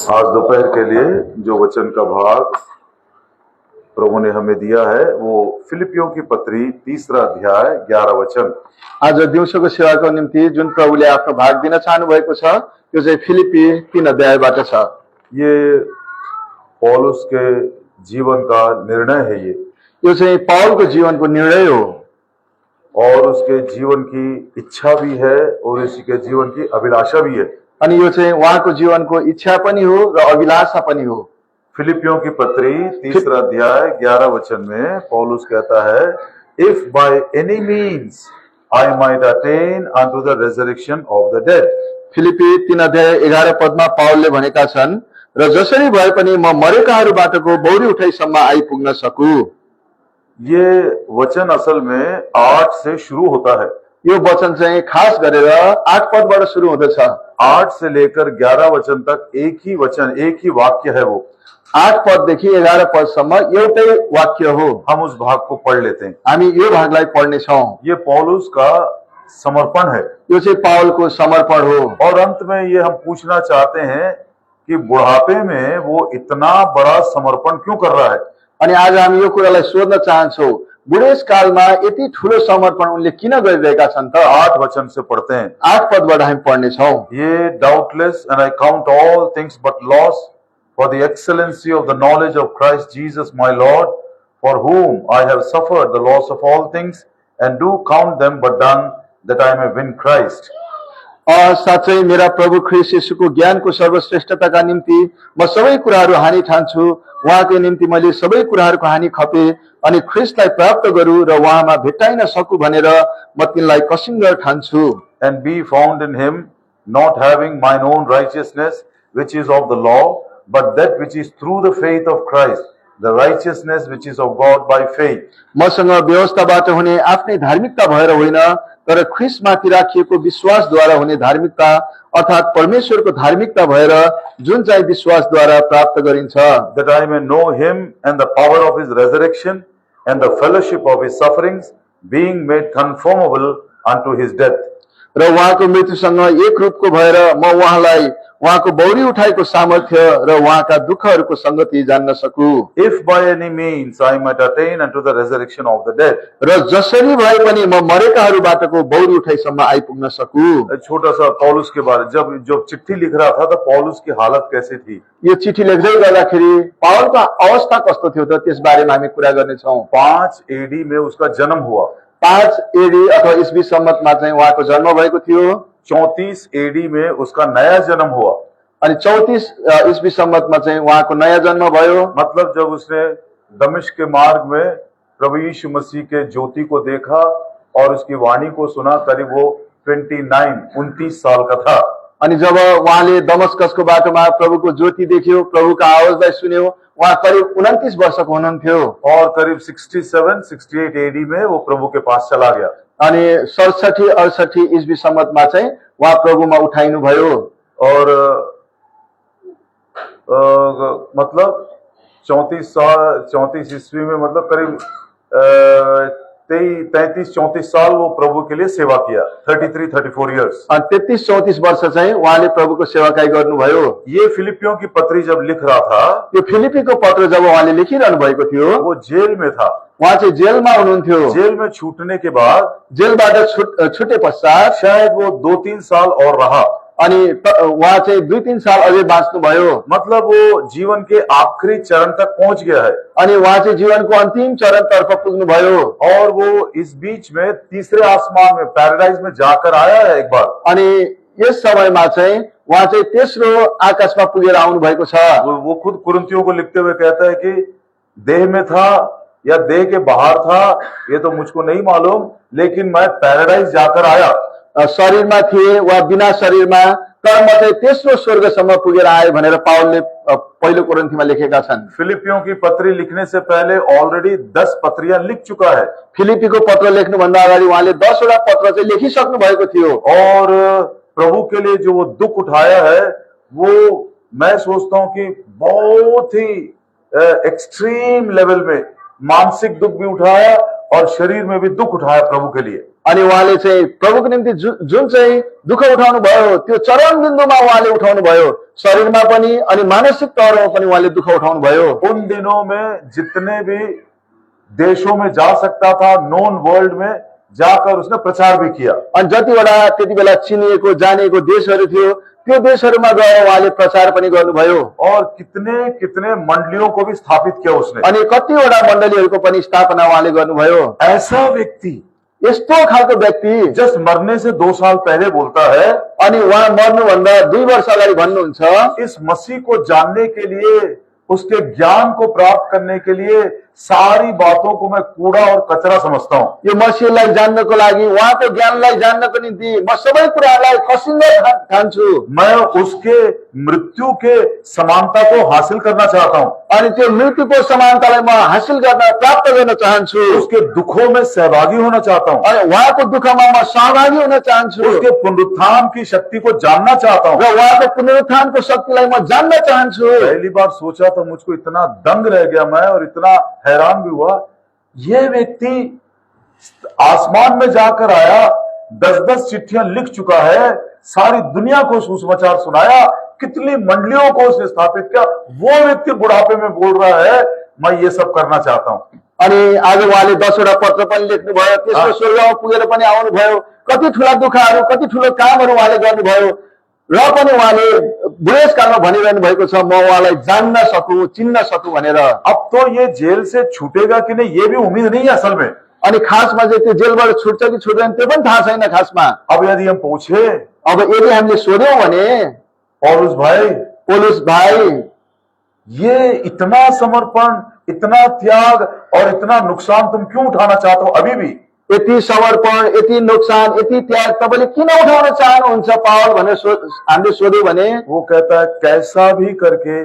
आज दोपहर के लिए जो वचन का भाग प्रभु ने हमें दिया है वो फिलिपियों की पत्री 3 अध्याय 11 वचन। आज दिउँसोको सेवाको निम्ति जुन प्रभुले आफ्नो भाग दिन चाहनु भएको छ त्यो चाहिँ फिलिपी 3 अध्यायबाट छ। ये पौलुस के जीवन का निर्णय है। यो चाहिँ पौलको जीवनको निर्णय हो और उसके जीवन की इच्छा भी है और उसके जीवन की अभिलाषा भी है। अनि यो चाहिँ उहाँको जीवनको इच्छा पनि हो र अभिलाषा पनि हो। फिलिपियों की पत्री 3 अध्याय 11 वचन में पौलुस कहता है, if by any means I might attain unto the resurrection of the dead. फिलिपी 3 अध्याय 11 पदमा पाउलले भनेका छन्, र जसरी भए पनि म मरेकाहरूबाटको बौरी उठाइसम्म आइपुग्न सकू। ये वचन असल में 8 से शुरू होता है। यो वचन चाहिँ खास गरेर 8 पदबाट सुरु हुँदछ। 8 से लेकर 11 वचन तक एक ही वचन, एक ही वाक्य है। वो 8 पददेखि 11 पदसम्म एउटै वाक्य हो। हम उस भाग को पढ़ लेते हैं। हामी यो भागलाई पढ्ने छौं। ये पौलुस का समर्पण है। यो चाहिँ पाउलको समर्पण हो। और अंत में ये हम पूछना चाहते हैं कि बुढ़ापे में वो इतना बड़ा समर्पण क्यों कर रहा है। अनि आज हामी यो कुरालाई सोध्न चाहन्छौं, बुढेसकालमा यति ठूलो समर्पण उनले किन गरिरहेका छन् त। 8 वचन से पढ़ते हैं। 8 पदबाट हामी पढ्ने छौं। ये doubtless and I count all things but loss for the excellency of the knowledge of Christ Jesus my Lord, for whom I have suffered the loss of all things and do count them but done that I may win Christ। साँच्चै मेरा प्रभु ख्रीष्ट येशूको ज्ञानको सर्वश्रेष्ठताका निम्ति म सबै कुराहरू हानि ठान्छु। उहाँको निम्ति मैले सबै कुराहरूको हानि खपे अनि ख्रीष्टलाई प्राप्त गरू र उहाँमा भेट्टाइन सकु भनेर म तिनलाई कसिङ्गर ठान्छु। And be found in him, not having mine own righteousness which is of the law, but that which is through the faith of Christ, the righteousness which is of God by faith। मसँग व्यवस्थाबाट हुने आफ्नै धार्मिकता भएर होइन, तर ख्रीष्टमाथि राखिएको विश्वासद्वारा हुने धार्मिकता अर्थात् परमेश्वरको धार्मिकता भएर जुन चाहिँ विश्वासद्वारा प्राप्त गरिन्छ। That I may know him and the power of his resurrection and the fellowship of his sufferings, being made conformable unto his death। र उहाँको मृत्युसँग एक रूपको भएर म उहाँलाई उहाँको बौरी उठाएको सामर्थ्य र उहाँका दुःखहरूको संगति जान्न सकू। If by any means I might attain unto the resurrection of the dead। र जसरी भए पनि म मरेकाहरूबाटको बौरी उठाइसम्म आइपुग्न सकू। छोटा सा पौलुस के बारे जब चिट्ठी लिख रहा था तो पौलुस की हालत कैसी थी। यो चिठी लेख्दै गर्दाखेरि पाउलको अवस्था कस्तो थियो त त्यस बारेमा हामी कुरा गर्ने छौं। 5 AD में उसका जन्म हुआ। 5 एडी अथवा ईस्वी सम्मतमा चाहिँ उहाँको जन्म भएको थियो। 34 AD में उसका नया जन्म हुआ। अनि 34 ईस्वी सम्मतमा चाहिँ उहाँको नयाँ जन्म भयो। मतलब जब उसने दमिश्क के मार्ग में प्रभु यीशु मसीह के ज्योति को देखा और उसकी वाणी को सुना, करीब वो 29 साल का था। अनि जब उहाँले दमस्कसको बाटोमा प्रभुको ज्योति देख्यो, प्रभुको आवाजलाई सुन्यो, उहाँ करिब 29 वर्षको हुनुहुन्थ्यो। और करीब 67-68 AD में वो प्रभु के पास चला गया। अनि 67-68 ईस्वी सम्मतमा चाहिँ उहाँ प्रभुमा उठाइनु भयो। और मतलब 34 ईस्वी में मतलब करीब 33-34 साल वो प्रभु के लिए सेवा किया। 33-34 इयर्स। 33-34 वर्ष चाहिँ उहाँले प्रभुको सेवाकाई गर्नुभयो। ये फिलिपियों की पत्री जब लिख रहा था, यो फिलिपीको पत्र जब उहाँले लेखिरहनु भएको थियो, वो जेल में था। उहाँ चाहिँ जेलमा हुनुहुन्थ्यो। जेल में छूटने के बाद, जेलबाट छुटे पश्चात शायद वो 2-3 साल और रहा। अनि उहाँ चाहिँ 2-3 साल अझै बाँच्नु भयो। मतलब वो जीवन के आखिरी चरण तक पहुंच गया है। अनि उहाँ चाहिँ जीवनको अन्तिम चरणतर्फ पुग्नु भयो। और वो इस बीच में तीसरे आसमान में, पैराडाइज में जाकर आया है एक बार। अनि यस समयमा चाहिँ उहाँ चाहिँ तेस्रो आकाशमा पुगेर आउनु भएको छ। वो खुद कुरिन्थियों को लिखते हुए कहता है कि देह में था या देह के बाहर था ये तो मुझको नहीं मालूम, लेकिन मैं पैराडाइज जाकर आया। शरीरमा थिए वा बिना शरीरमा, तर म चाहिँ तेस्रो स्वर्गसम्म पुगेर आए भनेर पाउलले पहिलो कोरिन्थीमा लेखेका छन्। फिलिपियों की पत्री लिखने से पहले ऑलरेडी 10 पत्रियां लिख चुका है। फिलिपीको पत्र लेख्नुभन्दा अगाडि उहाँले 10 वटा पत्र चाहिँ लेखिसक्नु भएको थियो। और प्रभु के लिए जो वो दुख उठाया है, वो मैं सोचता हूं कि बहुत ही एक्सट्रीम लेवल में मानसिक दुख भी उठाया और शरीर में भी दुख उठाया प्रभु के लिए। अनि उहाँले चाहिँ प्रभुको निम्ति जुन चाहिँ दुःख उठाउनु भयो त्यो चरम बिन्दुमा उहाँले उठाउनु भयो। शरीरमा पनि अनि मानसिक तौरमा पनि उहाँले दुःख उठाउनु भयो। उन दिनों में जितने भी देशों में जा सकता था, नोन वर्ल्ड में जाकर उसने प्रचार भी किया। अनि जतिवटा त्यति बेला चिनिएको जानिएको देशहरू थियो त्यो देशहरूमा गएर उहाँले प्रचार पनि गर्नुभयो। और कितने कितने मंडलियों को भी स्थापित किया उसने। अनि कतिवटा मण्डलीहरूको पनि स्थापना उहाँले गर्नुभयो। ऐसा व्यक्ति यस्तो खालको व्यक्ति जस्ट मरने से 2 साल पहले बोलता है, अनि उहाँ मर्नुभन्दा 2 वर्ष अगाडि भन्नुहुन्छ, इस मसीह को जानने के लिए, उसके ज्ञान को प्राप्त करने के लिए सारी बातों को मैं कूड़ा और कचरा समझता हूँ। यो मसीहलाई जान्नको लागि, उहाँको ज्ञानलाई जान्नको निम्ति म सबै कुराहरूलाई खसिँदै ठान्छु। मैं उसके मृत्यु के समानता को हासिल करना चाहता हूँ। अनि त्यो मृत्युको समानतालाई म हासिल गर्न प्राप्त गर्न चाहन्छु। उसके दुखों में सहभागी होना चाहता हूँ। अनि उहाँको दुःखमा म सहभागी हुन चाहन्छु उसके पुनरुत्थान की शक्ति को जानना चाहता हूँ। र उहाँको पुनरुत्थानको शक्तिलाई म जान्न चाहन्छु। पहली बार सोचा तो मुझको इतना दंग रह गया मैं, और इतना हैरान भी हुआ। यह व्यक्ति आसमान में जाकर आया, 10-10 चिट्ठियां लिख चुका है, सारी दुनिया को सुसमाचार सुनाया, कितनी मंडलियों को उसने स्थापित किया। वो व्यक्ति बुढ़ापे में बोल रहा है मैं ये सब करना चाहता हूँ। अनि आज उहाँले 10वटा पत्र पनि लेख्नुभयो, त्यसको स्वर्गमा पुगेर पनि आउनुभयो। कति ठूला दुःखहरू, कति ठूलो कामहरू उहाँले गर्नुभयो र पनि उहाँले बुढेसकालमा भनिरहनु भएको छ म उहाँलाई जान्न सकूं, चिन्न सकूं भनेर। अब तो ये जेल से छूटेगा कि नहीं ये भी उम्मीद नहीं है असल में। अनि खासमा चाहिँ त्यो जेलबाट छुट्छ कि छुट्दैन त्यो पनि थाहा छैन खासमा। अब यदि हम पूछे, अब यदि हामीले सोध्यौं भने, पौलुस भाइ ये इतना समर्पण, इतना त्याग और इतना नुकसान तुम क्यों उठाना चाहते हो अभी भी? यति समर्पण, यति नोक्सान, यति त्याग तपाईँले किन उठाउन चाहनुहुन्छ पावल भनेर हामीले सोध्यौं भने, वो कहता है कैसा भी करके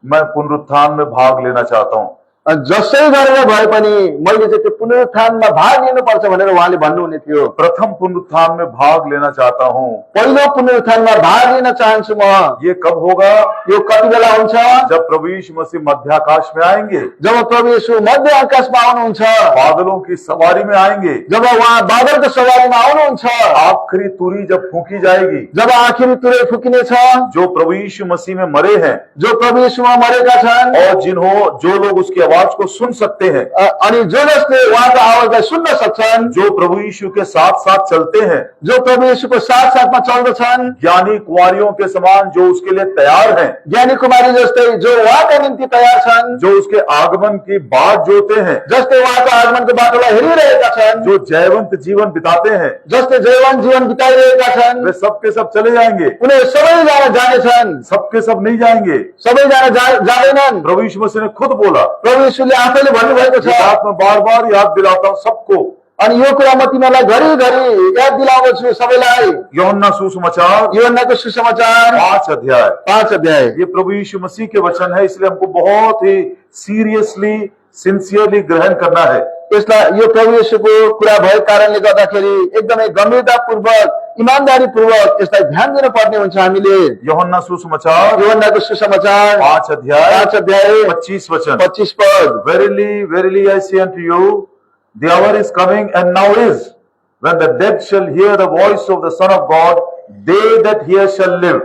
मैं पुनरुत्थान में भाग लेना चाहता हूँ। जसै गरेर भए पनि मैले चाहिँ त्यो पुनरुत्थानमा भाग लिनुपर्छ भनेर उहाँले भन्नुहुने थियो। प्रथम पुनरुत्थान में भाग लेना चाहता हूँ। पहिलो पुनरुत्थानमा भाग लिन चाहन्छु म। ये कब होगा? यो कति बेला हुन्छ? जब प्रभु यीशु मसीह मध्याकाश में आएंगे, जब प्रभु येशू मध्य आकाशमा आउनुहुन्छ, बादलों की सवारी में आएंगे, जब उहाँ बादलको सवारीमा आउनुहुन्छ, आखिरी तुरी जब फूकी जाएगी, जब आखिरी तुरै फुकिनेछ, जो प्रभु यीशु मसीह में मरे हैं जो प्रभु येशूमा मरेका छन् और जो लोग उसकी आवाज को सुन सकते हैं, अनि जो जसले उहाँको आवाजलाई सुन्न सक्छन्, जो प्रभु यीशु के साथ साथ चलते हैं, जो प्रभु येशूको साथ साथमा चल्दछन्, ज्ञानी कुंवारियों के समान जो उसके लिए तैयार हैं, ज्ञानी कुमारी जस्तै जो उहाँका निम्ति तयार छन्, जो उसके आगमन की बाट जोते हैं, जसले उहाँको आगमनको बाटोलाई हेरिरहेका छन्, जो जयवंत जीवन बिताते हैं, जसले जयवान जीवन बिताइरहेका छन्, वे सबके सब चले जाएंगे। उनीहरू सबैजना जानेछन्, सबके सब नहीं जाएंगे। सबैजना जाँदैनन्। प्रभु यीशु मसीह ने खुद बोला, प्रभु येशूले आफैले भन्नुभएको छ, ये बात मैं बार बार याद दिलाता हूँ सबको। अनि यो कुरा म तिमीहरूलाई घरिघरि याद दिलाउँछु सबैलाई। यूहन्ना सुसमाचार यूहन्नाको सुसमाचार 5 अध्याय। 5 अध्याय। ये प्रभु यीशु मसीह के वचन है, इसलिए हमको बहुत ही सीरियसली, सिंसियरली ग्रहण करना है। यसलाई यो प्रभु येशूको कुरा भएको कारणले गर्दाखेरि एकदमै गम्भीरतापूर्वक, इमानदारीपूर्वक यसलाई ध्यान दिनुपर्ने हुन्छ हामीले। यूहन्ना सुसमाचार यूहन्नाको सुसमाचार 5 अध्याय 5 अध्याय 25 वचन। 25 पद। Verily, verily I say unto you, the hour is coming and now is, when the dead shall hear the voice of the Son of God, they that hear shall live.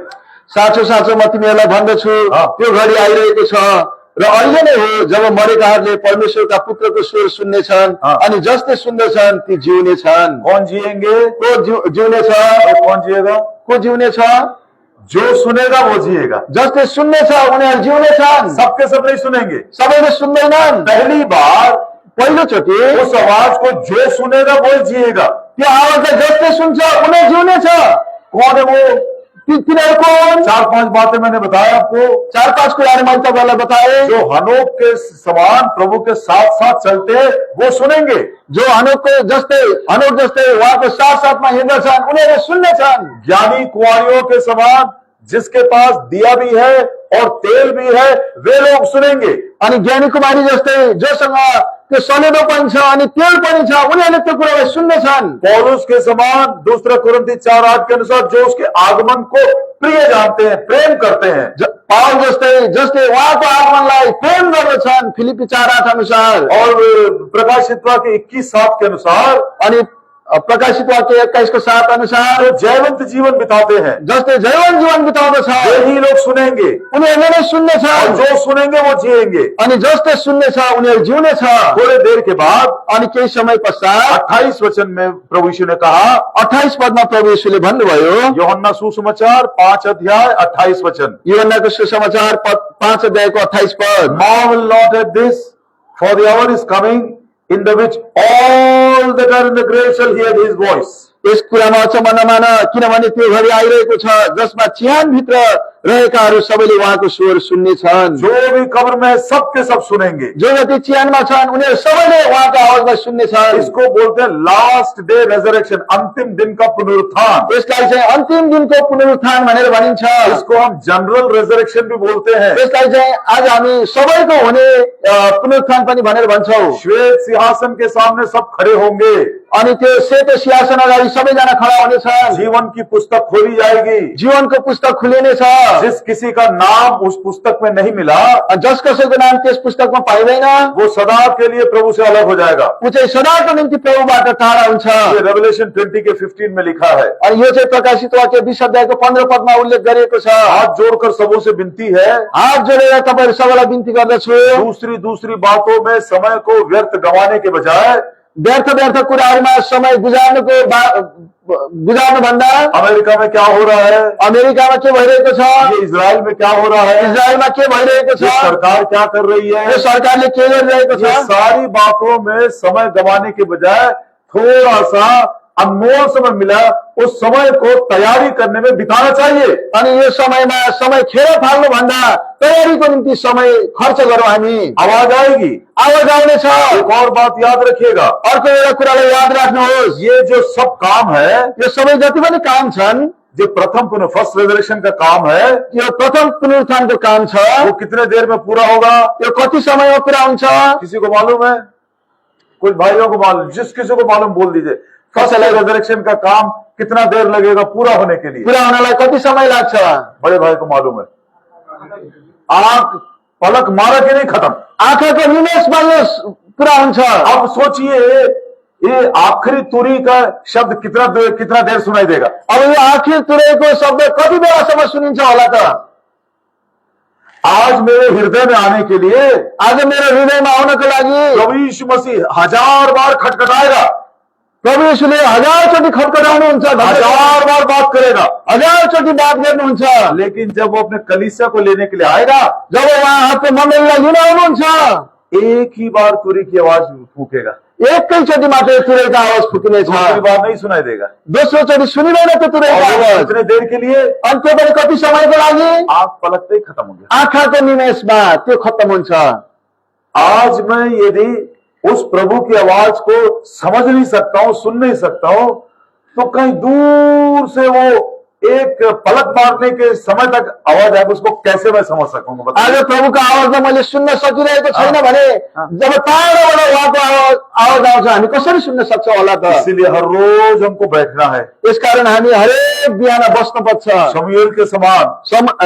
साँचो साँचो म तिमीहरूलाई भन्दछु, त्यो घडी आइरहेको छ र अहिले नै हो जब मरेकाहरूले परमेश्वरका पुत्रको स्वर सुन्नेछन्, अनि जसले सुन्दैछन् ती जिउनेछन्। कौन जिएंगे? को जिउनेछ? कौन जिएगा? को जिउनेछ? जो सुनेगा वो जिएगा। जसले सुन्नेछ उनीहरू जिउनेछन्। सबके सब नहीं सुनेंगे। सबैले सुन्दैनन्। पहली बार पहिलोचोटि उस आवाज को जो सुनेगा वो जिएगा। त्यो आवाजलाई जसले सुन्छ उनी जिउनेछ। कौन है वो? तिनीहरू कौन? 4-5 बातें मैंने बताया आपको। 4-5 कुराहरू मैले तपाईँलाई बताएँ। जो हनोक के समान प्रभु के साथ साथ चलते हैं वो सुनेंगे। जो हनोक जस्तै उहाँको साथ साथमा हिँड्दछन् उनीहरूले सुन्नेछन्। ज्ञानी कुंवारियों के समान जिसके पास दिया भी है और तेल भी है वे लोग सुनेंगे। अनि ज्ञानी कुमारी जस्तै जोसँग त्यो सलेदो पनि छ अनि तेल पनि छ उनीहरूले त्यो कुरालाई सुन्नेछन्। पौलुस के समान 2 कुरिन्थी 4:8 के अनुसार जो उसके आगमन को प्रिय जानते हैं, प्रेम करते हैं। पावल जस्तै जसले उहाँको आगमनलाई प्रेम गर्दछन् फिलिपी 4:8 अनुसार। और प्रकाशित वाक्य 21:7 के अनुसार। अनि प्रकाशित वाक्य 21:7 अनुसार जो जयवंत जीवन बिताते हैं जसले जैवन जीवन बिताउँदछ वे ही लोग सुनेंगे, उनीहरूले नै सुन्नेछ और जो सुनेंगे वो जिएंगे। अनि जसले सुन्नेछ उनीहरू जिउनेछ। थोड़े देर के बाद अनि केही समय पश्चात 28 वचन में प्रभु यीशु ने कहा, 28 पदमा प्रभु यीशुले भन्नुभयो, यूहन्ना सुसमाचार 5 अध्याय 28 वचन, यूहन्नाको सुसमाचार 5 अध्यायको 28 पद, marvel not at this, for the hour is coming in the which all that are in the grave shall hear his voice. Yes कुरामा अचम्म नमान, किनभने त्यो घडी आइरहेको छ जसमा चिहानभित्र रहेकाहरू सबैले उहाँको स्वर सुन्नेछन्। जो भी कब्र में है, सब के सब सुनेंगे। जो जति चिहानमा छन् उनीहरू सबैले उहाँको आवाजलाई सुन्नेछन्। इसको बोलते हैं लास्ट डे रेजरेक्शन, अंतिम दिन का पुनरुत्थान। यसलाई चाहिँ अन्तिम दिनको पुनरुत्थान भनेर भनिन्छ। इसको हम जनरल रेजरेक्शन भी बोलते हैं। यसलाई चाहिँ आज हामी सबैको हुने पुनरुत्थान पनि भनेर भन्छौँ। श्वेत सिंहासन के सामने सब खड़े होंगे, अनि त्यो सेतो सिंहासन अगाडि सबैजना खडा हुनेछन्। जीवन की पुस्तक खोली जाएगी। जीवनको पुस्तक खुलिनेछ। जिस किसी का नाम उस पुस्तक में नहीं मिला, जस कसैको नाम त्यस पुस्तकमा पाइँदैन, वो सदा के लिए प्रभु से अलग हो जाएगा। ऊ चाहिँ सदाको निम्ति प्रभुबाट टाढा हुन्छ। ये रेवलेशन 20 के 15 में लिखा है। अनि यो चाहिँ प्रकाशित वाक्य 20 अध्यायको 15 पदमा उल्लेख गरिएको छ। हाथ जोड़कर सबों से विनती है, हात जोडेर तपाईहरु सबैलाई बिन्ती गर्दछु, दूसरी बातों में समय को व्यर्थ गंवाने के बजाय व्यर्थ कुराहरूमा समय गुजार्नु भन्दा अमेरिका में क्या हो रहा है, अमेरिकामा के भइरहेको छ, ये इजराइल में क्या हो रहा है, इजरायलमा के भइरहेको छ, ये सरकार क्या कर रही है, यो सरकारले के गरिरहेको ये छ, सारी बातों में समय गंवाने के बजाय थोड़ा सा अनमोल समय मिला, उस समय को तैयारी करने में बिताना चाहिए। अनि यो समयमा समय खेर फाल्नु भन्दा तयारीको निम्ति समय खर्च गरौँ हामी। आवाज आएगी, आवाज आउनेछ। एक और बात याद रखिएगा, अर्को एउटा कुरालाई याद राख्नुहोस्, ये जो सब काम है, यो सबै जति पनि काम छन्, जो प्रथम फर्स्ट रेजरेक्शन का काम है, यो प्रथम पुनरुत्थानको काम छ, वो कितने देर में पूरा होगा? यो कति समयमा पुरा हुन्छ? किसी को मालूम है? कुछ भाइयों को मालूम, जिस किसी को मालूम बोल दीजिए। फर्स्ट रेजरेक्शन का काम कितना देर लगेगा पूरा होने के लिए? पुरा हुनलाई कति समय लाग्छ? बड़े भाई को मालूम है। आंख पलक मारा कि नहीं खत्म, आँखाको निमेषमा यो पुरा हुन्छ। अब सोचिए ये आखिरी तुरी का शब्द कितना देर सुनाई देगा? अब यो आखिर तुरेको शब्द कति बेलासम्म सुनिन्छ होला त? आज मेरे हृदय में आने के लिए, आज मेरो हृदयमा आउनको लागि प्रभु यीशु मसीह 1000 बार खटखटाएगा, प्रभु यीशुले 1000 चोटि खटखटाउनुहुन्छ, 1000 बार बात करेगा, 1000 चोटि बात गर्नुहुन्छ। लेकिन जब वो अपने कलीसिया को लेने के लिए आएगा, जब उहाँ आफ्नो मण्डलीलाई लिन आउनुहुन्छ, एक ही बार तुरी की आवाज फूकेगा, एकैचोटि मात्रै तुरैको आवाज फुकिनेछ, दूसरी बार नहीं सुनाई देगा। दोस्रो चोटि सुनिँदैन त्यो तुरैको आवाज। कितने देर के लिए? अनि त्यो पनि कति समयको लागि? आंख पलकते ही खत्म हो गया। आँखाको निमेषमा त्यो खत्तम हुन्छ। आज मैं यदि उस प्रभु की आवाज को समझ नहीं सकता हूं, सुन नहीं सकता हूं, तो कहीं दूर से वो एक पलक मारने के समय तक आवाज आएगा, उसको कैसे मैं समझ सकूंगा? आज प्रभुको आवाजलाई मैले सुन्न सकिरहेको छैन भने जब टाढोबाट उहाँको आवाज आउँछ हामी कसरी सुन्न सक्छौँ होला त? इसीलिए हर रोज हमको बैठना है, यसकारण हामी हरेक बिहान बस्नुपर्छ, शमूएल के समान।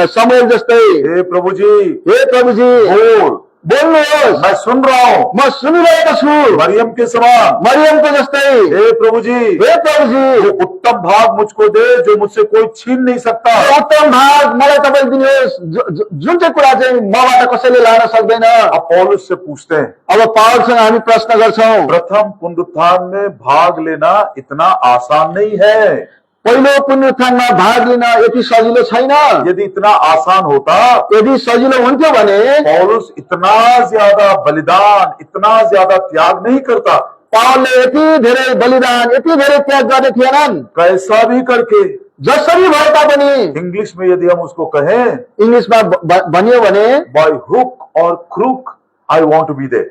समूएल जस्तै, हे प्रभु जी, हे प्रभुजी बोल्नुहोस्, मैं सुन रहा हूं। म सुनिरहेको छु, मरियम के समान, मरियमको जस्तै, हे प्रभु जी, हे प्रभुजी वो उत्तम भाग मुझको दे जो मुझसे कोई छीन नहीं सकता। उत्तम भाग मलाई तपाईले दिनुहोस् जुन चाहिँ कुरा चाहिँ मबाट कसैले लान सक्दैन। अब पौलुस से पूछते हैं, अब पावलसँग हामी प्रश्न गर्छौं, प्रथम पुनरुत्थान में भाग लेना इतना आसान नहीं है। पहिलो पुनरुत्थानमा भाग लिन यति सजिलो छैन। यदि इतना आसान होता, यदि सजिलो हुन्थ्यो भने पौलुस इतना ज्यादा बलिदान, इतना ज्यादा त्याग नहीं करता। पावलले यति धेरै बलिदान, यति धेरै त्याग गर्ने थिएनन्। कैसा भी करके, जसरी भए तापनि, इंग्लिश में यदि हम उसको कहें, इंग्लिशमा भनियो भने by hook or crook I want to be there,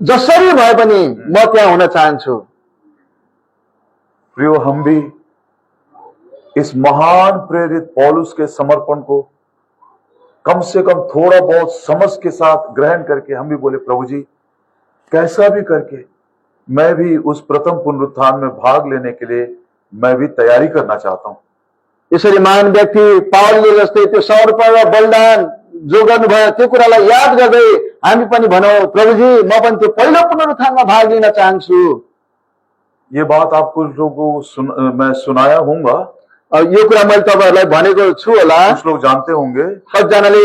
जसरी भए पनि म त्यहाँ हुन चाहन्छु। प्रियो, हम भी इस महान प्रेरित पौलुस के समर्पण को कम से कम थोड़ा बहुत समझ के साथ ग्रहण करके हम भी बोले, प्रभु जी कैसा भी करके मैं भी उस प्रथम पुनरुत्थान में भाग लेने के लिए मैं भी तैयारी करना चाहता हूं। यसरी महान व्यक्ति पावलले जस्तै त्यो समर्पण र बलिदान जो गर्नुभयो त्यो कुरालाई याद गर्दै हामी पनि भनौं, प्रभुजी म पनि त्यो पहिलो पुनरुत्थानमा भाग लिन चाहन्छु। ये बात आपको लोगों को मैं सुनाया हूँगा, यो कुरा मैले तपाईँहरूलाई भनेको छु होला, कुछ लोग जानते होंगे। कतिजनाले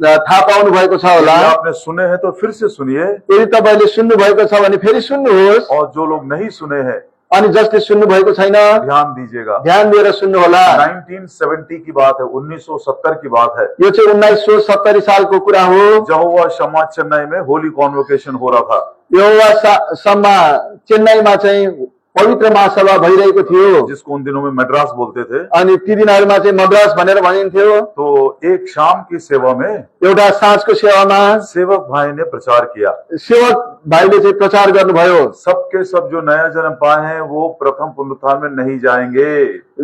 थाहा पाउनु भएको छ होला। यदि आपने सुने हैं तो फिर से सुनिए, यदि तपाईँले सुन्नु भएको छ भने फेरि सुन्नुहोस्, और जो लोग नहीं सुने हैं अनि जसले सुन्नु भएको छैन ध्यान दीजिएगा। ध्यान दिएर सुन्नु होला। 1970 की बात है, 1970 की बात है। यो चाहिँ 1970 सालको कुरा हो। यहोवा शम्मा चेन्नई में होली कॉन्वोकेशन हो रहा था, यहोवा सम्मा चेन्नईमा चाहिँ पवित्र महासभा भइरहेको थियो, जिसको उन दिनों में मद्रास बोलते थे। अनि ती दिनहरूमा चाहिँ मद्रास भनेर भनिन्थ्यो। तो एक शाम की सेवा में एउटा साँझको सेवामा सेवक भाई ने प्रचार किया, सेवक भाइले चाहिँ प्रचार गर्नुभयो, सबके सब जो नया जन्म पाए हैं वो प्रथम पुनरुत्थान में नहीं जाएंगे।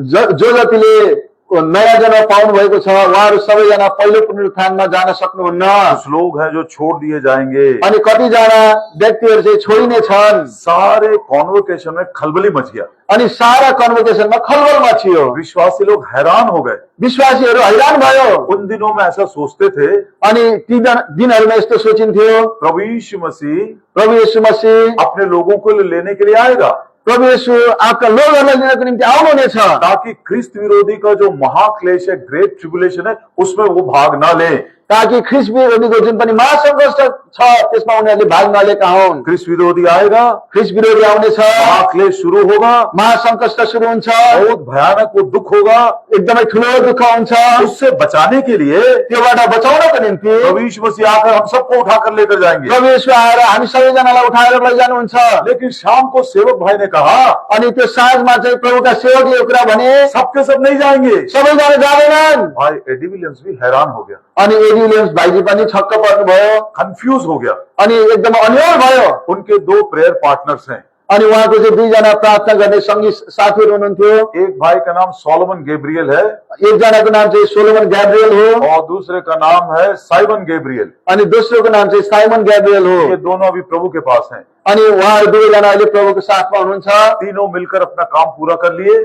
जो जतिले नयाँ जन्म पाउनु भएको छ उहाँहरू सबैजना पहिलो पुनरुत्थानमा जान सक्नुहुन्न। कुछ लोग हैं जो छोड़ दिए जाएंगे। अनि कतिजना व्यक्तिहरू चाहिँ छोडिने छन्। सारे कॉन्वोकेशन में खलबली मच गया, अनि सारा कन्भोकेसनमा खलबल मचियो। विश्वासी लोग हैरान हो गए। विश्वासीहरू हैरान भयो। उन दिनों में ऐसा सोचते थे, अनि ती दिनहरूमा यस्तो सोचिन्थ्यो, प्रभु यीशु मसीह प्रभु येशू मसीह अपने लोगों को लेने के लिए आएगा, प्रभु येशू आफ्ना लोकहरूलाई लिनको निम्ति आउनुहुनेछ, ताकि ख्रिस्त विरोधी का जो महाक्लेश है, ग्रेट ट्रिबुलेशन है, उसमें वो भाग ना ले। ताकि ख्रिस्ट विरोधीको जुन पनि महासङ्घर्ष छ त्यसमा उनीहरूले भाग नलिएका हुन्। ख्रिस्त विरोधी आएगा, ख्रिस्ट विरोधी आउनेछ, महाक्लेश शुरू होगा, महासङ्कष्ट सुरु हुन्छ, बहुत भयानक वो दुख होगा। एकदमै ठुलो दुःख हुन्छ। उससे बचाने के लिए त्योबाट बचाउनको निम्ति प्रभु यीशु मसीह आकर हम सबको उठाकर लेकर जाएंगे। प्रभु येशू आएर हामी सबैजनालाई उठाएर लैजानुहुन्छ। लेकिन शाम को सेवक भाई ने कहा, अनि त्यो साँझमा चाहिँ प्रभुका सेवकले यो कुरा भने, सबके सब नहीं जाएंगे। सबैजना जाँदैनन्। भाई एडी विलियम्स भी हैरान हो गया, अनि एडी विलियम्स भाइजी पनि छक्क पर्नुभयो, कंफ्यूज हो गया। अनि एकदम अन्योल भयो। उनके दो प्रेयर पार्टनर्स हैं, अनि उहाँको चाहिँ दुईजना प्रार्थना गर्ने सङ्गी साथीहरू हुनुहुन्थ्यो। एक भाई का नाम सोलोमन गैब्रियल है एकजनाको नाम चाहिँ सोलोमन ग्याब्रियल हो, और दूसरे का नाम है साइमन गैब्रियल। अनि दोस्रोको नाम चाहिँ साइमन ग्याब्रियल हो। ये दोनों अभी प्रभु के पास हैं। अनि उहाँहरू दुवैजना अहिले प्रभुको साथमा हुनुहुन्छ। तीनों मिलकर अपना काम पूरा कर लिए,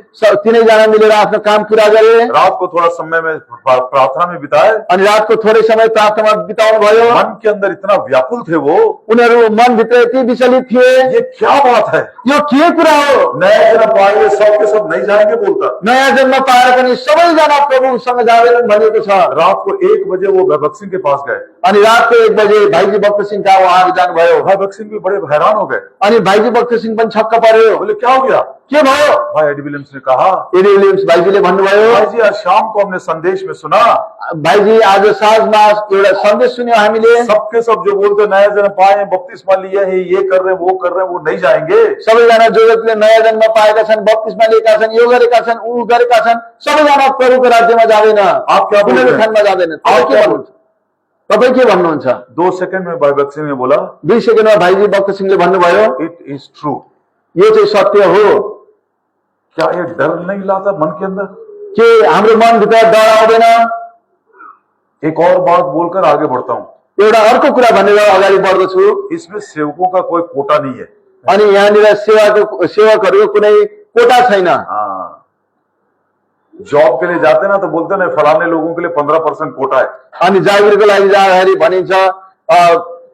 तीनैजना मिलेर आफ्नो काम पूरा गरे। रात को थोड़ा समय में प्रार्थना में बिताए, अनि रातको थोरै समय प्रार्थनामा बिताउनु भयो। मन के अंदर इतना व्याकुल थे वो, उनीहरू मनभित्र यति विचलित थिए, ये क्या बात है, यो के कुरा हो, नया जन्म पाएंगे सबके सब नहीं जाएंगे बोलता। नयाँ जन्म पाएर पनि सबैजना प्रभुसँग जाँदैनन् भनिएको छ। रात को 1 बजे वो भगत सिंह के पास गए। अनि रातको 1 बजे भाइजी भक्त सिंह कहाँ उहाँहरू जानुभयो। भाई भक्त सिंह भी बड़े हैरान हो गए। अनि भाइजी भक्त सिंह पनि छक्क पर्यो, बोले क्या हो गया, के भयो। भाई एडी विलियम्स ने कहा, एडी विलियम्स भाइजीले भन्नुभयो, भाई जी आज शाम को हमने संदेश में सुना, भाइजी आज साँझमा एउटा सन्देश सुन्यौं हामीले, सबके सब जो बोलते नया जन्म पाए हैं, बपतिस्मा लिए है, ये कर रहे हैं, वो नहीं जाएंगे। सबैजना जो जसले नयाँ जन्म पाएका छन्, बप्तिस्मा लिएका छन्, यो गरेका छन्, ऊ गरेका छन्, सबैजना प्रभुको राज्यमा जाँदैन। आप क्या बोल रहे हैं? खानमा जाँदैन। तपाईँ के भन्नुहुन्छ? 2 सेकंड में भाई भक्त सिंह ने बोला, 2 सेकेन्डमा भाइजी भक्त सिंहले भन्नुभयो, इट इज ट्रू। यो चाहिँ सत्य हो। क्या ये डर नहीं लाता मन के अंदर? के हाम्रो मनभित्र डर आउँदैन? एक और बात बोलकर आगे बढ़ता हूं। एउटा अर्को कुरा भनेर अगाडि बढ्दछु। इसमें सेवकों का कोई कोटा नहीं है। अनि यहाँनिर सेवकहरूको कुनै कोटा छैन। हाँ, जॉब के लिए जाते ना तो बोलते ना फलाने लोगों के लिए 15% कोटा है। अनि जागिरको लागि जाँदाखेरि भनिन्छ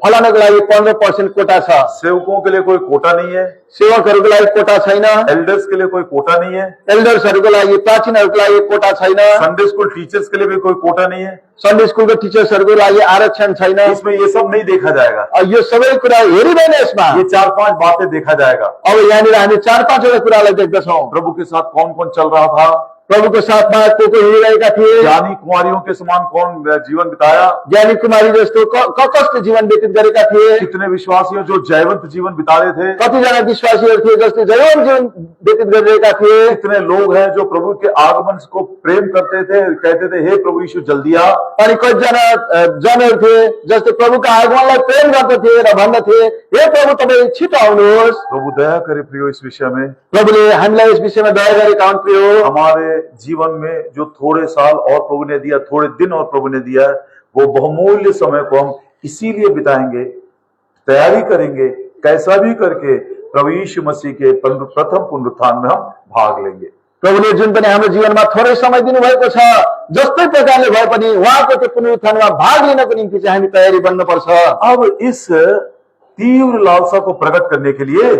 फलानाको लागि 15% कोटा छ। सेवकों के लिए कोई कोटा नहीं है। सेवकहरूको लागि कोटा छैन। एल्डर्स के लिए कोई कोटा नहीं है। एल्डर्सहरूको लागि, प्राचीनहरूको लागि कोटा छैन। संडे स्कूल टीचर्स के लिए भी कोई कोटा नहीं है। सन्डे स्कुलको टिचर्सहरूको लागि आरक्षण छैन। इसमें ये सब नहीं देखा जाएगा। यो सबै कुरा हेरिँदैन यसमा। ये 4-5 बातें देखा जाएगा। अब यहाँनिर हामी 4-5 वटा कुरालाई देख्दछौँ। प्रभु के साथ कौन कौन चल रहा था, प्रभुको साथमा को हिँडिरहेका थिए, ज्ञानी कुमारियों के समान कौन जीवन बिताया, ज्ञानी कुमारी जस्तो कसले जीवन व्यतीत गरेका थिए, कितने विश्वासियों जो जयवंत जीवन बिता रहे थे, कतिजना विश्वासीहरू थिए जसले जयवन्त जीवन व्यतीत गरिरहेका थिए, कितने लोग हैं जो प्रभु के आगमन को प्रेम करते थे, कहते थे हे प्रभु यीशु जल्दी आ, अनि कतिजना जनहरू थिए जसले प्रभुका आगमनलाई प्रेम गर्दथे र भन्दथे हे प्रभु तपाईँ छिटो आउनुहोस्। प्रभु दया करे प्रियो इस विषय में, प्रभुले हामीलाई यस विषयमा दया गरेका हुन् प्रियो। हमारे जीवन में जो थोड़े साल और प्रभु ने दिया, थोड़े दिन और प्रभु ने दिया, वो बहुमूल्य समय को हम इसीलिए बिताएंगे, तैयारी करेंगे, कैसा भी करके प्रभु यीशु मसीह के प्रथम पुनरुत्थान में हम भाग लेंगे। प्रभुले जुन पनि हाम्रो जीवनमा थोरै समय दिनुभएको छ, जस्तै प्रकारले भए पनि उहाँको त्यो पुनरुत्थानमा भाग लिनको निम्ति चाहिँ हामी तयारी बन्नुपर्छ। अब इस तीव्र लालसा को प्रकट करने के लिए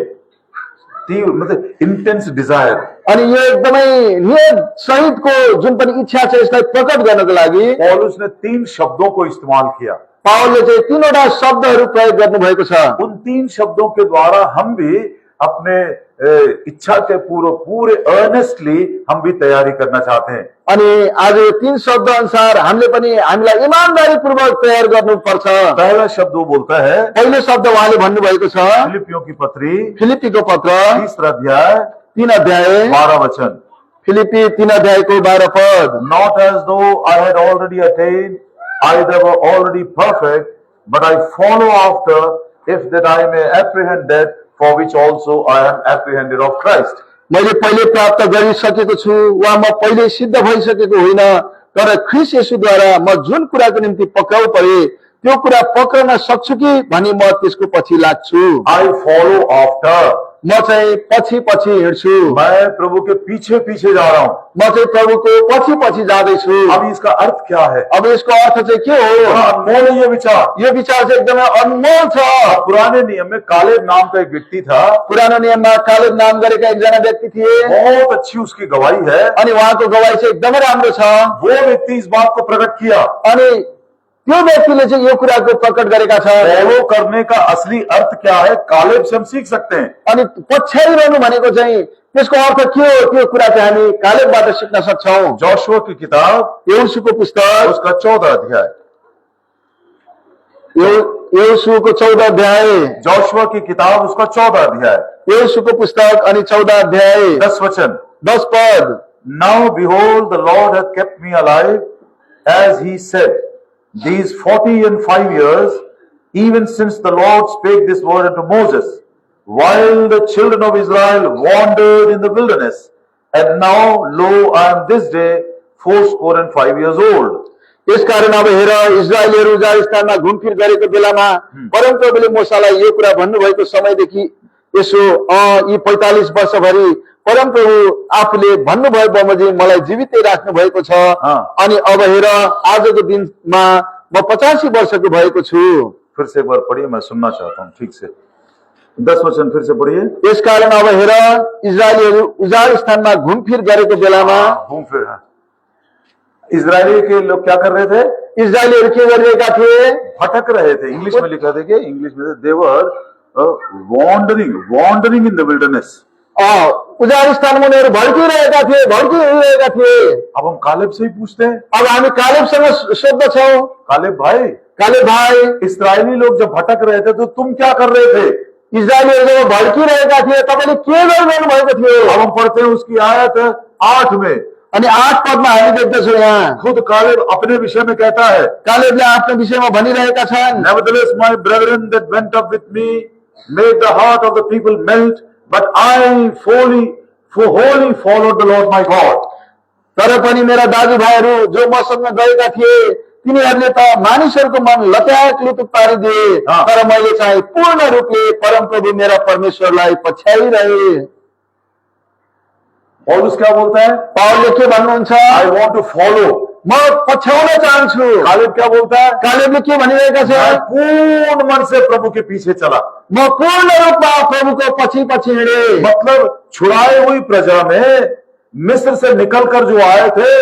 तीव्र मतलब इंटेंस डिजायर। अनि यो एकदमै नियत सहितको जुन पनि इच्छा छ यसलाई प्रकट गर्नको लागि पौलुस ने 3 शब्दों को इस्तेमाल किया। पावलले चाहिँ तीनवटा शब्दहरू प्रयोग गर्नुभएको छ। उन 3 शब्दों के द्वारा हम भी अपने इच्छा के पूरे अर्नेस्टली हम भी तैयारी करना चाहते हैं। अनि आज यो तीन शब्द अनुसार हामीले पनि हामीलाई इमानदारीपूर्वक तयार गर्नुपर्छ। पहला शब्द वो बोलता है पहिलो शब्द उहाँले भन्नुभएको छ फिलिपियों की पत्री फिलिपीको पत्र 3 अध्याय 3 अध्याय 12 वचन। फिलिपी 3 अध्यायको 12 पद। Not as though I had already attained, either were already perfect, but I follow after, if that I may apprehend that for which also I am apprehended of Christ. मैले पहिले प्राप्त गरिसकेको छु वा म पहिले सिद्ध भइसकेको होइन, तर ख्रीष्ट येशूद्वारा म जुन कुराको निम्ति पक्राउ परे त्यो कुरा पक्रन सक्छु कि भनी म त्यसको पछि लाग्छु। I follow after. म चाहिँ पछि पछि हिँड्छु। मैं प्रभु के पीछे पीछे जा रहा हूँ। म चाहिँ प्रभुको पछि पछि जाँदैछु। अब इसका अर्थ क्या है? अब यसको अर्थ चाहिँ के हो? बड़ा अनमोल है ये विचार। यो विचार चाहिँ एकदमै अनमोल छ। पुराने नियम में कालेब नाम का एक व्यक्ति था। पुरानो नियममा कालेब नाम गरेका एकजना व्यक्ति थिए। बहुत अच्छी उसकी गवाही है। अनि उहाँको गवाही चाहिँ एकदमै राम्रो छ। वो व्यक्ति इस बात को प्रकट किया। अनि त्यो व्यक्तिले चाहिँ यो कुराको प्रकट गरेका छ। फॉलो करने का असली अर्थ क्या है कालेब से हम सीख सकते हैं। अनि पछ्याइरहनु भनेको चाहिँ त्यसको अर्थ के हो त्यो कुरा चाहिँ हामी कालेबबाट सिक्न सक्छौं। जोशुआ की किताब यहोशूको पुस्तक उसका 14 अध्याय। यहोशूको 14 अध्याय। जोशुआ की किताब उसका 14 अध्याय। यहोशूको पुस्तक अनि 14 अध्याय 10 वचन। 10 पद। Now behold, the Lord hath kept me alive, as he said, these 45 years, even since the Lord spake this word unto Moses, while the children of Israel wandered in the wilderness. And now, lo, I am this day 85 years old. यसकारण अब हेर इजरायलीहरू उजाड स्थानमा घुमफिर गरेको बेलामा परमप्रभुले मूसालाई यो कुरा भन्नुभएको समयदेखि यसो यी 45 वर्षभरि परमप्रभु आफूले भन्नुभयो बमोजिम मलाई जीवितै राख्नु भएको छ। अनि अब हेर आजको दिनमा म 85 वर्षको भएको छु। फिर से एक बार पढ़िए, मैं सुनना चाहता हूँ ठीक से। 10 वचन फिर से पढ़िए। यसकारण अब हेर इजरायलीहरू उजाड स्थानमा घुमफिर गरेको बेलामा घुमफिर इजरायली के लोग क्या कर रहे थे? इजरायलीहरू के गरिरहेका थिए? भटक रहे थे। इंग्लिश में लिखा था कि इंग्लिश में दे वर वॉन्डरिंग इन द विल्डरनेस। उजाड स्थानमा उनीहरू भड्किरहेका थिए, भड्किरहेका थिए। अब हम कालेब से ही पूछते हैं। अब हामी कालेबसँग सोध्दछौं, कालेब भाई, इस्रायली लोग जब भटक रहे थे तो तुम क्या कर रहे थे? इजरायलीहरू जब भड्किरहेका थिए तपाईले के गरिरहनु भएको थियो? अब हम पढ़ते हैं उसकी आयत 8 में। अनि 8 पदमा हामी देख्दछौं यहाँ खुद कालेब अपने विषय में कहता है। कालेबले आफ्नो विषयमा भनिरहेका छन्। Nevertheless, my brethren that went up with me made the heart of the people melt, but I wholly followed the Lord my God. तर पनि मेरा दाजुभाइहरू जो मसँग गएका थिए तिनीहरूले त मानिसहरूको मन लत्याक लुतुक पारिदिए, तर मैले चाहिँ पूर्ण रूपले परमप्रभु मेरा परमेश्वरलाई पछ्याइरहे। पौलुस क्या बोलता है? पावलले के भन्नुहुन्छ? I want to follow. म पछ्याउन चाहन्छु। कालेब क्या बोलता है? कालेबले के भनिरहेका छन्? पूर्ण मन से प्रभु के पीछे चला। म पूर्ण रूपमा प्रभुको पछि पछि हिँडे। मतलब छुड़ाई हुई प्रजा में मिस्र से निकलकर जो आए थे,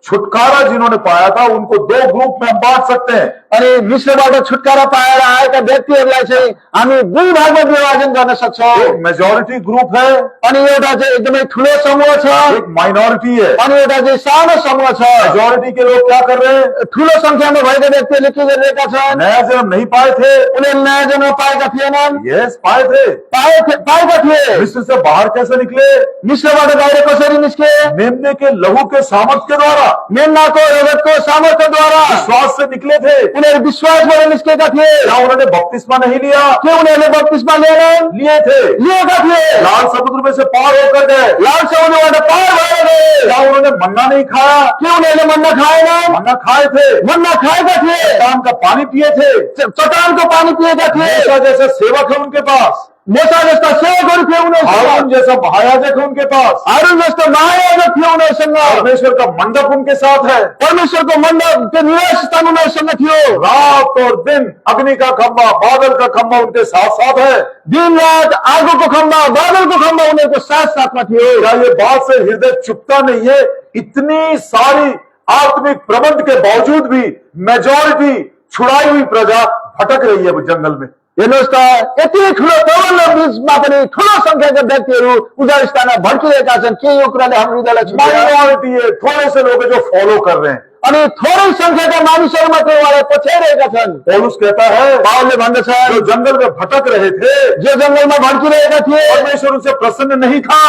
छुटकारा जिन्होंने पाया था उनको 2 ग्रुप में हम बांट सकते हैं। अनि मिस्रबाट छुटकारा पाएर आएका व्यक्तिहरूलाई चाहिँ हामी 2 भागमा विभाजन गर्न सक्छौं। एक मेजोरिटी ग्रुप है, अनि एउटा चाहिँ एकदमै ठूलो समूह छ, एक माइनॉरिटी है। अनि एउटा चाहिँ सानो समूह छ। मेजोरिटी के लोग क्या कर रहे हैं? ठूलो संख्यामा भएका व्यक्तिहरूले के गरिरहेका छन्? नया जन्म नहीं पाए थे। उनीहरूले नयाँ जन्म पाएका थिएनन्। यस, पाए थे। पाएका थिए। मिस्र से बाहर कैसे निकले? मिस्रबाट बाहिर कसरी निस्के? मेमने के लहू के सामर्थ के द्वारा, मेमनाको रगतको सामर्थ्यद्वारा विश्वास से निकले थे। उनीहरू विश्वासबाट निस्केका थिए। क्या उन्होंने बपतिस्मा नहीं लिया? के उनीहरूले बप्तिस्मा लिएनन्? लिए थे। लिएका थिए। लाल समुद्र में से पार होकर गए। लाल समुद्रबाट पार भएर गए। क्या उन्होंने मन्ना नहीं खाया? के उनीहरूले मन्ना खाएनन्? मन्ना खाए थे। मन्ना खाएका थिए। चट्टान का पानी पिए थे। चट्टानको पानी पिएका थिए। मूसा जैसे सेवक है उनके पास। मोसा जस्ता सेवकहरू थिए उनीहरूसँग, हारून जैसा महायाजक है उनके पास, हारून जस्तो महायाजक थियो उनीहरूसँग, परमेश्वर का मंडप उनके साथ है, परमेश्वरको मण्डप त्यो निवास स्थान उनीहरूसँग थियो। रात और दिन अग्नि का खंभा बादल का खंभा उनके साथ साथ है। दिन रात आगोको खम्बा बादलको खम्बा उनीहरूको साथ साथमा थियो। क्या ये बात से हृदय चुपता नहीं है? इतनी सारी आत्मिक प्रबंध के बावजूद भी मेजॉरिटी छुड़ाई हुई प्रजा भटक रही है जंगल में। हेर्नुहोस् त, यति ठुलो प्रबन्ध बीचमा पनि ठुलो संख्याका व्यक्तिहरू उजाड स्थानमा भड्किरहेका छन्। के यो कुराले हाम्रो हृदयलाई छुट्याउँछ? माइनॉरिटी है, थोड़े से लोग हैं जो फॉलो कर रहे हैं। अनि थोरै संख्याका मानिसहरू मात्रै उहाँलाई पछ्याइरहेका छन्। पौलुस कहता है पावलले भन्दछ, जो जंगल में भटक रहे थे जो जंगलमा भड्किरहेका थिए, परमेश्वर उनसे प्रसन्न नहीं था,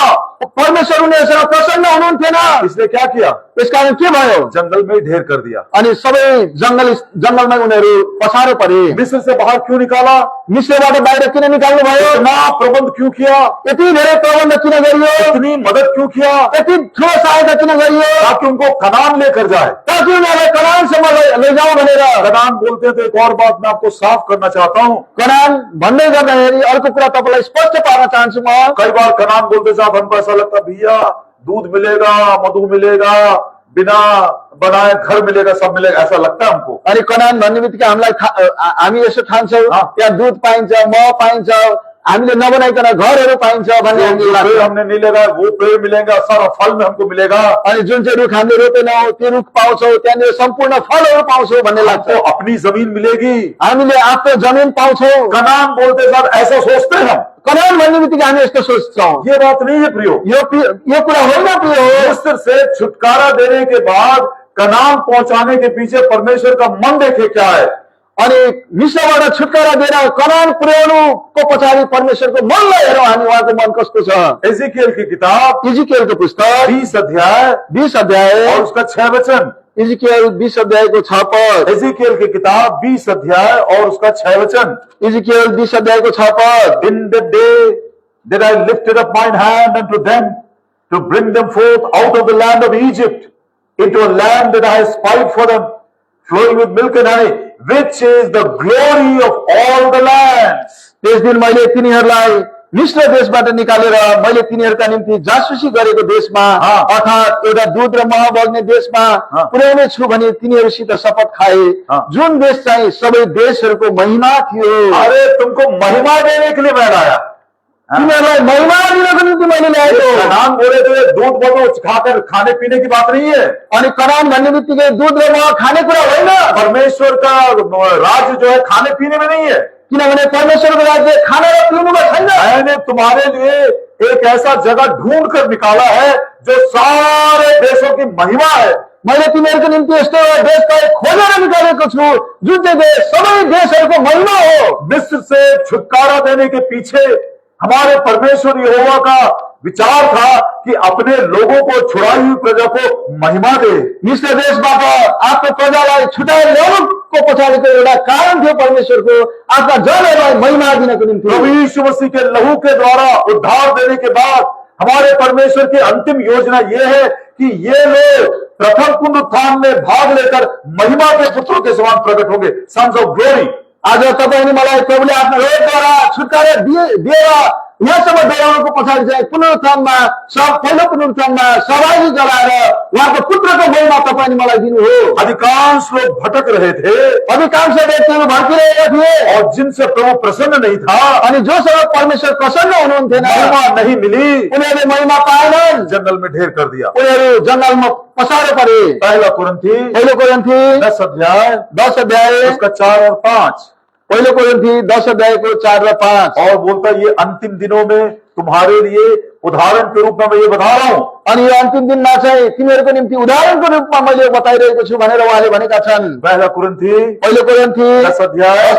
परमेश्वर उनीहरूसँग प्रसन्न हुनुहुन्थेन। इसलिए क्या किया? त्यसकारण के भयो? जंगल में ही ढेर कर दिया। अनि सबै जंगलमा उनीहरू पछारो परे। मिस्र से बाहर क्यों निकाला? मिस्रबाट बाहिर किन निकाल्नु भयो? इतना प्रबंध क्यों किया? यति धेरै प्रबन्ध किन गरियो? इतनी मदद क्यों किया? यति ठुलो सहायता किन गरियो? ताकि उनको कनान लेकर जाए। ताकि उनीहरूलाई कनानसम्म लैजाउँ भनेर। कनान बोलते हैं तो एक और बात मैं आपको साफ करना चाहता हूँ। कनान भन्दै गर्दाखेरि अर्को कुरा तपाईँलाई स्पष्ट पार्न चाहन्छु म। कई बार कनान बोलते साथ हमको ऐसा लगता भैया दूध मिलेगा, मधु मिलेगा, बिना बनाए घर मिलेगा, सब मिलेगा, ऐसा लगता है हमको। अनि कनान भन्ने बित्तिकै हामी यसो ठान्छौँ त्यहाँ दुध पाइन्छ, मह पाइन्छ, हामीले नबनाइकन घरहरू पाइन्छ भन्ने हामीले लाग्छ। पेड़ हमने नहीं लगाया वो पेड़ मिलेगा, सारा फल में हमको मिलेगा। अनि जुन चाहिँ रुख हामीले रोपेनौँ त्यो रुख पाउँछौँ, त्यहाँनिर सम्पूर्ण फलहरू पाउँछौँ भन्ने लाग्छ। हमको अपनी जमीन मिलेगी। हामीले आफ्नो जमिन पाउँछौँ। कनान बोलते साथ ऐसा सोचते हैं हम। कनान भन्ने बित्तिकै हामी यस्तो सोच्छौँ। ये बात नहीं है प्रियो। यो कुरा होइन प्रिय। मिस्र से छुटकारा देने के बाद कनान पहुंचाने के पीछे परमेश्वर का मन देखे क्या है। अनि मिस्रबाट छुटकारा दिएर कनान पुर्याउनुको पछाडि परमेश्वरको मनलाई हेरौँ हामी, उहाँको मन कस्तो छ। एजिकियल की किताब इजिकियलको पुस्तक 20 अध्याय 20 अध्याय और उसका 6 वचन। इजिकियल 20 अध्यायको 6 पद। एजिकियल की किताब 20 अध्याय और उसका 6 वचन। इजिकियल 20 अध्यायको 6 पद। In the day that I lifted up mine hand unto them to bring them forth out of the land of Egypt into a land that I have spied for them, flowing with milk and honey, which is the glory of all the lands. त्यस दिन मैले तिनीहरूलाई मिस्र देशबाट निकालेर मैले तिनीहरूका निम्ति जासुसी गरेको देशमा अर्थात् एउटा दूध र मह बग्ने देशमा पुर्याउने छु भने तिनीहरूसित शपथ खाए, जुन देश चाहिँ सबै देशहरूको महिमा थियो। अरे तुमको महिमा देने के लिए मैं लाया। तिनीहरूलाई महिमा दिनको निम्ति मैले ल्याएको। कनान बोले तो ये दूध मधु खाकर खाने पीने की बात नहीं है। अनि कनान भन्ने बित्तिकै दूध र मह खाने कुरा होइन। परमेश्वर का राज्य जो है खाने पीने में नहीं है। किनभने परमेश्वरको राज्य खाना र पिउनुमा छैन। मैंने तुम्हारे लिए एक ऐसा जगह ढूंढ कर निकाला है जो सारे देशों की महिमा है। मैले तिमीहरूको निम्ति यस्तो देशलाई खोजेर निकालेको छु जुन चाहिँ देश सबै देशहरूको महिमा हो। मिस्र से छुटकारा देने के पीछे हमारे परमेश्वर यहोवा का विचार था कि अपने लोगों को छुड़ाई हुई प्रजा को महिमा दे। मिस्र देशबाट आफ्नो प्रजालाई छुटाएर ल्याउनुको पछाडिको एउटा कारण थियो परमेश्वरको आफ्ना जनहरूलाई महिमा दिनको निम्ति। प्रभु यीशु मसीह के लहू के द्वारा उद्धार देने के बाद हमारे परमेश्वर की अंतिम योजना ये है कि ये लोग प्रथम पुनरुत्थान में भाग लेकर महिमा के पुत्रों के समान प्रकट होंगे, सन्स ऑफ ग्लोरी। आज तपाईँ अनि मलाई प्रभुले आफ्नो रोगद्वारा छुटकारा दिएर यहाँसम्म डराउनुको पछाडि चाहिँ पुनरुत्थानमा पहिलो पुनरुत्थानमा सहभागी गराएर उहाँको पुत्रको महिमा तपाईँ अनि मलाई दिनु हो। अधिकांश लोग भटक रहे थे, अधिकांश व्यक्तिहरू भड्किरहेका थिए और जिनसे प्रभु प्रसन्न नहीं था, अनि जोसँग परमेश्वर प्रसन्न हुनुहुन्थेन, महिमा नहीं मिली, उनीहरूले महिमा पाएनन्, जंगल में ढेर कर दिया। उनीहरू जंगलमा पसारो परे। पहिलो कोरिन्थी 10 अध्याय उसका 4 और 5। पहिलो कोरिन्थी 10 अध्यायको 4 र 5। और बोलता ये अंतिम दिनों में तुम्हारे लिए उदाहरण के रूप में मैं ये बता रहा हूँ। अनि यो अन्तिम दिनमा चाहिँ तिमीहरूको निम्ति उदाहरणको रूपमा मैले बताइरहेको छु भनेर उहाँले भनेका छन्। पहिलो कोरिन्थी 10 अध्याय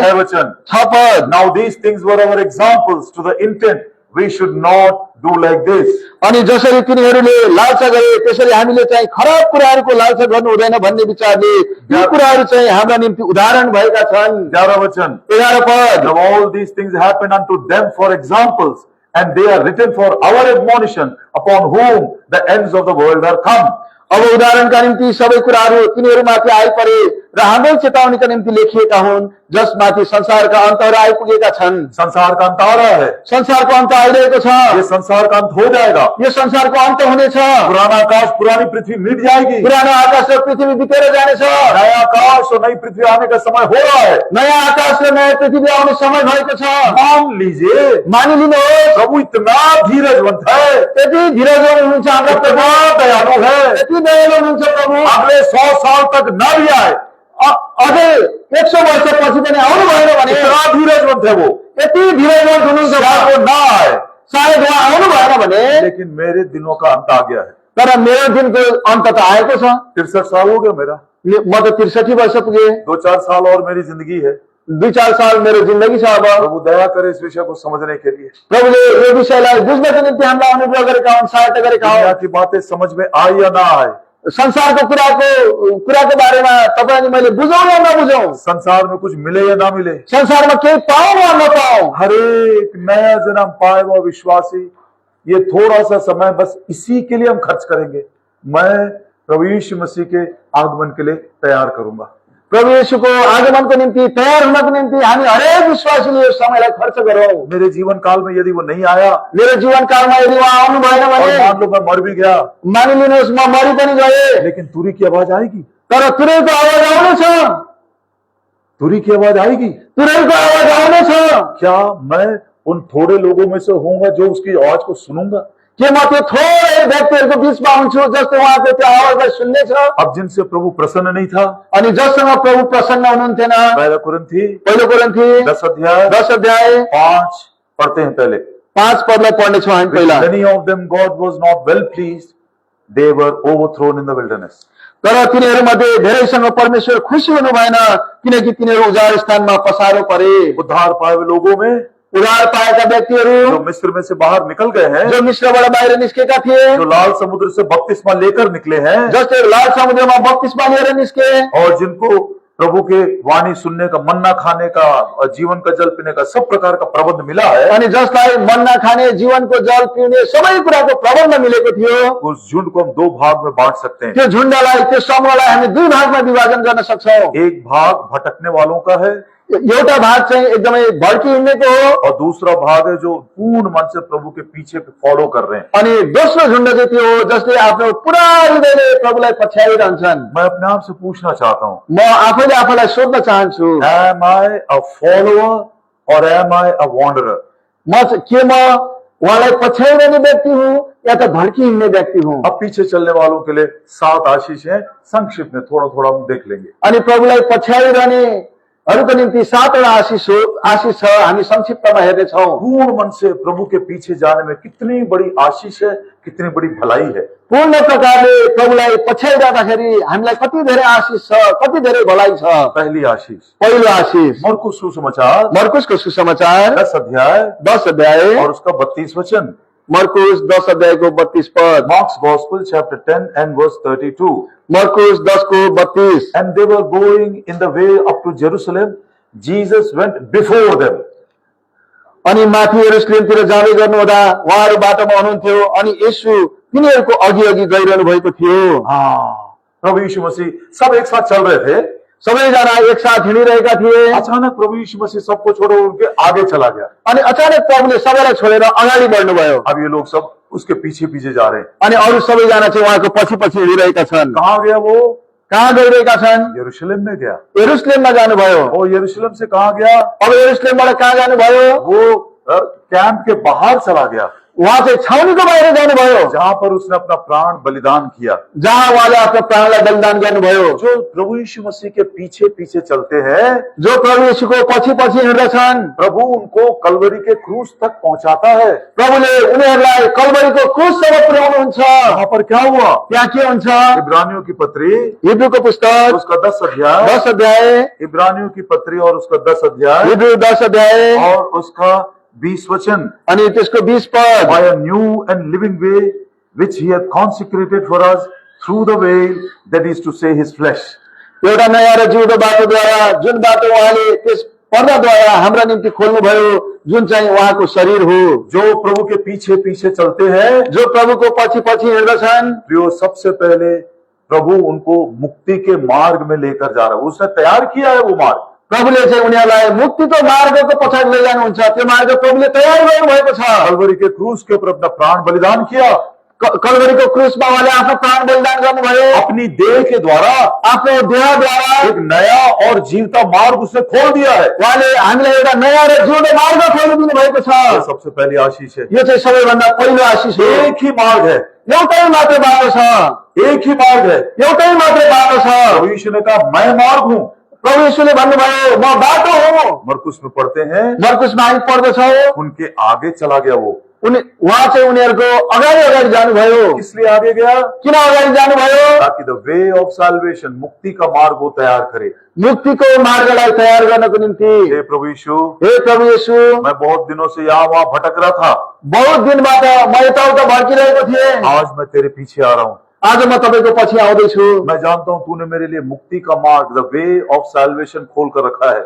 6 वचन। 6 पद। Now these things were our examples to the intent we should not do like this. अनि जसरी तिनीहरूले लालसा गरे त्यसरी हामीले चाहिँ खराब कुराहरूको लालसा गर्नु हुँदैन भन्ने विचारले यी कुराहरू चाहिँ हाम्रा निम्ति उदाहरण भएका छन्। 11 वचन। 11 पद। Now all these things happen unto them for examples, and they are written for our admonition, upon whom the ends of the world are come. अब उदाहरणका निम्ति सबै कुराहरू तिनीहरूमाथि आइपरे र हाम्रै चेतावनीका निम्ति लेखिएका हुन्, जसमाथि संसारका अन्तहरू आइपुगेका छन्। संसार का अंत आ रहा है, संसारको अन्त आइरहेको छ, ये संसार का अंत हो जाएगा। यो संसारको अन्त हुनेछ, पुराना आकाश पुरानी पृथ्वी मिट जाएगी, पुरानो आकाश र पृथ्वी बितेर जानेछ, नया आकाश और नई पृथ्वी आने का समय हो रहा है। नयाँ आकाश र नयाँ पृथ्वी आउने समय भएको छ। मान लीजिए, मानिलिनुहोस्, प्रभु इतना धीरजवंत है, यति धीरज हुनुहुन्छ हाम्रो प्रभु, इतना दयालु है, यति दयालु हुनुहुन्छ प्रभु, अगले 100 साल तक न भी आए, अझै 100 वर्षपछि पनि आउनु भएन भने इतना धीरजवंत है वो, यति धीरजवन्त हुनुहुन्छ, शायद वो ना आए, सायद उहाँ आउनु भएन भने। लेकिन मेरे दिनों का अंत आ गया है। तर मेरो दिनको अन्त त आएको छ। 63 साल हो गया मेरा, म त 63 वर्ष पुगे, 2-4 साल और मेरी जिंदगी है। 2-4 साल मेरो जिन्दगी छ। अब प्रभु दया करे इस विषय को समझने के लिए, प्रभुले यो विषयलाई बुझ्नको निम्ति हामीलाई अनुग्रह गरेका हुन्, सहायता गरेका दुनिया हुन्। की बातें समझ में आए या ना आए, संसारको कुराको बारेमा तपाईँ अनि मैले बुझौँ या नबुझौँ, संसार में कुछ मिले या ना मिले, संसारमा केही पाऊँ वा नपाऊँ, हर एक नया जन्म पाए हुआ विश्वासी ये थोड़ा सा समय बस इसी के लिए हम खर्च करेंगे। मैं प्रभु यीशु मसीह के आगमन के लिए तैयार करूंगा। प्रभु येशूको आगमनको निम्ति तयार हुनको निम्ति हामी हरेक विश्वासीले यो समयलाई खर्च गरौँ। मेरे जीवन काल में यदि वो नहीं आया मेरो जीवनकालमा यदि उहाँ आउनु भएन और भने, मान लो मैं मर भी गया, मानिलिनुहोस् म मरि पनि गए, लेकिन तुरी की आवाज आएगी, तर तुरैको आवाज आउनेछ, तुरी की आवाज आएगी। तुरैको आवाज आउनेछ। क्या मैं उन थोड़े लोगों में से होऊंगा जो उसकी आवाज को सुनूंगा? के म त्यो थोरै व्यक्तिहरूको बीचमा हुन्छु जसले उहाँको त्यो आवाजलाई सुन्नेछ, अब जिनसे प्रभु प्रसन्न नहीं था, अनि जससँग प्रभु प्रसन्न हुनुहुन्थेन। पहला कुरिन्थी पहिलो कोरिन्थी 10 अध्याय 10 अध्याय 5 पढ़ते हैं पहले। 5 पदलाई पढ्नेछौँ हामी पहिला। Many of them God was not well pleased, they were overthrown in the wilderness. तर तिनीहरूमध्ये धेरैसँग परमेश्वर खुसी हुनु भएन, किनकि तिनीहरू उजाड स्थानमा पसारो परे। उद्धार पाए हुए लोगों में उजाड पाएका व्यक्तिहरू जो मिस्र में से बाहर निकल गए हैं, जो मिश्रबाट बाहिर निस्केका थिए, जो लाल समुद्र से बपतिस्मा लेकर निकले हैं, जसले लाल समुद्रमा बत्तीसमा लिएर निस्के, और जिनको प्रभु के वाणी सुनने का, मन्ना खाने का और जीवन का जल पीने का सब प्रकार का प्रबंध मिला है, अनि जसलाई मन्ना खाने, जीवनको जल पिउने सबै कुराको प्रबन्ध मिलेको थियो, उस झुंड को हम 2 भाग में बांट सकते हैं। त्यो झुण्डलाई, त्यो समूहलाई हामी 2 भागमा विभाजन गर्न सक्छौं। एक भाग भटकने वालों का है एउटा भाग चाहिँ एकदमै भड्की हिँड्नेको हो, और दूसरा भाग है जो पूर्ण मन से प्रभु के पीछे फॉलो कर रहे हैं। अनि दोस्रो झुण्ड चाहिँ त्यो हो जसले आफ्नो पुरा हृदयले प्रभुलाई पछ्याइरहन्छन्। मैं अपने आप से पूछना चाहता हूँ, म आफैले आफैलाई सोध्न चाहन्छु, am I a follower or am I a wanderer? के म उहाँलाई पछ्याइरहने व्यक्ति हुँ या त भड्की हिँड्ने व्यक्ति हुँ? अब पीछे चलने वालों के लिए 7 आशीष है, संक्षिप्त में थोड़ा थोड़ा हम देख लेंगे। अनि प्रभुलाई पछ्याइरहनेहरूको निम्ति 7 वटा आशीष छ, हामी संक्षिप्तमा हेर्नेछौँ। पूर्ण मन से प्रभु के पीछे जाने में कितनी बड़ी आशीष है, कितनी बड़ी भलाई है। पूर्ण प्रकारले प्रभुलाई पछ्याइरहँदाखेरि हामीलाई कति धेरै आशीष छ, कति धेरै भलाइ छ। पहली आशीष पहिलो आशीष मरकुस सुसमाचार मरकुसको सुसमाचार 10 अध्याय 10 अध्याय और उसका 32 वचन। मरकुस 10 अध्यायको 32 पद। Mark's Gospel chapter 10 and verse 32. मरकुस 10 को 32। And they were going in the way up to Jerusalem. Jesus went before them. अनि माथि यरुशलेमतिर जाँदै गर्नुहुँदा उहाँहरू बाटोमा हुनुहुन्थ्यो, अनि येशू तिनीहरूको अघि अघि गइरहनु भएको थियो। हाँ, प्रभु यीशु मसीह सब एक साथ चल रहे थे। सबैजना एक साथ हिँडिरहेका थिए। अचानक प्रभु यीशु मसीह सबको छोड़ उनके आगे चला गया। अनि अचानक प्रभुले सबैलाई छोडेर अगाडि बढ्नुभयो। अब ये लोग सब उसके पीछे पीछे जा रहे हैं। अनि अरू सबैजना चाहिँ उहाँको पछि पछि हिँडिरहेका छन्। कहाँ गया वो? कहाँ गइरहेका छन्? यरूशलेम में गया। यरुशलेममा जानुभयो। और यरूशलेम से कहाँ गया? अब यरुशलेमबाट कहाँ जानुभयो? वो कैंप के बाहर चला गया, उहाँ चाहिँ छाउनीको बाहिर जानुभयो, जहां पर उसने अपना प्राण बलिदान किया। जहाँ उहाँले आफ्नो प्राणलाई बलिदान गर्नुभयो। जो प्रभु यीशु मसीह के पीछे पीछे चलते हैं, जो प्रभु यीशुको पछि पछि हिँड्दछन्, प्रभु उनको कलवरी के क्रूस तक पहुंचाता है। प्रभुले उनीहरूलाई कल्वरीको क्रुससम्म पुर्याउनुहुन्छ। वहां पर क्या हुआ? त्यहाँ के हुन्छ? इब्रानियों की पत्री हिब्रूको पुस्तक उसका 10 अध्याय 10 अध्याय, इब्रानियों की पत्री और उसका 10 अध्याय हिब्रू 10 अध्याय और उसका 20 वचन। अनि त्यसको 20 पद। By a new and living way which he hath consecrated for us through the veil, that is to say his flesh. एउटा नयाँ र जिउँदो बाटोद्वारा, जुन बाटो उहाँले त्यस पर्दाद्वारा हाम्रा निम्ति खोल्नुभयो, जुन चाहिँ उहाँको शरीर हो। जो प्रभु के पीछे पीछे चलते हैं, जो प्रभुको पछि पछि हिँड्दछन्, वो सबसे पहले प्रभु उनको मुक्ति के मार्ग में लेकर जा रहा है। उसने तैयार किया है वो मार्ग। प्रभुले चाहिँ उनीहरूलाई मुक्तिको मार्गको पछाडि लैजानुहुन्छ। त्यो मार्ग प्रभुले तयार गर्नुभएको छ। कलवरी के क्रूस के ऊपर अपना प्राण बलिदान किया। कलवरीको क्रुसमा उहाँले आफ्नो प्राण बलिदान गर्नुभयो। अपनी देह के द्वारा आफ्नो देहद्वारा एक नया और जीवता मार्ग उसने खोल दिया है। उहाँले हामीलाई एउटा नयाँ र जिउँदो मार्ग खोलिदिनु भएको छ। ये सबसे पहली आशीष है। यो चाहिँ सबैभन्दा पहिलो आशीष हो। एक ही मार्ग है, एउटै मात्र बाटो छ। एक ही मार्ग है। एउटै मात्र बाटो छ। प्रभु यीशु ने कहा मैं मार्ग हूं। प्रभु यीशुले भन्नुभयो म बाटो हुँ। मरकुस में पढ़ते हैं मरकुसमा हामी पढ्दछौँ। उनके आगे चला गया वो। उहाँ चाहिँ उनीहरूको अगाडि अगाडि जानुभयो। किस लिए आगे गया? किन अगाडि जानुभयो? ताकि द वे ऑफ साल्वेशन, मुक्ति का मार्ग वो तैयार करे। मुक्तिको मार्गलाई तयार गर्नको निम्ति। हे प्रभु यीशु, हे प्रभु यीशु, मैं बहुत दिनों से यहाँ वहाँ भटक रहा था। बहुत दिनबाट म यताउता भड्किरहेको थिएँ। आज मैं तेरे पीछे आ रहा हूँ। आज म तपाईको पछि आउँदैछु। मैं जानता हूँ तूने मेरे लिए मुक्ति का मार्ग, द वे ऑफ साल्वेशन खोल कर रखा है।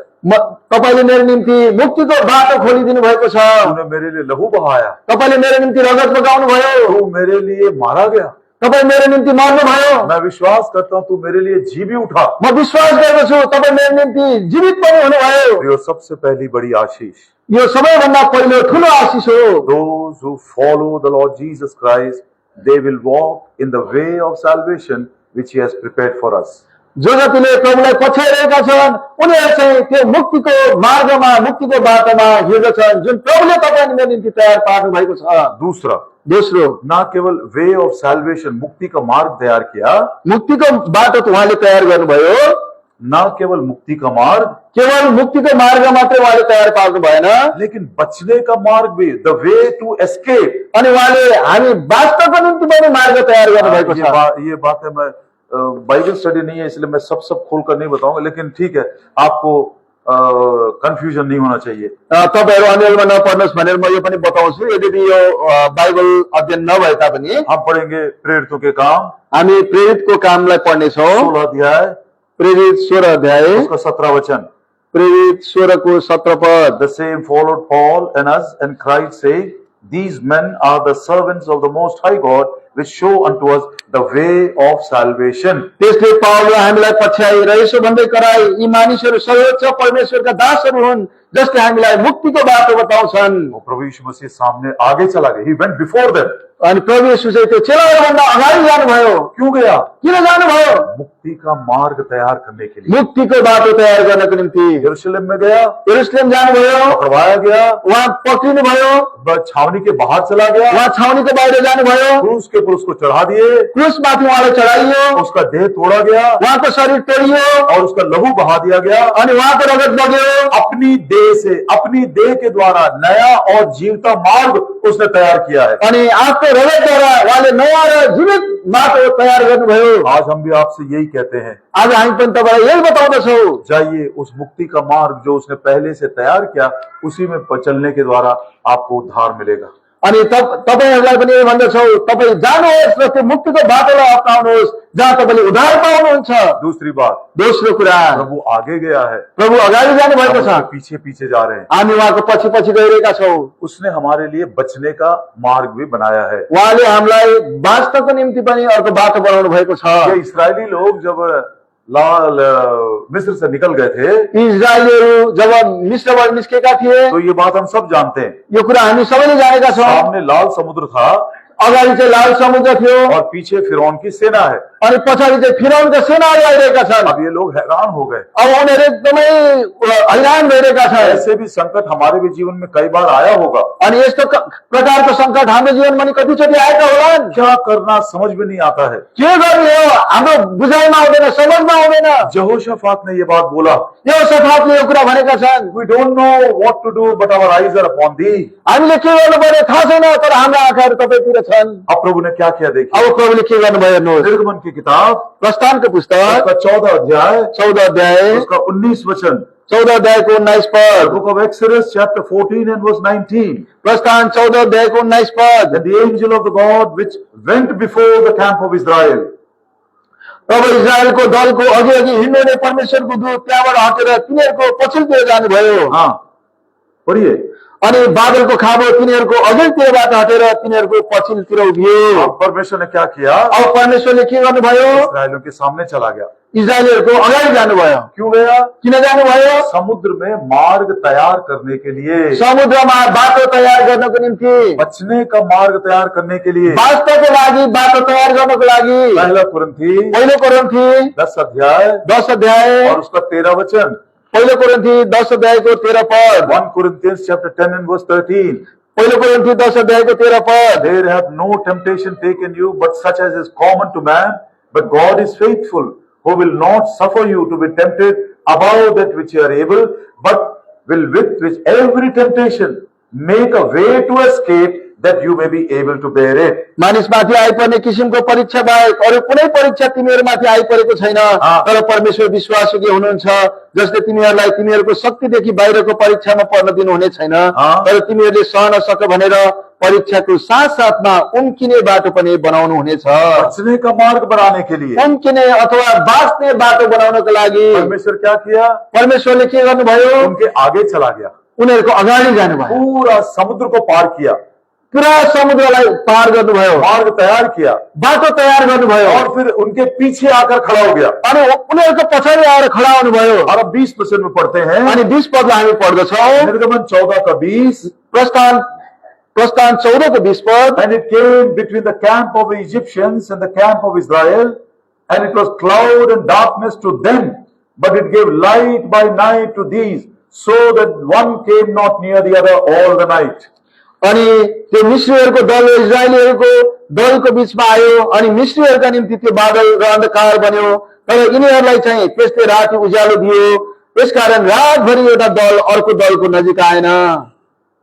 तपाईले मेरो निम्ति मुक्तिको बाटो खोलिदिनु भएको छ। तूने मेरे लिए लहू बहाया। तपाईले मेरो निम्ति रगत बगाउनु भयो। तू मेरे लिए मारा गया। तपाईँ मेरो निम्ति मर्नु भयो। मैं विश्वास करता हूँ तू मेरे लिए जी भी उठा। म विश्वास गर्दछु तपाईँ मेरो निम्ति जीवित पनि हुनुभयो। यो सबसे पहली बड़ी आशीष। यो सबैभन्दा पहिलो ठुलो आशीष हो। Those who follow the Lord Jesus Christ, they will walk in the way of salvation which He has prepared for us. जो जतिले प्रभुलाई पछ्याइरहेका छन् उनीहरू चाहिँ त्यो मुक्तिको मार्गमा, मुक्तिको बाटोमा हिँड्दछन् जुन प्रभुले तपाईँ मेरो निम्ति तयार पार्नु भएको छ। दूसरा, दोस्रो, ना केवल वे ऑफ सैल्वेशन, मुक्ति का मार्ग तैयार किया, मुक्तिको बाटो त उहाँले तयार गर्नुभयो। ना केवल मुक्ति का मार्ग, केवल मुक्तिको मार्ग मात्रै उहाँले तयार पार्नु भएन, लेकिन बचने का मार्ग भी, द वे टू एस्केप। अनि उहाँले हामी बाँच्नको निम्ति पनि मार्ग तयार गर्नुभएको छ। ये बात है, मैं बाइबल स्टडी नहीं है इसलिए मैं सब खोल कर नहीं बताऊंगा, लेकिन ठीक है, आपको कंफ्यूजन नहीं होना चाहिए। तपाईहरु अन्यलमा नपढ्नुहोस् भनेर म यो पनि बताउँछु। यदि यो बाइबल अध्ययन नभए तापनि हम पढ़ेंगे प्रेरितों के काम, हामी प्रेरितको कामलाई पढ्नेछौँ। 16 अध्याय, प्रेरित 16 अध्याय, उसका 17 वचन। प्रेरित 16 को 17 पद। The same followed Paul and us and cried, saying, These men are the servants of the Most High God, which show unto us the way of salvation. त्यसले पावलले हामीलाई पछ्याई र यसो भन्दै कराई, यी मानिसहरू सर्वोच्च परमेश्वरका दासहरू हुन् जसले हामीलाई मुक्तिको बाटो बताउँछन्। वो प्रभु यीशु मसीह सामने आगे चला गया। He went before them. अनि प्रभु येशू चाहिँ त्यो चेलाहरूभन्दा अगाडि जानुभयो। क्यों गया? किन जानुभयो? मुक्ति का मार्ग तैयार करने के लिए। मुक्तिको बाटो तयार गर्नको निम्ति यरूशलेम में गया, यरूशलेम जानुभयो, पकड़वाया गया, वहाँ पक्रिनुभयो, छावनी के बाहर चला गया, वहाँ छाउनीको बाहिर जानुभयो, क्रूस के ऊपर उसको चढ़ा दिए, क्रूसमाथि उहाँलाई चढाइयो, उसका देह तोड़ा गया, उहाँको शरीर तोडियो और उसका लहू बहा दिया गया। अनि उहाँको रगत बग्यो। अपनी देह से, अपनी देह के द्वारा नया और जीवता मार्ग उसने तैयार किया है। अनि आफ्नो रगतद्वारा उहाँले नयाँ र जीवित बाटो तयार गर्नुभयो। आज हम भी आपसे यही कहते हैं, आज हामी पनि तपाईलाई यही बताउँदछौँ, जाइए उस मुक्ति का मार्ग जो उसने पहले से तैयार किया, उसी में चलने के द्वारा आपको उद्धार मिलेगा। अनि तपाईहरूलाई पनि यही भन्दछौँ, तपाईँ जानुहोस् र त्यो मुक्तिको बाटोलाई अपनाउनुहोस् जहाँ तपाईँले उद्धार पाउनुहुन्छ। दूसरी बात, दोस्रो कुरा, प्रभु आगे गया है, प्रभु अगाडि जानु भएको छ, पीछे पीछे जा रहे हैं। हामी उहाँको पछि पछि गइरहेका छौँ। उसने हमारे लिए बचने का मार्ग भी बनाया है। उहाँले हामीलाई बाँच्नको निम्ति पनि अर्को बाटो बनाउनु भएको छ। ये इस्राएली लोग जब लाल मिस्र से निकल गए थे, इजरायलीहरू जब मिस्रबाट निस्केका थिए, तो ये बात हम सब जानते हैं। यो कुरा हामी सबैले जानेका छौँ। सामने लाल समुद्र था अगाडि चाहिँ लाल समुद्र थियो और पीछे फिरौन की सेना है। अनि पछाडि चाहिँ फिरौनको सेनाहरू आइरहेका छन्। अब ये लोग हैरान हो गए। अब उनीहरू एकदमै हैरान भइरहेका छन्। ऐसे भी संकट हमारे भी जीवन में कई बार आया होगा। अनि यस्तो प्रकारको संकट हाम्रो जीवनमा नि कतिचोटि आएका होलान्। क्या करना समझ में नहीं आता है। के गर्ने हो हाम्रो बुझाइमा आउँदैन, समझमा आउँदैन। यहोशाफात ने ये बात बोला, यहोशाफातले यो कुरा भनेका छन्, We don't know what to do, but our eyes are upon thee. हामीले के गर्नु पर्ने थाहा छैन, तर हाम्रा आँखाहरू तपाईँतिर छन्। अब प्रभु ने क्या किया देखिए। अब प्रभुले के गर्नुभयो हेर्नुहोस्। निर्गमन की किताब प्रस्थानको पुस्तक उसका 14 अध्याय, 14 अध्याय, उसका 19 वचन। 14 अध्यायको 19 पद। Book of Exodus chapter 14 and verse 19. प्रस्थान 14 अध्यायको 19 पद। And the angel of the God which went before the camp of Israel. तब इजरायलको दलको अघि अघि हिँड्ने परमेश्वरको दूत त्यहाँबाट हटेर तिनीहरूको पछिल्तिर जानुभयो। हाँ, पढ़िए। अनि बादलको खाबो तिनीहरूको अघिल्तिरबाट हटेर तिनीहरूको पछिल्तिर उभियो। अब परमेश्वर ने क्या किया? अब परमेश्वरले के गर्नुभयो? इस्राएलियों के सामने चला गया। इजरायलीहरूको अगाडि जानुभयो। क्यों गया? किन जानुभयो? समुद्र में मार्ग तैयार करने के लिए, समुद्रमा बाटो तयार गर्नको निम्ति, बचने का मार्ग तैयार करने के लिए। बाँच्नको लागि बाटो तयार गर्नको लागि। पहला कुरिन्थी पहिलो कोरिन्थी 10 अध्याय 10 अध्याय और उसका 13 वचन। पहिलो कोरिन्थी 10 अध्यायको 13 पद। 1 Corinthians chapter 10 and verse 13. पहिलो कोरिन्थी 10 अध्यायको 13 पद। There have no temptation taken you, but such as is common to man. But God is faithful, who will not suffer you to be tempted above that which you are able, but will with every temptation make a way to escape, that you may be able to bear it. मानिसमाथि आइपर्ने किसिमको परीक्षा बाहेक अरू कुनै परीक्षा तिमीहरूमाथि आइपरेको छैन। तर परमेश्वर विश्वासयोग्य हुनुहुन्छ, जसले तिमीहरूलाई तिमीहरूको शक्तिदेखि बाहिरको परीक्षामा पर्न दिनुहुने छैन। तर तिमीहरूले सहन सक भनेर परीक्षाको साथ साथमा उम्किने बाटो पनि बनाउनु हुनेछ। बचने का मार्ग बनाने के लिए उम्किने अथवा बाँच्ने बाटो बनाउनको लागि परमेश्वर क्या किया? परमेश्वरले के गर्नुभयो? उनके आगे चला गया, उनीहरूको अगाडि जानुभयो। पूरा समुद्र को पार किया, पुरा समुद्रलाई पार गर्नुभयो, मार्ग तैयार किया, बाटो तयार गर्नुभयो। और फिर उनके पीछे आकर खड़ा हो गया। अनि उनीहरूको पछाडि आएर खडा हुनुभयो। और अब 20% में पढ़ते हैं, अनि 20 पदलाई हामी पढ्दछौँ। निर्गमन 14 का 20। प्रस्थान 14 को 20 पद। And it came between the camp of the Egyptians and the camp of Israel, and it was cloud and darkness to them, but it gave light by night to these, so that one came not near the other all the night. अनि त्यो मिश्रीहरूको दल इजरायलीहरूको दलको बीचमा आयो, अनि मिश्रीहरूका निम्ति त्यो बादल र अन्धकार बन्यो, तर यिनीहरूलाई चाहिँ त्यसले राति उज्यालो दियो। यसकारण रातभरि एउटा दल अर्को दलको नजिक आएन।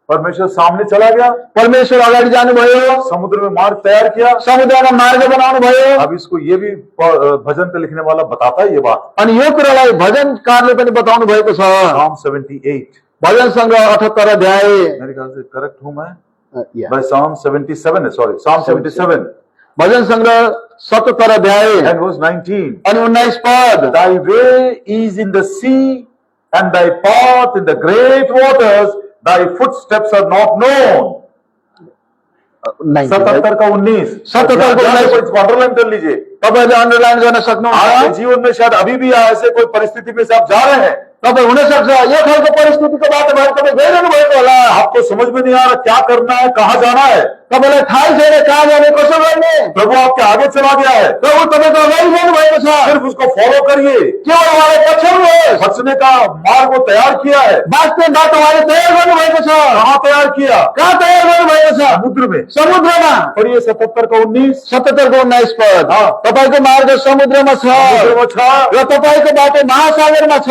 परमेश्वर सामने चला गया, परमेश्वर अगाडि जानुभयो, समुद्र में मार्ग तैयार किया। समुद्रमा मार्ग बनाउनु भयो। अब इसको ये भी भजन का लिखने वाला बताता है ये बात। अनि यो कुरालाई भजनकारले पनि बताउनु भएको छ। Psalm 78, भजन संग्रह 78 अध्याय। मेरे ख्याल से करेक्ट हूं मैं, भाई Psalm 77 है, सॉरी Psalm 77 भजन संग्रह 77 अध्याय and verse 19. अनि 19 पद। Thy way is in the sea, and thy path in the great waters, thy footsteps are not known. 77 का 19, 77 का 19 अंडरलाइन कर लीजिए। तपाईले अन्डरलाइन गर्न सक्नुहुन्छ। आपके जीवन में शायद अभी भी ऐसे कोई परिस्थिति में से आप जा रहे हैं, तपाईँ हुन सक्छ यो खालको परिस्थितिको बाटोबाट तपाईँ गइरहनु भएको होला। आपको समझ में नहीं आ रहा क्या करना है, कहाँ जाना है। तपाईलाई थाहै छैन कहाँ जाने, कसो गर्ने। प्रभु आपके आगे चला गया है, प्रभु तपाईको अगाडि जानु भएको छ। सिर्फ उसको फॉलो करिए। केवल उहाँलाई पछ्याउनुहोस्। बचने का मार्ग को तैयार किया है। बाँच्ने बाटो उहाँले तयार गर्नु भएको छ। कहाँ तैयार किया? कहाँ तयार गर्नु भएको छ? समुद्र में। समुद्रमा। पढ़िए 77 का 19। 77 को 19 पद। तपाईको मार्ग समुद्रमा छ र तपाईको बाटो महासागरमा छ,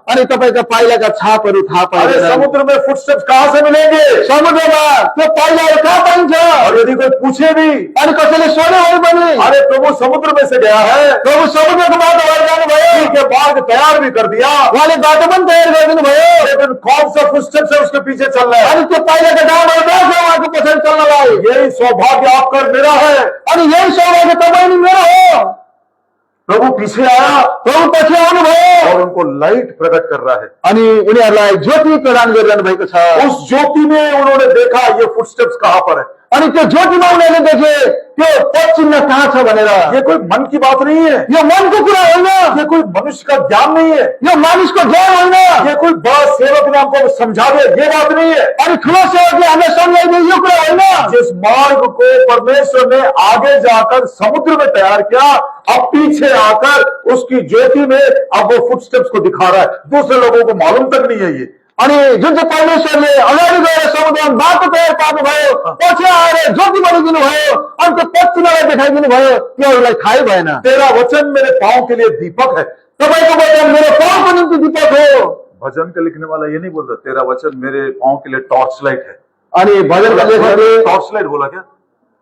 अनि तपाईका पाइलाका छापहरू थाहा अरे पाइँदैन। समुद्र में फुटस्टेप्स कहाँ से मिलेंगे? समुद्रमा त्यो पाइलाहरू कहाँ पाइन्छ? और यदि कोई पूछे भी, अनि कसैले सोध्यो भने पनि अरे प्रभु समुद्र में से गया है, प्रभु समुद्रको बाटो भएर जानुभयो, ठीक है, मार्ग तैयार भी कर दिया, उहाँले बाटो पनि तयार गरिदिनु भयो। लेकिन कौन सा फुटस्टेप्स है उसके पीछे चल रहा है? अनि त्यो पाइलाका डाँडाहरू कहाँ छ उहाँको पछाडि चल्नलाई? यही सौभाग्य आपका और मेरा है। अनि यही सौभाग्य तपाईँ नि मेरो हो। प्रभु पीछे आया प्रभु पछि आउनुभयो और उनको लाइट प्रकट कर रहा है। अनि उनीहरूलाई ज्योति प्रदान गरिरहनु भएको छ। उस ज्योति में उन्होंने देखा ये फुटस्टेप्स कहाँ पर है। अनि त्यो ज्योतिमा उनीहरूले देखे त्यो पद चिन्ह कहाँ छ भनेर। ये कोई मन की बात नहीं है, यो मनको कुरा होइन, ये कोई मनुष्य का ज्ञान नहीं है, यो मानिसको ज्ञान होइन, ये कोई बड़ा सेवक ने हमको समझा दे ये बात नहीं है। अनि ठुलो सेवकले हामीलाई सम्झाइदिए यो कुरा होइन। जिस मार्ग को परमेश्वर ने आगे जाकर समुद्र में तैयार किया, अब पीछे आकर उसकी ज्योति में अब वो फुटस्टेप्स को दिखा रहा है। दूसरे लोगों को मालूम तक नहीं है ये। अनि जुन चाहिँ परमेश्वरले अगाडि गएर समुद्रमा बाटो तयार पार्नुभयो, पछि आएर ज्योति बनाइदिनु भयो, अनि त्यो पश्चिमलाई देखाइदिनु भयो, त्योहरूलाई थाहै भएन। तेरा वचन मेरे पाँव के लिए दीपक है। तपाईँको वचन मेरो पाउँको निम्ति दीपक हो। भजन का लिखने वाला ये नहीं बोलता तेरा वचन मेरे पाँव के लिए टॉर्च लाइट है। अनि भजनका लेखकले टॉर्च लाइट बोला क्या?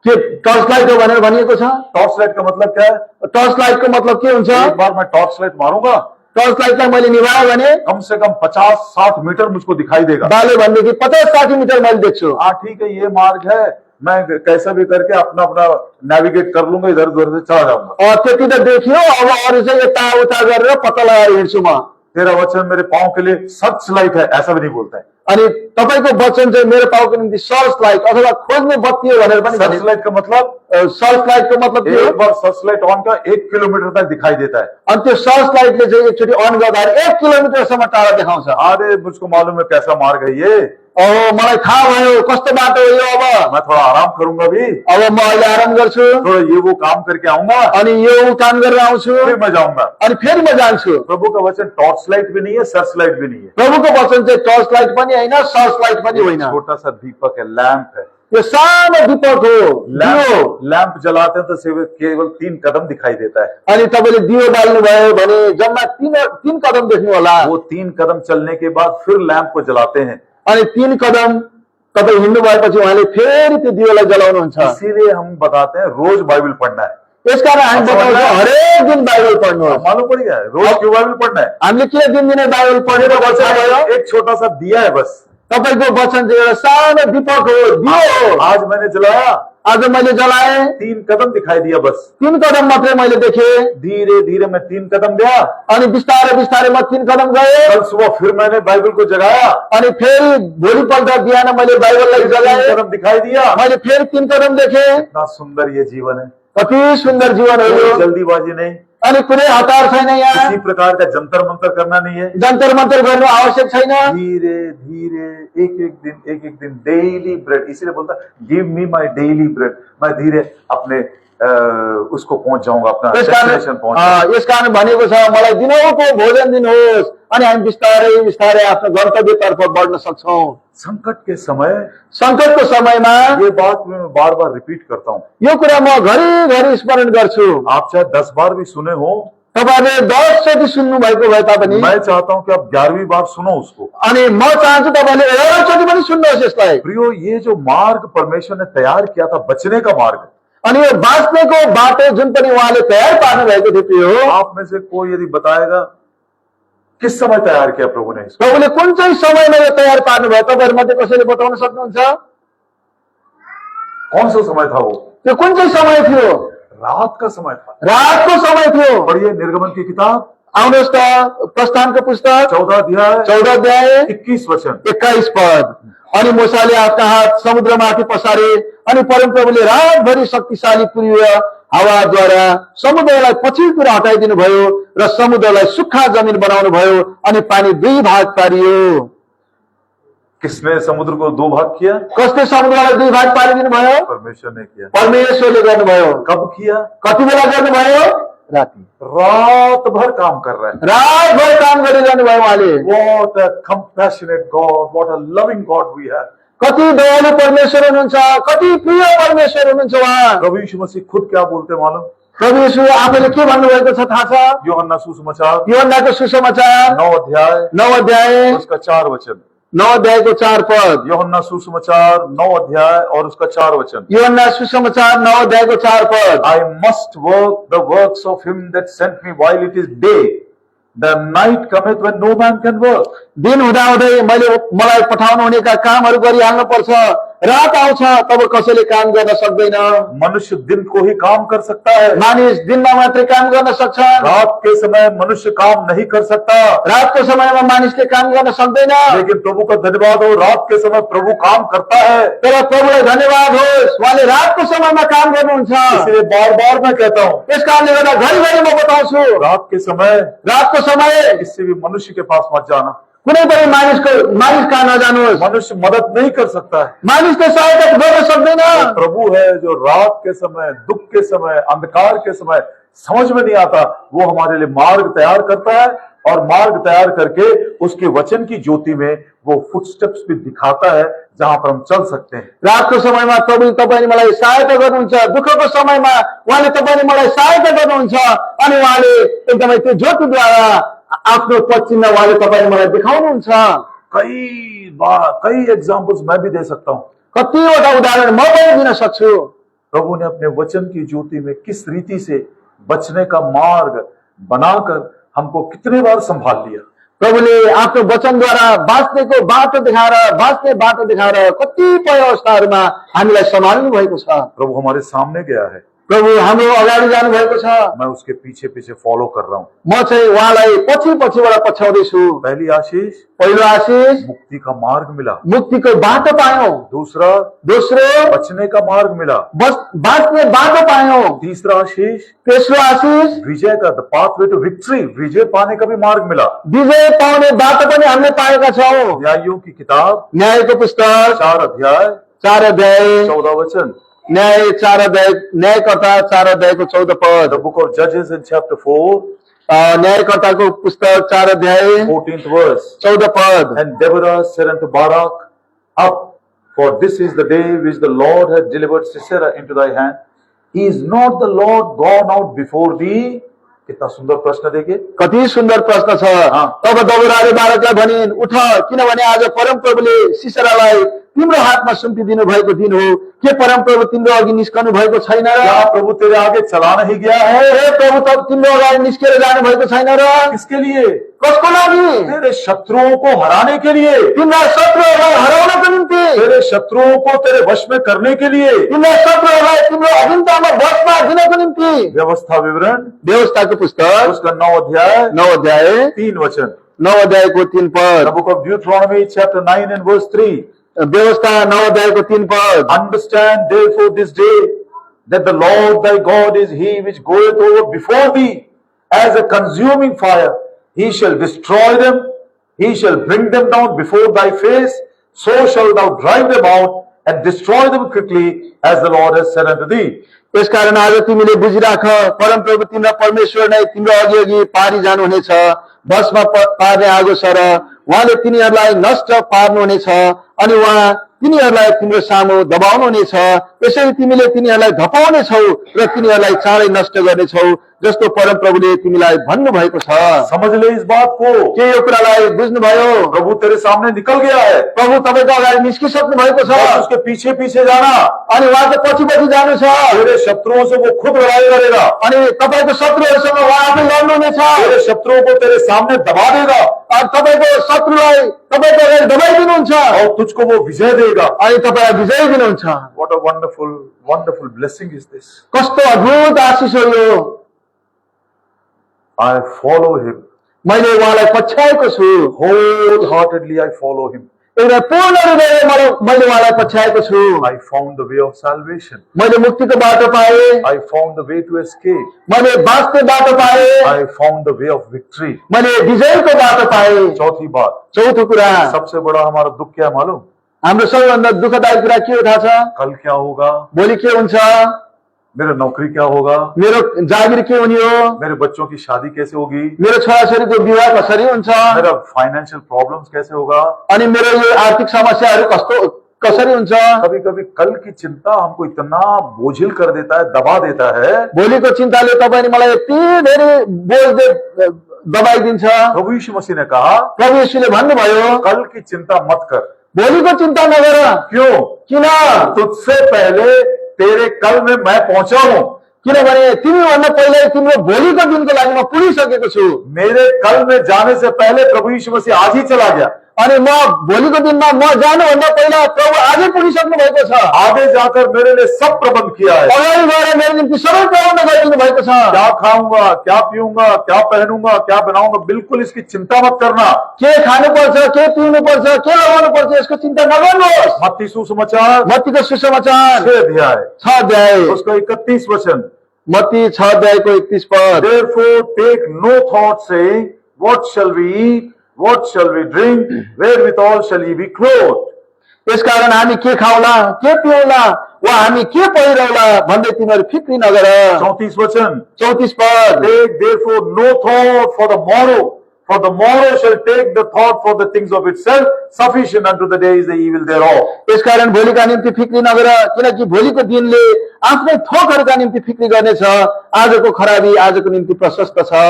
के टर्च लाइट हो भनेर भनिएको छ। टॉर्च लाइट का मतलब क्या है? टर्च लाइटको मतलब के हुन्छ? एक बार मैं टॉर्च लाइट मारूंगा, टर्च लाइटलाई मैले निभाएँ भने कम से कम 50-60 मीटर मुझको दिखाई देगा। बाले भनेदेखि 50-60 मिटर मैले देख्छु। हाँ ठीक है, ये मार्ग है, मैं कैसा भी करके अपना अपना नेविगेट कर लूंगा, इधर उधर से चला जाऊंगा। त्यति त देखियो, अब अरू चाहिँ यता उता गरेर पत्ता लगाएर हिँड्छु म। तेरा वचन मेरे पाँव के लिए सर्च लाइट है, ऐसा भी नहीं बोलता है। अनि तपाईको वचन चाहिँ मेरो पाउको निम्ति सर्च लाइट अथवा खोज्ने बत्ती हो भनेर पनि सर्च लाइट का मतलब सर्च लाइटको मतलब के हो? एक बार सर्च लाइट ऑन का 1 किलोमीटर तक दिखाई देता है। अनि त्यो सर्च लाइटले चाहिँ एकचोटि अन गर्दाखेरि 1 किलोमिटरसम्म टाढा देखाउँछ। अरे मुझको मालूम है कैसा मार्ग है ये, अब मलाई थाहा भयो कस्तो बाटो हो यो। अब मैं थोड़ा आराम करूंगा भी, अब म अहिले आराम गर्छु, थोड़ा ये वो काम करके आऊंगा, अनि यो काम गरेर आउँछु, फिर मैं जाऊंगा। अनि फेरि म जान्छु। प्रभु का वचन टॉर्च लाइट भी नहीं है, सर्च लाइट भी नहीं है। प्रभुको वचन चाहिँ टर्च लाइट पनि होइन, सर्च लाइट पनि होइन। छोटा सा दीपक है, लैंप है। यो सानो दीपक हो, दियो। लैंप जलाते हैं तो सिर्फ केवल 3 कदम दिखाई देता है। अनि तपाईँले दियो बाल्नु भयो भने जम्मा 3 कदम देख्नु होला। वो 3 कदम चलने के बाद फिर लैंप को जलाते हैं। अनि 3 कदम तपाईँ हिँड्नु भएपछि उहाँले फेरि त्यो दियोलाई जलाउनुहुन्छ। इसीलिए हम बताते हैं रोज बाइबल पढ़ना है। यसकारण हामी बताउँछौँ हरेक दिन बाइबल पढ्नुहोस्। मालूम पड़ गया है रोज क्यों बाइबल पढ़ना है? हामीले किन दिनदिनै बाइबल पढेर बस्छ? एक छोटा सा दिया है बस। तपाईँको वचन चाहिँ एउटा सानो दीपक हो, दियो हो। आज मैंने जलाया, आज मैले जलाएँ, 3 कदम दिखाई दिया बस। 3 कदम मात्रै मैले देखेँ। धीरे धीरे मैं 3 कदम गया, अनि बिस्तारै बिस्तारै म 3 कदम गएँ। कल सुबह फिर मैंने बाइबल को जगाया, अनि फेरि भोलिपल्ट बिहान मैले बाइबललाई 3 जगाएँ, कदम दिखाई दिया। मैले फेरि 3 कदम देखेँ। इतना सुंदर ये जीवन है, कति सुन्दर जीवन हो कोई यो। जल्दीबाजी नहीं, अनि कुनै हतार छैन यहाँ, किसी प्रकार का जंतर मंतर करना नहीं है। जन्तर मन्तर गर्नु आवश्यक छैन। धीरे धीरे एक एक दिन डेली ब्रेड, इसीलिए बोलता give me my daily bread. मैं धीरे अपने उसको पहुंच जाऊंगा, अपना डेस्टिनेशन पहुंच जाऊंगा। यसकारण भनेको छ मलाई दिनौको भोजन दिनुहोस्, अनि हामी बिस्तारै बिस्तारै आफ्नो गन्तव्यतर्फ बढ्न सक्छौं। संकट के समय संकटको समयमा ये बात मैं बार बार रिपीट करता हूँ। यो कुरा म घरिघरि स्मरण गर्छु। आप चाहे 10 बार भी सुने हो, तपाईले 10 चोटि सुन्नु भएको भए तापनि मैं चाहता हूँ कि आप 11वीं बार सुनो उसको। अनि म चाहन्छु तपाईले 11 चोटि पनि सुन्नुहोस् यसलाई। प्रियो, ये जो मार्ग परमेश्वर ने तैयार किया था, बचने का मार्ग, अनि यो बाँच्नेको बाटो जुन पनि उहाँले तयार पार्नु भएको थियो त्यो आप में से कोई यदि बताएगा किस समय तैयार किया प्रभु ने इसको? प्रभुले कुन चाहिँ समयमा यो तयार पार्नु भयो? तपाईहरु मध्ये कसैले बताउन सक्नुहुन्छ? कौन सा समय था वो? त्यो कुन चाहिँ समय थियो? रात का समय था। रातको समय थियो। पढ़िए निर्गमन की किताब, आउनुहोस् त प्रस्थानको पुस्तक 14 अध्याय 14 अध्याय 21 वचन। 21 पद। अनि मूसाले आफ्ना हात समुद्रमाथि पसारे, अनि परमप्रभुले रातभरि शक्तिशाली पूर्वीय हावाद्वारा समुद्रलाई पछिल्तिर हटाइदिनु भयो र समुद्रलाई सुक्खा जमिन बनाउनु भयो, अनि पानी 2 भाग पारियो। किसने समुद्र को 2 भाग किया? कसले समुद्रलाई 2 भाग पारिदिनु भयो? परमेश्वर ने किया। परमेश्वरले गर्नुभयो। कब किया? कति बेला गर्नुभयो? राति। रात भर काम कर रहा है। रातभर काम गरिरहनु भयो उहाँले। What a compassionate God, what a loving God we have. कति दयालु परमेश्वर हुनुहुन्छ, कति प्रिय परमेश्वर हुनुहुन्छ उहाँ। प्रभु यीशु मसीह खुद क्या बोलते मालूम? प्रभु येशू आफैले के भन्नुभएको छ थाहा छ? यूहन्ना सुसमाचार यूहन्नाको सुसमाचार 9 अध्याय 9 अध्याय उसका 4 वचन। 9 अध्यायको 4 पद। यूहन्ना सुसमाचार 9 अध्याय और उसका 4 वचन। यूहन्ना सुसमाचार 9 अध्यायको 4 पद। I must work the works of him that sent me while it is day. The night cometh when no man can work. दिन हुँदा हुँदै मलाई पठाउनु हुनेका कामहरू गरिहाल्नु पर्छ। रात आउँछ तब कसैले काम गर्न सक्दैन। मनुष्य दिन को ही काम कर सकता है, मानिस दिनमा मात्रै काम गर्न सक्छ। रात के समय मनुष्य काम नहीं कर सकता। रातको समयमा मानिसले काम गर्न सक्दैन। लेकिन प्रभु का धन्यवाद हो, रात के समय प्रभु काम करता है। तर प्रभुलाई धन्यवाद होस्, उहाँले रातको समयमा काम गर्नुहुन्छ। इसलिए बार बार मैं कहता हूँ, यस कारणले गर्दा घरिघरि म बताउँछु, रात के समय रातको समय किसी भी मनुष्य के पास मत जाना। कुनै पनि मानिस कहाँ नजानुहोस्। मनुष्य मदद नहीं कर सकता है। मानिसले सहायता गर्न सक्दैन। प्रभु है जो रात के समय, दुख के समय, अंधकार के समय समझ में नहीं आता, वो हमारे लिए मार्ग तैयार करता है और मार्ग तैयार करके उसके वचन की ज्योति में वो फुटस्टेप्स भी दिखाता है जहां पर हम चल सकते हैं। रातको समयमा प्रभुले तपाईले मलाई सहायता गर्नुहुन्छ, दुःखको समयमा उहाँले तपाईले मलाई सहायता गर्नुहुन्छ, अनि उहाँले एकदमै त्यो ज्योतिद्वारा आफ्नो पश्चिममा उहाँले तपाईले मलाई देखाउनुहुन्छ। कई एग्जाम्पल्स मैं भी दे सकता हूँ। कतिवटा उदाहरण म पनि दिन सक्छु। प्रभु ने अपने वचन की ज्योति में किस रीति से बचने का मार्ग बनाकर हमको कितने बार संभाल लिया। प्रभुले आफ्नो वचनद्वारा बाँच्नेको बाटो देखाएर कतिपय अवस्थाहरूमा हामीलाई सम्हाल्नु भएको छ। प्रभु हमारे सामने गया है। प्रभु हाम्रो अगाडि जानु भएको छ, मैं उसके पीछे पीछे फॉलो कर रहा हूँ। म चाहिँ उहाँलाई पछि पछिबाट पछ्याउँदैछु। पहली आशीष, पहिलो आशिष मुक्ति का मार्ग मिला। मुक्तिको बाटो पायौं। दूसरा, दोस्रो बचने का मार्ग मिला। बस बाँच्ने बाटो पायौं। तीसरा आशीष, तेस्रो आशिष विजय का, द पाथवे टू विक्ट्री, विजय पाने का भी मार्ग मिला। विजय पाउने बाटो पनि हामीले पाएका छौं। न्यायियों की किताब न्यायको पुस्तक 4 अध्याय 4 अध्याय 14 वचन। न्याय 4 अध्याय न्यायकर्ता 4 अध्यायको 14 पद। The book of Judges in chapter 4, न्यायकर्ताको पुस्तक 4 अध्याय 14th verse. 14 पद। And Deborah said unto Barak, Up, for this is the day which the Lord hath delivered Sisera into thy hand. Is not the Lord gone out before thee? कितना सुंदर प्रश्न देखिए। कति सुन्दर प्रश्न छ। तब दबोराले बालकलाई भनिन्, उठ, किनभने आज परमप्रभुले सिसरालाई तिम्रो हातमा सुम्पिदिनु भएको दिन हो। के परमप्रभु तिम्रो अघि निस्कनु भएको छैन र? क्या प्रभु तेरे आगे चला नहीं गया है? हे प्रभु, तब तिम्रो अगाडि निस्केर जानु भएको छैन र? किसके लिए? कसको लागि? तेरे शत्रुओं को हराने के लिए, तिम्रा शत्रुहरूलाई हराउनको निम्ति, तेरे शत्रुओं को तेरे वश में करने के लिए। तिम्रा शत्रुहरूलाई तिम्रो अधीनतामा वशमा दिनको निम्ति। व्यवस्था विवरण व्यवस्थाको पुस्तक उसका 9 अध्याय 9 अध्याय 3 वचन। 9 अध्यायको 3 पद। The book of Deuteronomy chapter 9 and verse 3. व्यवस्था 9 अध्यायको 3 पद। Understand therefore this day that the Lord thy God is he which goeth over before thee as a consuming fire. He shall destroy them, he shall bring them down before thy face, so shalt thou drive them out and destroy them quickly as the Lord has said unto thee. यसकारण आज तिमीले बुझिराख, परमप्रभु तिम्रो परमेश्वर नै तिम्रो अघि अघि पारी जानुहुनेछ। भस्म पार्ने आगो छ र उहाँले तिनीहरूलाई नष्ट पार्नुहुनेछ अनि उहाँ तिनीहरूलाई तिम्रो सामु दबाउनुहुनेछ। यसरी तिमीले तिनीहरूलाई धपाउनेछौ र तिनीहरूलाई चाँडै नष्ट गर्नेछौ, जस्तो परमप्रभुले तिमीलाई भन्नुभएको छ। समझ ले इस बात को। के यो कुरालाई बुझ्नुभयो? प्रभु तेरे सामने निकल गया है, प्रभु तपाईको अगाडि निस्किसक्नु भएको छ। बस उसके पीछे पीछे जाना। अनि उहाँको पछि पछि जानु छ। तेरे शत्रुओं से वो खुद लड़ाई करेगा, अनि तपाईको शत्रुहरूसँग उहाँ आफै लड्नुहुनेछ। तेरे शत्रुओं को तेरे सामने दबा देगा अनि तपाईको शत्रुलाई तपाईको अगाडि दबाइदिनुहुन्छ और तुझको वो विजय देगा। अनि तपाईलाई विजय दिनुहुन्छ। What a wonderful blessing is this. कस्तो अद्भुत आशिष हो यो। I follow him. मैले उहाँलाई पछ्याएको छु। Wholeheartedly I follow him. एउटा पूर्ण हृदयले मैले उहाँलाई पछ्याएको छु। I found the way of salvation. मैले मुक्तिको बाटो पाएँ। I found the way to escape. मैले बाँच्ने बाटो पाएँ। I found the way of victory. मैले विजयको बाटो पाएँ। चौथी बात, चौथो कुरा, सबसे बड़ा हमारा दुख क्या है मालूम? हाम्रो सबैभन्दा दुःखदायक कुरा के हो थाहा छ? कल क्या होगा? भोलि के हुन्छ? मेरा नौकरी क्या होगा? मेरो जागिर के हुने हो? मेरे बच्चों की शादी कैसे होगी? मेरो छोराछोरीको विवाह कसरी हुन्छ? मेरा फाइनेंशियल प्रॉब्लम्स कैसे होगा? अनि मेरो यो आर्थिक समस्याहरू कसरी हुन्छ? कभी कभी कल की चिंता हमको इतना बोझिल कर देता है, दबा देता है। भोलिको चिन्ताले तपाईले मलाई यति धेरै बोझ दबाइदिन्छ। प्रभु यीशु मसीह ने कहा, प्रभु येशूले भन्नुभयो, कल की चिंता मत कर। भोलिको चिन्ता नगर। क्यों? किन? तुझसे पहले तेरे कल में मैं पहुंचा हूं। किनभने तिमीभन्दा पहिल्यै तिम्रो भोलिको दिनको लागि म पुगिसकेको छु। मेरे कल में जाने से पहले प्रभु यीशु मसीह आज ही चला गया। अनि म भोलिको दिनमा म जानुभन्दा पहिला प्रभु आजै पुगिसक्नु भएको छ। आगे जाकर मेरे लिए सब प्रबंध किया है। अगाडि गएर मेरो निम्ति सबै प्रबन्ध गरिदिनु भएको छ। क्या खाऊंगा, क्या पीऊंगा, क्या पहनूंगा, क्या बनाऊंगा, बिल्कुल इसकी चिंता मत करना। के खानुपर्छ, के पिउनुपर्छ, के लगाउनुपर्छ, यसको चिन्ता नगर्नुहोस्। मत्ती सुसमाचार मत्तीको सुसमाचार 6 अध्याय 6 अध्याय उसका 31 वचन। मत्ती 6 अध्यायको 31 पद। Therefore take no thought saying, what shall we eat, what shall we drink, wherewithal shall ye be clothed. यसकारण हामी के खाउला, के पिउला, वा हामी के पहिरौला भन्दै तिमीहरू फिक्री नगर। 34 वचन। 34 पद। Take therefore no thought for the morrow, for the morrow shall take the thought for the things of itself, sufficient unto the day is the evil thereof. यसकारण भोलिका निम्ति फिक्री नगर, किनकि भोलिको दिनले आफ्नै थोकहरूका निम्ति फिक्री गर्नेछ। आजको खराबी आजको निम्ति प्रशस्त छ।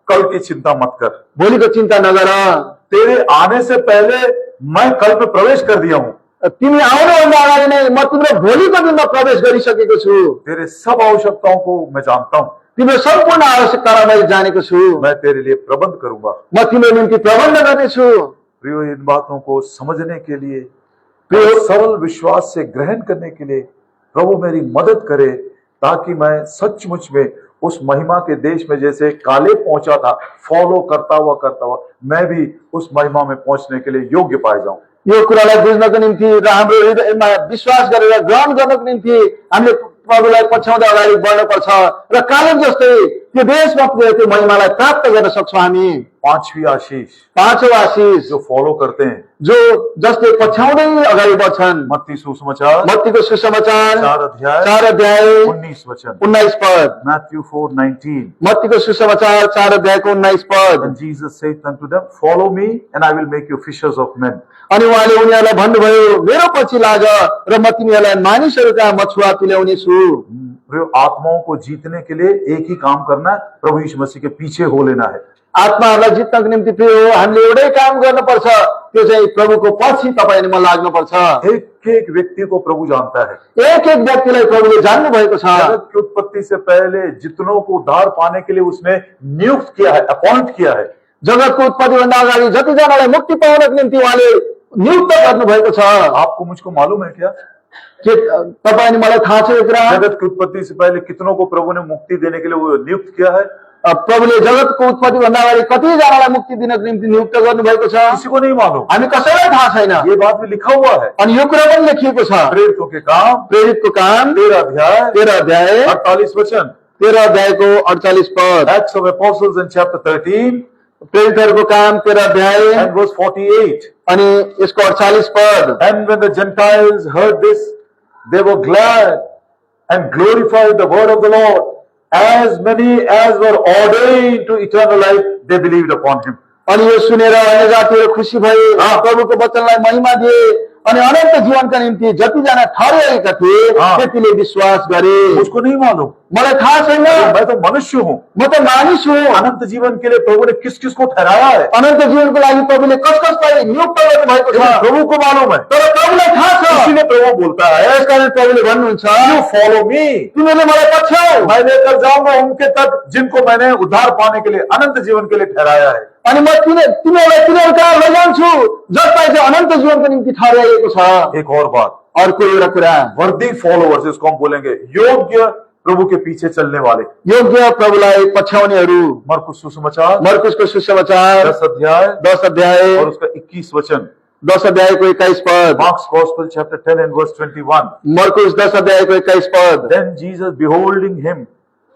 कल की चिंता मत कर। भोलिको चिन्ता नगर। तेरे आने से पहले मैं कल में प्रवेश कर दिया हूं। तिमी आउनुभन्दा अगाडि नै म तिम्रो भोलिको दिनमा प्रवेश गरिसकेको छु। तेरे सब आवश्यकताओं को मैं जानता हूं। तिम्रो सम्पूर्ण आवश्यकतालाई मैले जानेको छु। मैं तेरे लिए प्रबंध करूंगा। म तिम्रो निम्ति प्रबन्ध गर्नेछु। प्रियो, इन बातों को समझने के लिए, प्रियो, सरल विश्वास से ग्रहण करने के लिए प्रभु मेरी मदद करे ताकि मैं सचमुच में उस महिमा के देश में जैसे काले पहुंचा था, फॉलो करता हुआ मैं भी उस महिमा में पहुंचने के लिए योग्य पाए जाऊं। यो कुरालाई बुझ्नको निम्ति र हाम्रो हृदयमा विश्वास गरेर ग्रहण गर्नको निम्ति हामीले प्रभुलाई पछ्याउँदै अगाडि बढ्नुपर्छ र कालेब जस्तै त्यो देशमा पुगेर त्यो महिमालाई प्राप्त गर्न सक्छौँ हामी। पांचवी आशीष, पाँचौं आशीष जो फॉलो करते हैं, जो जसले पछ्याउँदै अगाडि बढ्छन्। मत्ती सुसमाचार मत्तीको सुसमाचार 4 अध्याय 19 वचन, 19 पद। Matthew 4:19, मत्तीको सुसमाचार 4 अध्यायको 19 पद। and Jesus said unto them, follow me and I will make you fishers of men. अनि उहाँले उनीहरूलाई भन्नुभयो, मेरो पछि लाग र म तिमीहरूलाई मानिसहरूका मछुवा तुल्याउने छु। आत्माओं को जीतने के लिए एक ही काम करना है, प्रभु यीशु मसीह के पीछे हो लेना है। आत्माहरूलाई जित्नको निम्ति प्रिय हो हामीले एउटै काम गर्नुपर्छ, त्यो चाहिँ प्रभुको पछि तपाईँ अनि म लाग्नुपर्छ। एक एक व्यक्ति को प्रभु जानता है। एक एक व्यक्तिलाई प्रभुले जान्नु भएको छ। जगत की उत्पत्ति से पहले जितनों को उद्धार पाने के लिए उसने नियुक्त किया है, अपॉइंट किया है। जगतको उत्पत्तिभन्दा अगाडि जतिजनालाई मुक्ति पाउनको निम्ति उहाँले नियुक्त गर्नु भएको छ। आपको मुझको मालूम है क्या? के तपाईँ अनि मलाई थाहा छ यो कुरा? जगत की उत्पत्ति से पहले कितनों को प्रभु ने मुक्ति देने के लिए वो नियुक्त किया है? प्रभुले जगतको उत्पत्तिभन्दा अगाडि कतिजनालाई मुक्ति दिनको निम्ति नियुक्त गर्नु भएको छ? किसी को नहीं मालूम। हामी कसैलाई थाहा छैन। ये बात भी लिखा हुआ है। अनि यो कुरा पनि लेखिएको छ। प्रेरितों के काम, प्रेरितको काम 13 अध्याय 48 वचन, 13 अध्यायको 48 पद। Acts of Apostles in chapter 13 प्रेरितहरूको काम 13 अध्याय and verse 48. अनि यसको 48 पद। And when the Gentiles heard this, they were glad and glorified the word of the Lord. As many as were ordained to eternal life, they believed upon him. अनि यो सुनेर अन्य जातिहरू खुसी भए, प्रभुको वचनलाई महिमा दिए अनि अनन्त जीवनका निम्ति जतिजना ठहरिएका थिए त्यतिले विश्वास गरे। मुझको नहीं मालूम, मलाई थाहा छैन, मैं तो मनुष्य हूँ। म त मानिस हुँ। अनंत जीवन के लिए प्रभु ने किस किस को ठहराया है? अनन्त जीवनको लागि प्रभुले कस कसलाई नियुक्त गर्नु भएको छ प्रभु को मालूम है। तर प्रभुलाई थाहा छ। इसीलिए प्रभु बोलता है, यसकारण प्रभुले भन्नुहुन्छ, You follow me, तिमीले मलाई पछ्याऊ, मैं लेकर जाऊंगा उनके तक जिनको मैंने उद्धार पाने के लिए, अनंत जीवन के लिए ठहराया है। अनि म तिमीहरूलाई तिनीहरू कहाँ लैजान्छु जसलाई चाहिँ अनन्त जीवनको निम्ति ठहराइएको छ। एक और बात, अर्को एउटा कुरा, वर्दी फॉलोवर्स, इसको हम बोलेंगे योग्य प्रभु के पीछे चलने वाले, योग्य प्रभुलाई पछ्याउनेहरू। मरकुस सुसमाचार मरकुसको सुसमाचार 10 अध्याय 10 अध्याय और उसका 21 वचन, 10 अध्यायको 21 पद। Mark's Gospel chapter 10 and verse 21. मरकुस 10 अध्यायको 21 पद। Then Jesus beholding him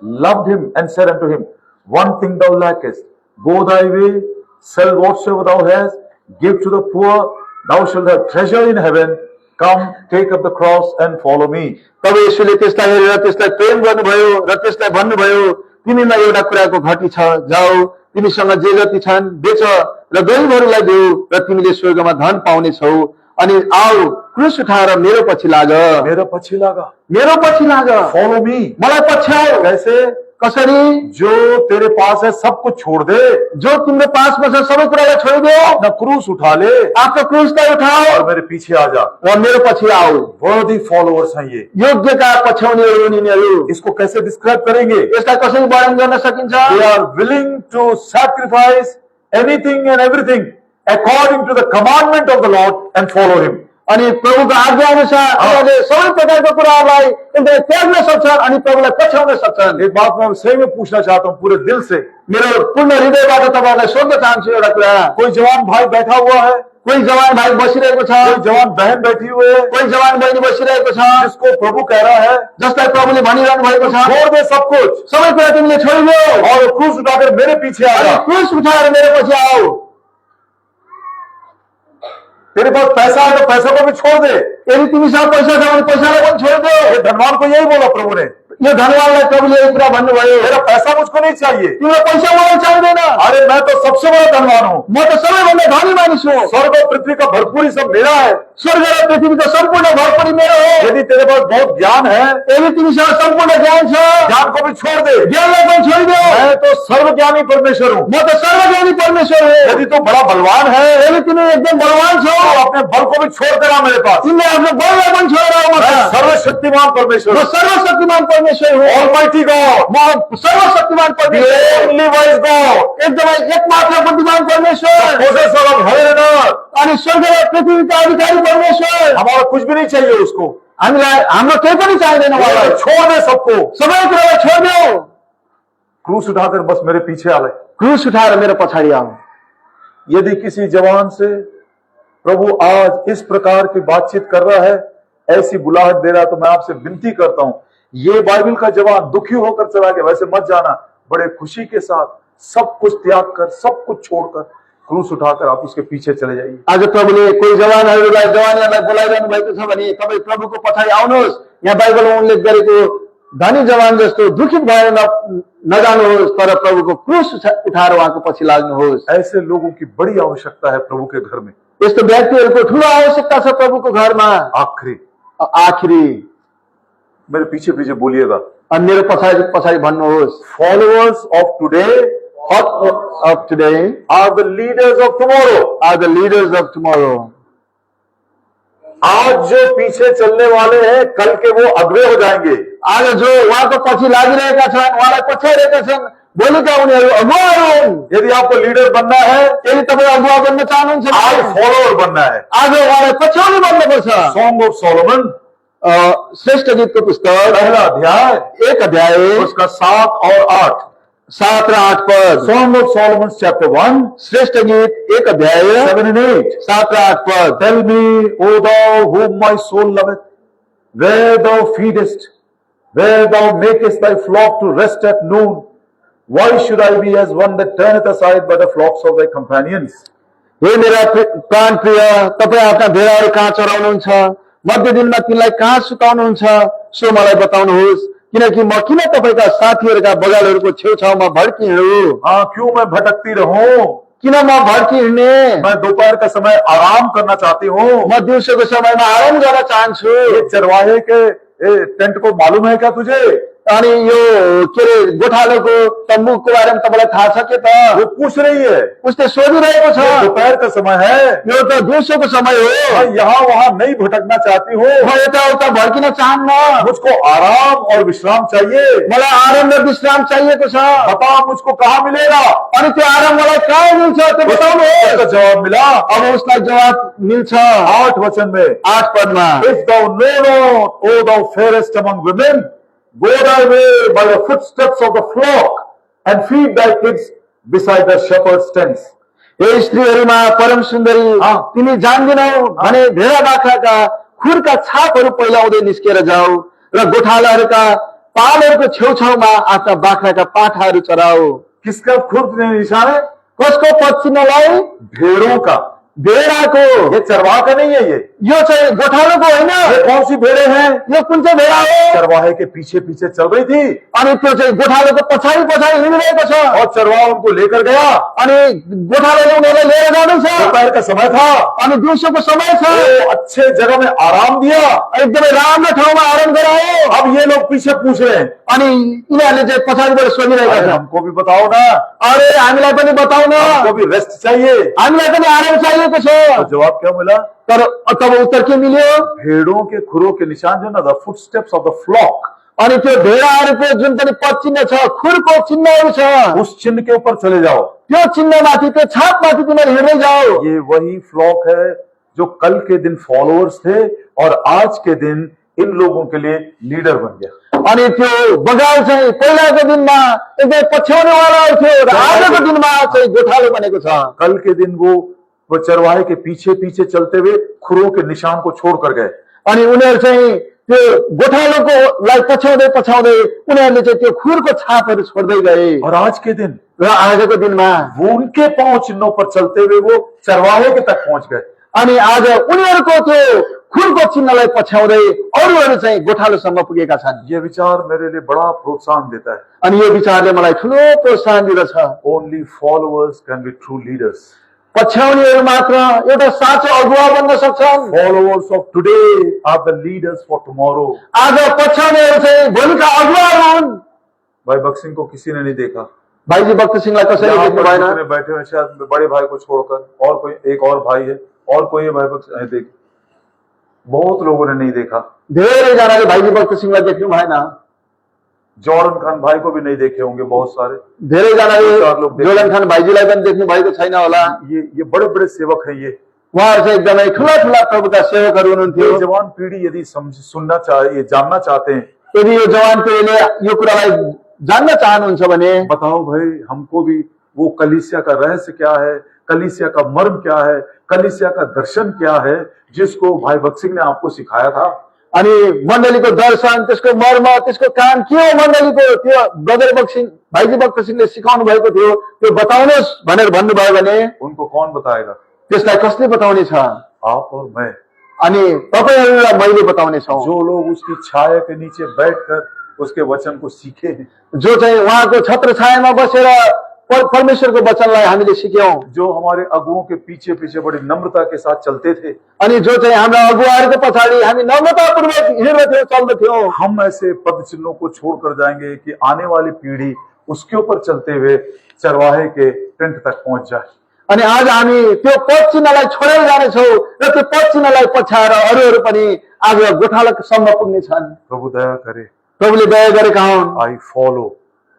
loved him and said unto him, one thing thou lackest, go thy way, sell whatsoever thou hast, give to the poor, thou shalt have treasure in heaven, come take up the cross and follow me. तब येशूले त्यसलाई हेरेर त्यसलाई प्रेम गर्नुभयो र त्यसलाई भन्नुभयो, तिमीमा एउटा कुराको घटी छ, जाऊ तिमीसँग जे जति छन् बेच र गरिबहरूलाई देऊ र तिमीले स्वर्गमा धन पाउनेछौ। अनि आऊ क्रुस उठाएर मेरो पछि लाग, मेरा पछि लागा, मेरो पछि लाग, follow me. मलाई पछ्याऊ। कैसे? कसरी? जो तेरे पास है सब कुछ छोड़ दे, जो तिम्रो पासमा छ सबै कुरालाई छोडिदेऊ, अपना क्रूस उठा ले आफ्नो क्रुसलाई उठाऊ और मेरे पीछे आ जा। र मेरो पछि आऊ। वर्दी फॉलोअर्स हैं ये। योग्यका पछ्याउनेहरू हुन् यिनीहरू। इसको कैसे डिस्क्राइब करेंगे? यसलाई कसरी वर्णन गर्न सकिन्छ? They are willing to sacrifice anything and everything according to the commandment of the Lord and follow him. अनि प्रभुको आज्ञा अनुसार उनीहरूले सबै प्रकारको कुराहरूलाई उनीहरूले त्याग्न सक्छन् अनि प्रभुलाई पछ्याउन सक्छन्। एक बात मैं सही में पूछना चाहता हूँ पूरे दिल से, मेरो पूर्ण हृदयबाट तपाईँहरूलाई सोध्न चाहन्छु एउटा कुरा। कोई जवान भाई बैठा हुआ है, कोही जवान भाइ बसिरहेको छ, कोई जवान बहन बैठी हुई है, कोही जवान बहिनी बसिरहेको छ, जिसको प्रभु कह रहा है जसलाई प्रभुले भनिरहनु भएको छ, छोड़ दे सब कुछ सबै कुरा तिमीले छोडिदेऊ और क्रूस उठाकर मेरे पीछे आ जा। क्रुस उठाएर मेरो पछि आऊ। तेरे पास पैसा है तो पैसा को भी छोड़ दे। यदि तिमीसँग पैसा छ भने पैसालाई पनि छोडिदेऊ। ये धनवान को यही बोला प्रभु ने, यो धनवानलाई प्रभुले एक कुरा भन्नुभयो, मेरा पैसा मुझको नहीं चाहिए। तिम्रो पैसा मलाई चाहिँदैन, अरे मैं तो सबसे बड़ा धनवान हूँ, म त सबैभन्दा धनी मानिस हुँ। स्वर्ग और पृथ्वी का भरपूरी सब मेरा है। स्वर्ग र पृथ्वीको सम्पूर्ण भरपरी मेरो हो। यदि तेरे पास बहुत ज्ञान है, यदि तिमीसँग सम्पूर्ण ज्ञान छ, ज्ञान को भी छोड़ दे। ज्ञानलाई पनि छोडिदेऊ। मैं तो सर्वज्ञानी परमेश्वर हूँ। म त सर्वज्ञानी परमेश्वर हो। यदि तू बड़ा बलवान है, यदि तिमी एकदम बलवान छौ, तो अपने बल को भी छोड़ देना मेरे पास। तिमीले आफ्नो बललाई पनि छोडेर आऊ। मैं सर्वशक्तिमान परमेश्वर म हूँ, सर्वशक्तिमान परमेश्वर हो। Almighty God, म सर्वशक्तिमान the परमेश्वर, only wise God, एकदमै एकमात्र बुद्धिमान परमेश्वर possessor of heaven and earth. अनि स्वर्ग र पृथ्वीका अधिकारी परमेश्वर। हमारा कुछ भी नहीं चाहिए उसको, हामीलाई हाम्रो केही पनि चाहिँदैन उहाँलाई। छोड़ दे सबको, सबै कुरालाई छोडिदेऊ, क्रूस उठाकर बस मेरे पीछे आ ले। क्रुस उठाएर मेरो पछाडि आऊ। यदि किसी जवान से प्रभु आज इस प्रकार की बातचीत कर रहा है, ऐसी बुलाहट दे रहा है, तो मैं आपसे विनती करता हूं, ये बाइबल का जवान दुखी होकर चला गया, वैसे मत जाना। बड़े खुशी के साथ सब कुछ त्याग कर, सब कुछ छोड़कर, क्रूस उठाकर आप उसके पीछे चले जाइए। आज प्रभुले कोही जवानहरूलाई बोलाइरहनु भएको छ भने तपाईँ प्रभुको पछाडि आउनुहोस्। यहाँ बाइबलमा उल्लेख गरेको धनी जवान जस्तो दुखित भएर नजानुहोस्, तर प्रभुको क्रुस उठाएर उहाँको पछि लाग्नुहोस्। ऐसे लोगों की बड़ी आवश्यकता है प्रभु के घर में। यस्तो व्यक्तिहरूको ठुलो आवश्यकता छ प्रभुको घरमा। आखिरी मेरे पीछे पीछे बोलिएगा, अनि मेरो पछाडि पछाडि भन्नुहोस्, followers of today of today are the leaders of tomorrow. are the leaders of tomorrow. आज जो पीछे चलने वाले हैं, कल के वो अगुवे हो जाएंगे। आज जो उहाँको पछि लागिरहेका छन्, उहाँलाई पछ्याइरहेका छन्, भोलिका उनीहरू अगुवाहरू हुन्। यदि आपको लीडर बनना है, यदि तपाईँ अगुवा बन्न चाहनुहुन्छ आज भने फॉलोअर बनना है। आज उहाँलाई पछ्याउनु बन्नुपर्छ। सॉन्ग ऑफ सोलोमन श्रेष्ठ गीतको पुस्तक पहला अध्याय 1 अध्याय उसका 7 और 8। 7 र 8 पद। सॉन्ग ऑफ सोलोमन चैप्टर 1 श्रेष्ठ गीत 1 अध्याय 7 and 8। 7 र 8 पद। Tell me, O thou whom my soul loveth, where thou feedest, where thou makest thy flock to rest at noon, why should I be as one that turneth aside by the flocks of thy companions? हे मेरा प्राण प्रिय, तपाईँ आफ्ना भेडाहरू कहाँ चराउनुहुन्छ, मध्य दिनमा तिनलाई कहाँ सुताउनुहुन्छ, सो मलाई बताउनुहोस्, किनकि म किन तपाईँका साथीहरूका बगालहरूको छेउछाउमा भड्किहिँडु? हाँ, क्यों मैं भटकती रहूं? किन म भड्किहिँड्ने? मैं दोपहर का समय आराम करना चाहती हूँ। म दिउँसोको समयमा आराम गर्न चाहन्छु। ये चरवाहे के टेंट को मालूम है क्या तुझे? अनि यो के अरे गोठालोको तम्बुको बारेमा तपाईँलाई थाहा छ के त? वो पूछ रही है। उसले सोधिरहेको छ। ये दोपहर का समय है, यो त दिउँसोको समय हो। मैं यहाँ वहाँ नहीं भटकना चाहती हूँ। म यताउता भड्किन चाहन्न। मुझको आराम और विश्राम चाहिए। मलाई आराम र विश्राम चाहिएको छ। बता मुझको कहाँ मिलेगा? अनि त्यो आराम मलाई कहाँ मिल्छ त्यो बताउनुहोस्। उसका जवाब मिला। अब उसलाई जवाब मिल्छ 8 वचन में, 8 Padma. If thou know not, O thou fairest among women, go thy way by the footsteps of the flock and feed thy kids beside the shepherd's tents. हे स्त्रीहरूमा परम सुन्दरी, तिमी जान्दैनौ भने भेडा बाख्राका खुरका छापहरू पहिलाउँदै निस्केर जाऊ र गोठालाहरूका पालहरूको छेउछाउमा आफ्ना बाख्राका पाठाहरू चराऊ। किसका खुद निशान है? कसको पश्चिमलाई? भेड़ों का। भेडाको। ये चरवाहा का नहीं है। यो चाहिँ गोठालोको होइन। ये कौन सी भेड़े हैं? यो कुन चाहिँ भेडा हो? चरवाहे के पीछे पीछे चल रही थी अनि त्यो चाहिँ गोठालोको पछाडि पछाडि हिँडिरहेको छ। और चरवाहा उनको लेकर गया। अनि गोठालोले उनीहरूलाई लिएर जाँदैछ। दोपहर का समय था, अनि दिउँसोको समय छ। वो अच्छे जगह में आराम दिया, एकदमै राम्रो ठाउँमा आराम गरायो। अब ये लोग पीछे पूछ रहे हैं, अनि यिनीहरूले चाहिँ पछाडिबाट सोधिरहेका छन्, हमको भी बताओ ना, अरे हामीलाई पनि बताउन, हमको भी रेस्ट चाहिए। हामीलाई पनि आराम चाहिएको छ। तो जवाब क्या मिला? तर तब उत्तर के मिल्यो? भेड़ों के खुरों के निशान जो ना, the footsteps of the flock, अनि त्यो भेडाहरूको जुन पनि पदचिन्ह छ, खुरको चिन्हहरू छ, उस चिन्ह के ऊपर चले जाओ। त्यो चिन्हमाथि, त्यो छापमाथि तिमीहरू हिँड्दै जाओ। ये वही फ्लॉक है जो कल के दिन फॉलोअर्स थे और आज के दिन इन लोगों के लिए लीडर बन गया। अनि त्यो बगाल चाहिँ पहिलाको दिनमा एकदमै पछ्याउनेवाला थियो र आजको दिनमा चाहिँ गोठालो बनेको छ। कल के दिन वो चरवाहे के पीछे पीछे चलते हुए खुरों के निशान को छोड़ कर गए। अनि उनीहरू चाहिँ त्यो गोठालोकोलाई पछ्याउँदै पछ्याउँदै उनीहरूले चाहिँ त्यो खुरको छापहरू छोड्दै गए। और आज के दिन र आजको दिनमा वो उनके पांव चिन्हों पर चलते हुए वो चरवाहे के तक पहुंच गए। अनि आज उनीहरूको त्यो खुरको चिन्हलाई पछ्याउँदै अरूहरू चाहिँ गोठालोसम्म पुगेका छन्। ये विचार मेरे लिए बड़ा प्रोत्साहन देता है। अनि यो विचारले मलाई ठुलो प्रोत्साहन दिँदछ। Only followers can be true leaders. पछ्याउनेहरू मात्र एउटा साँचो अगुवा बन्न सक्छन्। Followers of today are the leaders for tomorrow. आज पछ्याउनेहरू चाहिँ भोलिका अगुवाहरू हुन्। भाई बक्सिंग को किसी ने नहीं देखा। भाईजी भक्त सिंहलाई कसैले देख्नु भएन। बैठे हुए शायद बड़े भाई को छोड़कर, और कोई एक और भाई है, और कोई भाई भक्त देख, बहुत लोगों ने नहीं देखा। धेरैजनाले भाइजी भक्त सिंहलाई देख्नु भएन। जॉर्डन खान भाई को भी नहीं देखे होंगे बहुत सारे। धेरैजनाले जोर्डन खान भाइजीलाई पनि देख्नु भएको छैन होला। ये बड़े बड़े सेवक हैं। ये उहाँहरू चाहिँ एकदमै ठुला ठुला प्रभुका सेवकहरू हुनुहुन्थ्यो। ये जवान पीढ़ी यदि सुनना चाहे, ये जानना चाहते हैं, यदि यो जवान पिँढीले यो कुरालाई जान्न चाहनुहुन्छ भने बताओ भाई हमको भी वो कलीसिया का रहस्य क्या है, कलीसिया का मर्म क्या है, कलीसिया का दर्शन क्या है, जिसको भाई भक्त सिंह ने आपको सिखाया था। अनि मण्डलीको दर्शन, त्यसको मर्म, त्यसको काम के हो, मण्डलीको त्यो ब्रदर बक्सिङ भाइजी भक्त सिंहले सिकाउनु भएको थियो, त्यो बताउनुहोस् भनेर भन्नुभयो भने उनको कौन बताएगा? त्यसलाई कसले बताउने छ? आप और मैं। अनि तपाईहरुलाई मैले बताउने छौ। जो लोग उसकी छाया के नीचे बैठकर उसके वचन को सीखे हैं, जो चाहिँ उहाँको छत्र छायामा बसेर परमेश्वरको वचनलाई हामीले सिक्यौं, जो हमारे अगुओं के पीछे पीछे बड़ी नम्रता के साथ चलते थे, अनि जो चाहिँ हाम्रा अगुवाहरूको पछाडि हामी नम्रतापूर्वक हिँड्दथ्यौं, चल्दथ्यौं, हम ऐसे पद चिन्हों को छोड़कर जाएंगे कि आने वाली पीढ़ी उसके ऊपर चलते हुए चरवाहे के टेंट तक पहुंच जाए। अनि आज हामी त्यो पद चिन्हलाई छोडेर जानेछौँ र त्यो पद चिन्हलाई पछ्याएर अरूहरू पनि आज गोठालासम्म पुग्नेछन्। प्रभु दया करे। प्रभुले दया गरेका हुन्। आई फॉलो,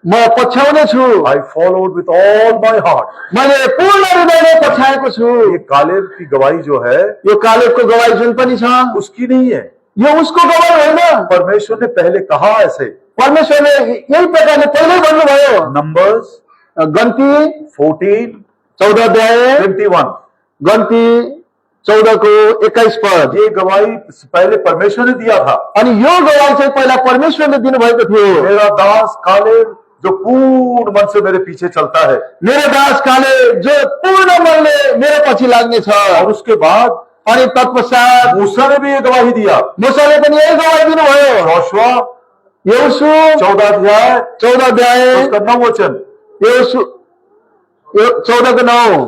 म पछ्याउने छु। I followed with all my heart. मैले पूर्ण हृदयले पछ्याएको छु। ये कालेब की गवाही जो है, यो कालेबको गवाही जुन पनि छ, उसकी नहीं है, यो उसको गवाही होइन। परमेश्वर ने पहले कहा ऐसे। परमेश्वरले यही प्रकारले पहिल्यै भन्नुभयो। नंबर्स गन्ती 14 अध्याय 21, गन्ती 14 को 21 पद। ये गवाही पहले परमेश्वर ने दिया था। अनि यो गवाही चाहिँ पहिला परमेश्वरले दिनुभएको थियो। मेरा दास कालेब जो पूर्ण मन से मेरे पीछे चलता है, मेरो दास कालेब जो पूर्ण मनले मेरो पछि लाग्ने छ। और उसके बाद अनि तत्पश्चात मूसा ने भी ये गवाही दिया। मूसाले पनि यही गवाही दिनुभयो। यहोशुआ यहोशू 14 अध्याय 14 अध्याय उसका 9 वचन। यहोशू 14 को 9।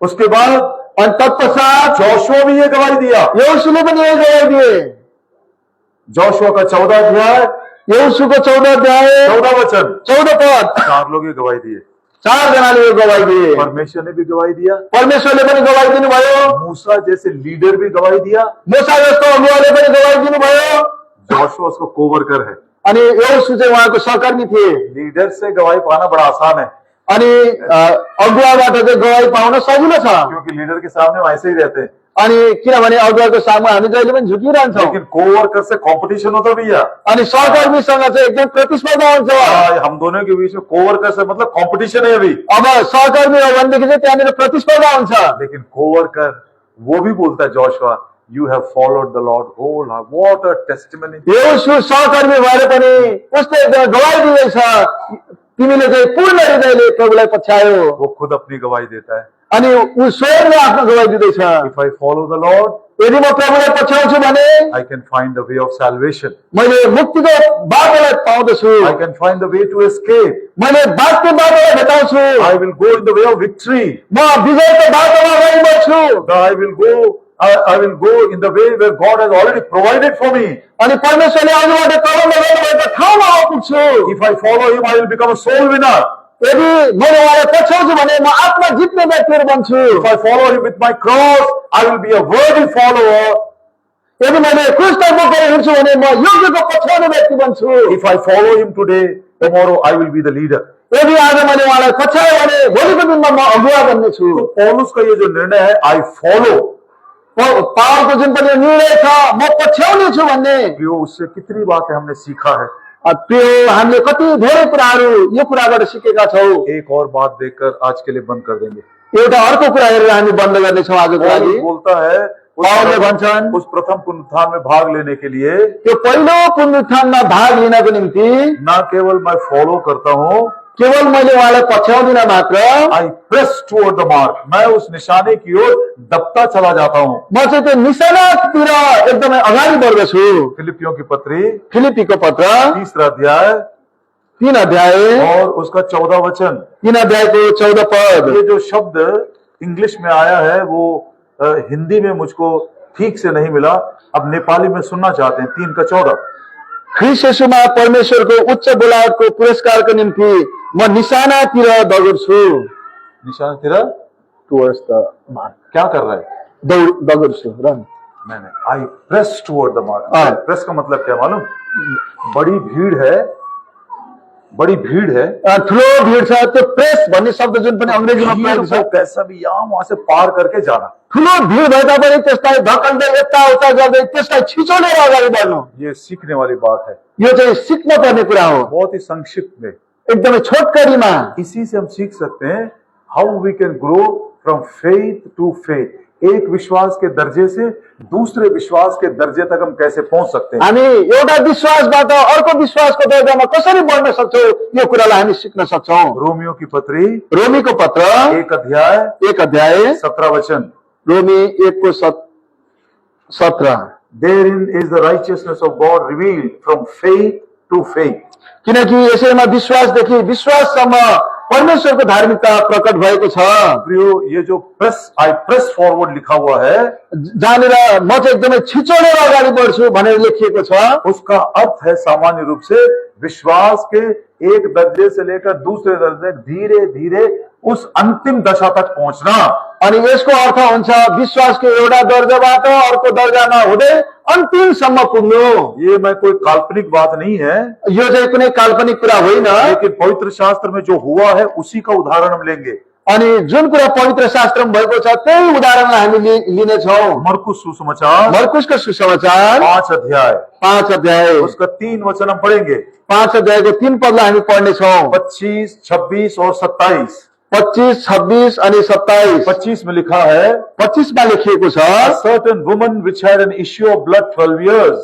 उसके बाद अनि तत्पश्चात जोशुआ भी ये गवाही दिया। यहोशूले पनि यही गवाही दिए। जोशुआ का 14 अध्याय यहोशूको 14 अध्याय 14 वचन। 14 पद। 4 लोग ये गवाही दिए। 4 जनाले यो गवाही दिए। परमेश्वर ने भी गवाही दिया। परमेश्वरले पनि गवाही दिनुभयो। मूसा जैसे लीडर भी गवाही दिया। मूसा जस्तो अगुवाले पनि गवाही दिनुभयो। जोशुआ उसका कोवर्कर है। अनि यहोशू चाहिँ उहाँको सहकर्मी थिए। लीडर से गवाही पाना बड़ा आसान है, अनि अगुवाबाट चाहिँ गवाही पाउन सजिलो छ। क्योंकि लीडर के सामने वैसे ही रहते हैं। अनि किनभने अगुवाको सामु हामी जहिले पनि झुकिरहन्छौँ। लेकिन कोवर्कर से कंपटीशन होता भैया। अनि सहकर्मीसँग चाहिँ एकदम प्रतिस्पर्धा हुन्छ। हम दोनों के बीच में कोवर्कर से मतलब कंपटीशन है अभी। अब सहकर्मी हो भनेदेखि चाहिँ त्यहाँनिर प्रतिस्पर्धा हुन्छ। लेकिन कोवर्कर वो भी बोलता है, Joshua you have followed the Lord whole heart. What a testimony. यहोशू सहकर्मी भएर पनि उसले गवाही दिँदैछ, तिमीले चाहिँ पूर्ण हृदयले प्रभुलाई पछ्यायो। वो खुद अपनी गवाही देता है। अनि ऊ स्वयंले आफ्नो गवाही दिँदैछ। If I follow the Lord, यदि म प्रभुलाई पछ्याउँछु भने I can find the way of salvation. मैले मुक्तिको बाटोलाई पाउँदछु। I can find the way to escape. मैले बाँच्ने बाटोलाई भेटाउँछु। I will go in the way of victory. म विजयको बाटोमा अगाडि बढ्छु। I will go in the way where God has already provided for me. अनि परमेश्वरले अघिबाट प्रबन्ध गर्नुभएको ठाउँमा पुग्छु। If I follow him, I will become a soul winner. यदि मैले उहाँलाई पछ्याउँछु भने म आत्मा जित्ने व्यक्तिहरू बन्छु। If I follow him with my cross, I will be a worthy follower. यदि मैले क्रुसलाई बोकेर हिँड्छु भने म योग्यको पछ्याउने व्यक्ति बन्छु। If I follow him today, tomorrow I will be the leader. यदि आज मैले उहाँलाई पछ्याएँ भने भोलिको दिनमा म अगुवा बन्नेछु। तो पौलुस का ये जो निर्णय है, I follow, पावलको जुन पनि निर्णय छ म पछ्याउने छु भन्ने, यो उससे कितनी बातें हमने सीखा है। त्यो हामीले कति धेरै कुराहरू यो कुराबाट सिकेका छौँ। एक और बात देखकर आज के लिए बंद कर देंगे। एउटा अर्को कुरा हेरेर हामी बन्द गर्नेछौँ आजको लागि। पौलुस बोलता है पावलले भन्छन् उस प्रथम पुनरुत्थान में भाग लेने के लिए त्यो पहिलो पुनरुत्थानमा भाग लिनको निम्ति ना केवल मैं फॉलो करता हूँ, केवल मैले उहाँलाई पछ्याउँदिन मात्र, आई प्रेस टुवर्ड द मार्क, मैं उस निशाने की ओर दबता चला जाता हूँ। म चाहिँ त्यो निशानातिर एकदमै अगाडि बढ्दछु। फिलिपियों की पत्री फिलिपीको पत्र 3 अध्याय 3 अध्याय और उसका 14 वचन। 3 अध्यायको 14 पद। ये जो शब्द इंग्लिश में आया है वो हिंदी में मुझको ठीक से नहीं मिला, अब नेपाली में सुनना चाहते हैं। 3 का 14। ख्रीष्ट येशूमा परमेश्वरको उच्च बोलावटको पुरस्कारको निम्ति म निशानातिर दगुर्छु। निशानातिर टुवर्ड्स द मार्क। क्या कर रहा है? दगुर्छु, रन। मैंने आई प्रेस टुवर्ड द मार्क। हाँ। प्रेस का मतलब क्या मालूम? बड़ी भीड़ है, बड़ी भीड़ है, ठुलो भिड छ। त्यो प्रेस भन्ने शब्द जुन पनि अङ्ग्रेजीमा भीड़ प्रयोग को छ, कैसा भी यहाँ वहां से पार करके जाना, ठुलो भिड भए तापनि त्यसलाई धकल्दै यताउता गर्दै त्यसलाई छिचोलेर अगाडि बढ्नु, ये सीखने वाली बात है। यो चाहिँ सिक्न पर्ने कुरा हो। बहुत ही संक्षिप्त में एकदमै छोटकरीमा इसी से हम सीख सकते हैं how we can grow from faith to faith. एक विश्वास के दर्जे से दूसरे विश्वास के दर्जे तक हम कैसे पहुंच सकते हैं। हामी एउटा विश्वासबाट अर्को विश्वासको दर्जामा कसरी बढ्न सक्छौँ, यो कुरालाई हामी सिक्न सक्छौँ। रोमियो की पत्री रोमीको पत्र 1 अध्याय 17 वचन, रोमी 1:17। Therein is the righteousness of God revealed from faith to faith। किनकि यसैमा विश्वासदेखि विश्वाससम्म परमेश्वरको धार्मिकता प्रकट भएको छ। प्रियो, ये जो आई प्रेस फॉरवर्ड लिखा हुआ है, जहाँनिर म चाहिँ एकदमै छिचोलेर अगाडि बढ्छु भनेर लेखिएको छ, उसका अर्थ है सामान्य रूप से विश्वास के एक दर्जे से लेकर दूसरे दर्जे धीरे धीरे उस अंतिम दशा तक पहुंचना। अनि यसको अर्थ हुन्छ विश्वासको एउटा दर्जाबाट अर्को दर्जामा हुँदै अन्तिमसम्म पुग्नु। ये मैं कोई काल्पनिक बात नहीं है, यो चाहिँ कुनै काल्पनिक कुरा होइन। लेकिन पवित्र शास्त्र में जो हुआ है उसी का उदाहरण हम लेंगे। अनि जुन कुरा पवित्र शास्त्रमा भएको छ त्यही उदाहरणलाई हामी लिनेछौँ। मरकुस सुसमाचार मरकुसको सुसमाचार 5 अध्याय 5 अध्याय उसका 3 वचन हम पढ़ेंगे। 5 अध्यायको 3 पदलाई हामी पढ्नेछौँ। 25, 26 और 27। 25, 26 अनि 27। 25 में लिखा है, 25 मा लेखिएको छ, A certain woman which had an issue of blood 12 years,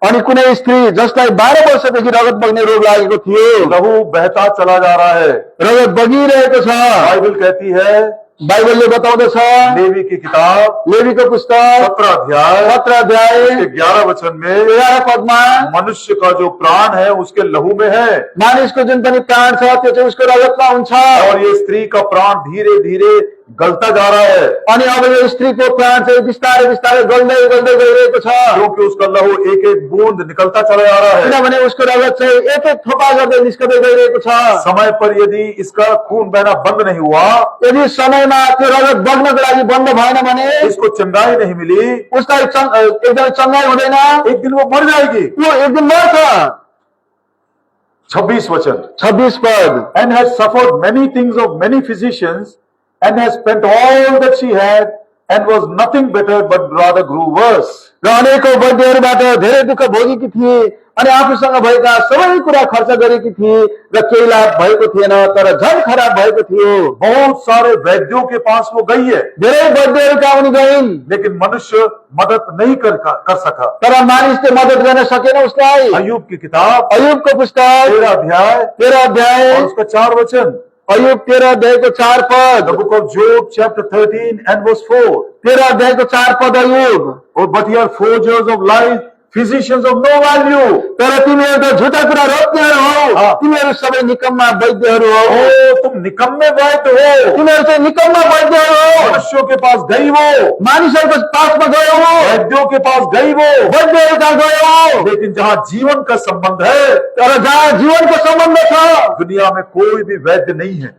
अनि कुनै स्त्री जसलाई 12 वर्षदेखि रगत बग्ने रोग लागेको थियो, लहू बहता चला जा रहा है। रगत बगिरहेको छ। बाइबल कहती है, बाइबलले बताउँदछ, लेवी की किताब लेवीको पुस्तक 17 अध्याय 17 अध्याय उसके 11 वचन में 11 पदमा मनुष्य का जो प्राण है उसके लहू में है, मानिसको जुन पनि प्राण छ त्यो चाहिँ उसको रगतमा हुन्छ। और ये स्त्री का प्राण धीरे धीरे गलता जा रहा है, अनि अब यो स्त्रीको प्राण चाहिँ बिस्तारै बिस्तारै गल्दै गल्दै गइरहेको छ, क्योंकि उसका लहू एक एक बूंद निकलता चला जा रहा है। किनभने उसको रगत चाहिँ एक एक थोपा गर्दै निस्कदै गइरहेको छ। समय पर यदि इसका खून बहना बंद नहीं हुआ, यदि समयमा त्यो रगत बग्नको लागि बन्द भएन भने इसको चंगाई नहीं मिली, उसलाई एकदमै चङ्गाई हुँदैन, एक दिन वो मर जाएगी। ऊ एक दिन मर्छ। 26 वचन, 26 पद, and has suffered many things of many physicians and has spent all that she had and was nothing better but rather grew worse। र अनेकौं वैद्यहरूबाट धेरै दुःख भोगेकी थिए अनि आफूसँग भएका सबै कुरा खर्च गरेकी थिए र केही लाभ भएको थिएन, तर झन् खराब भएको थियो। बहुत सारे वैद्यों के पास वो गई है, धेरै वैद्यहरू कहाँ उनी गइन्, लेकिन मनुष्य मदद नहीं कर सका। तर मानिसले मद्दत गर्न सकेन उसलाई। अय्यूब की किताब अय्यूबको पुस्तक 13 अध्याय 13 अध्याय और उसका 4 वचन, अय्यूब 13 अध्यायको 4 पद, the book of Job chapter 13 and verse 4, 13 अध्यायको 4 पद अय्यूब। oh but ye are forgers of lies, physicians of no value। तर तिमीहरू त झुटा कुरा रोक्नेहरू हो, तिमीहरू सबै निकम्मा वैद्यहरू हो। ओ तुम निकम्मे वैद्य हो, तिमीहरू चाहिँ निकम्मा वैद्यहरू हो। मनुष्यों के पास गई वो, मानिसहरूको पासमा गयो हो, वैद्यों के पास गई वो, वैद्यहरू कहाँ गयो हो। लेकिन जहाँ जीवन का संबंध है, तर जहाँ जीवनको सम्बन्ध छ दुनिया में कोई भी वैद्य नहीं है।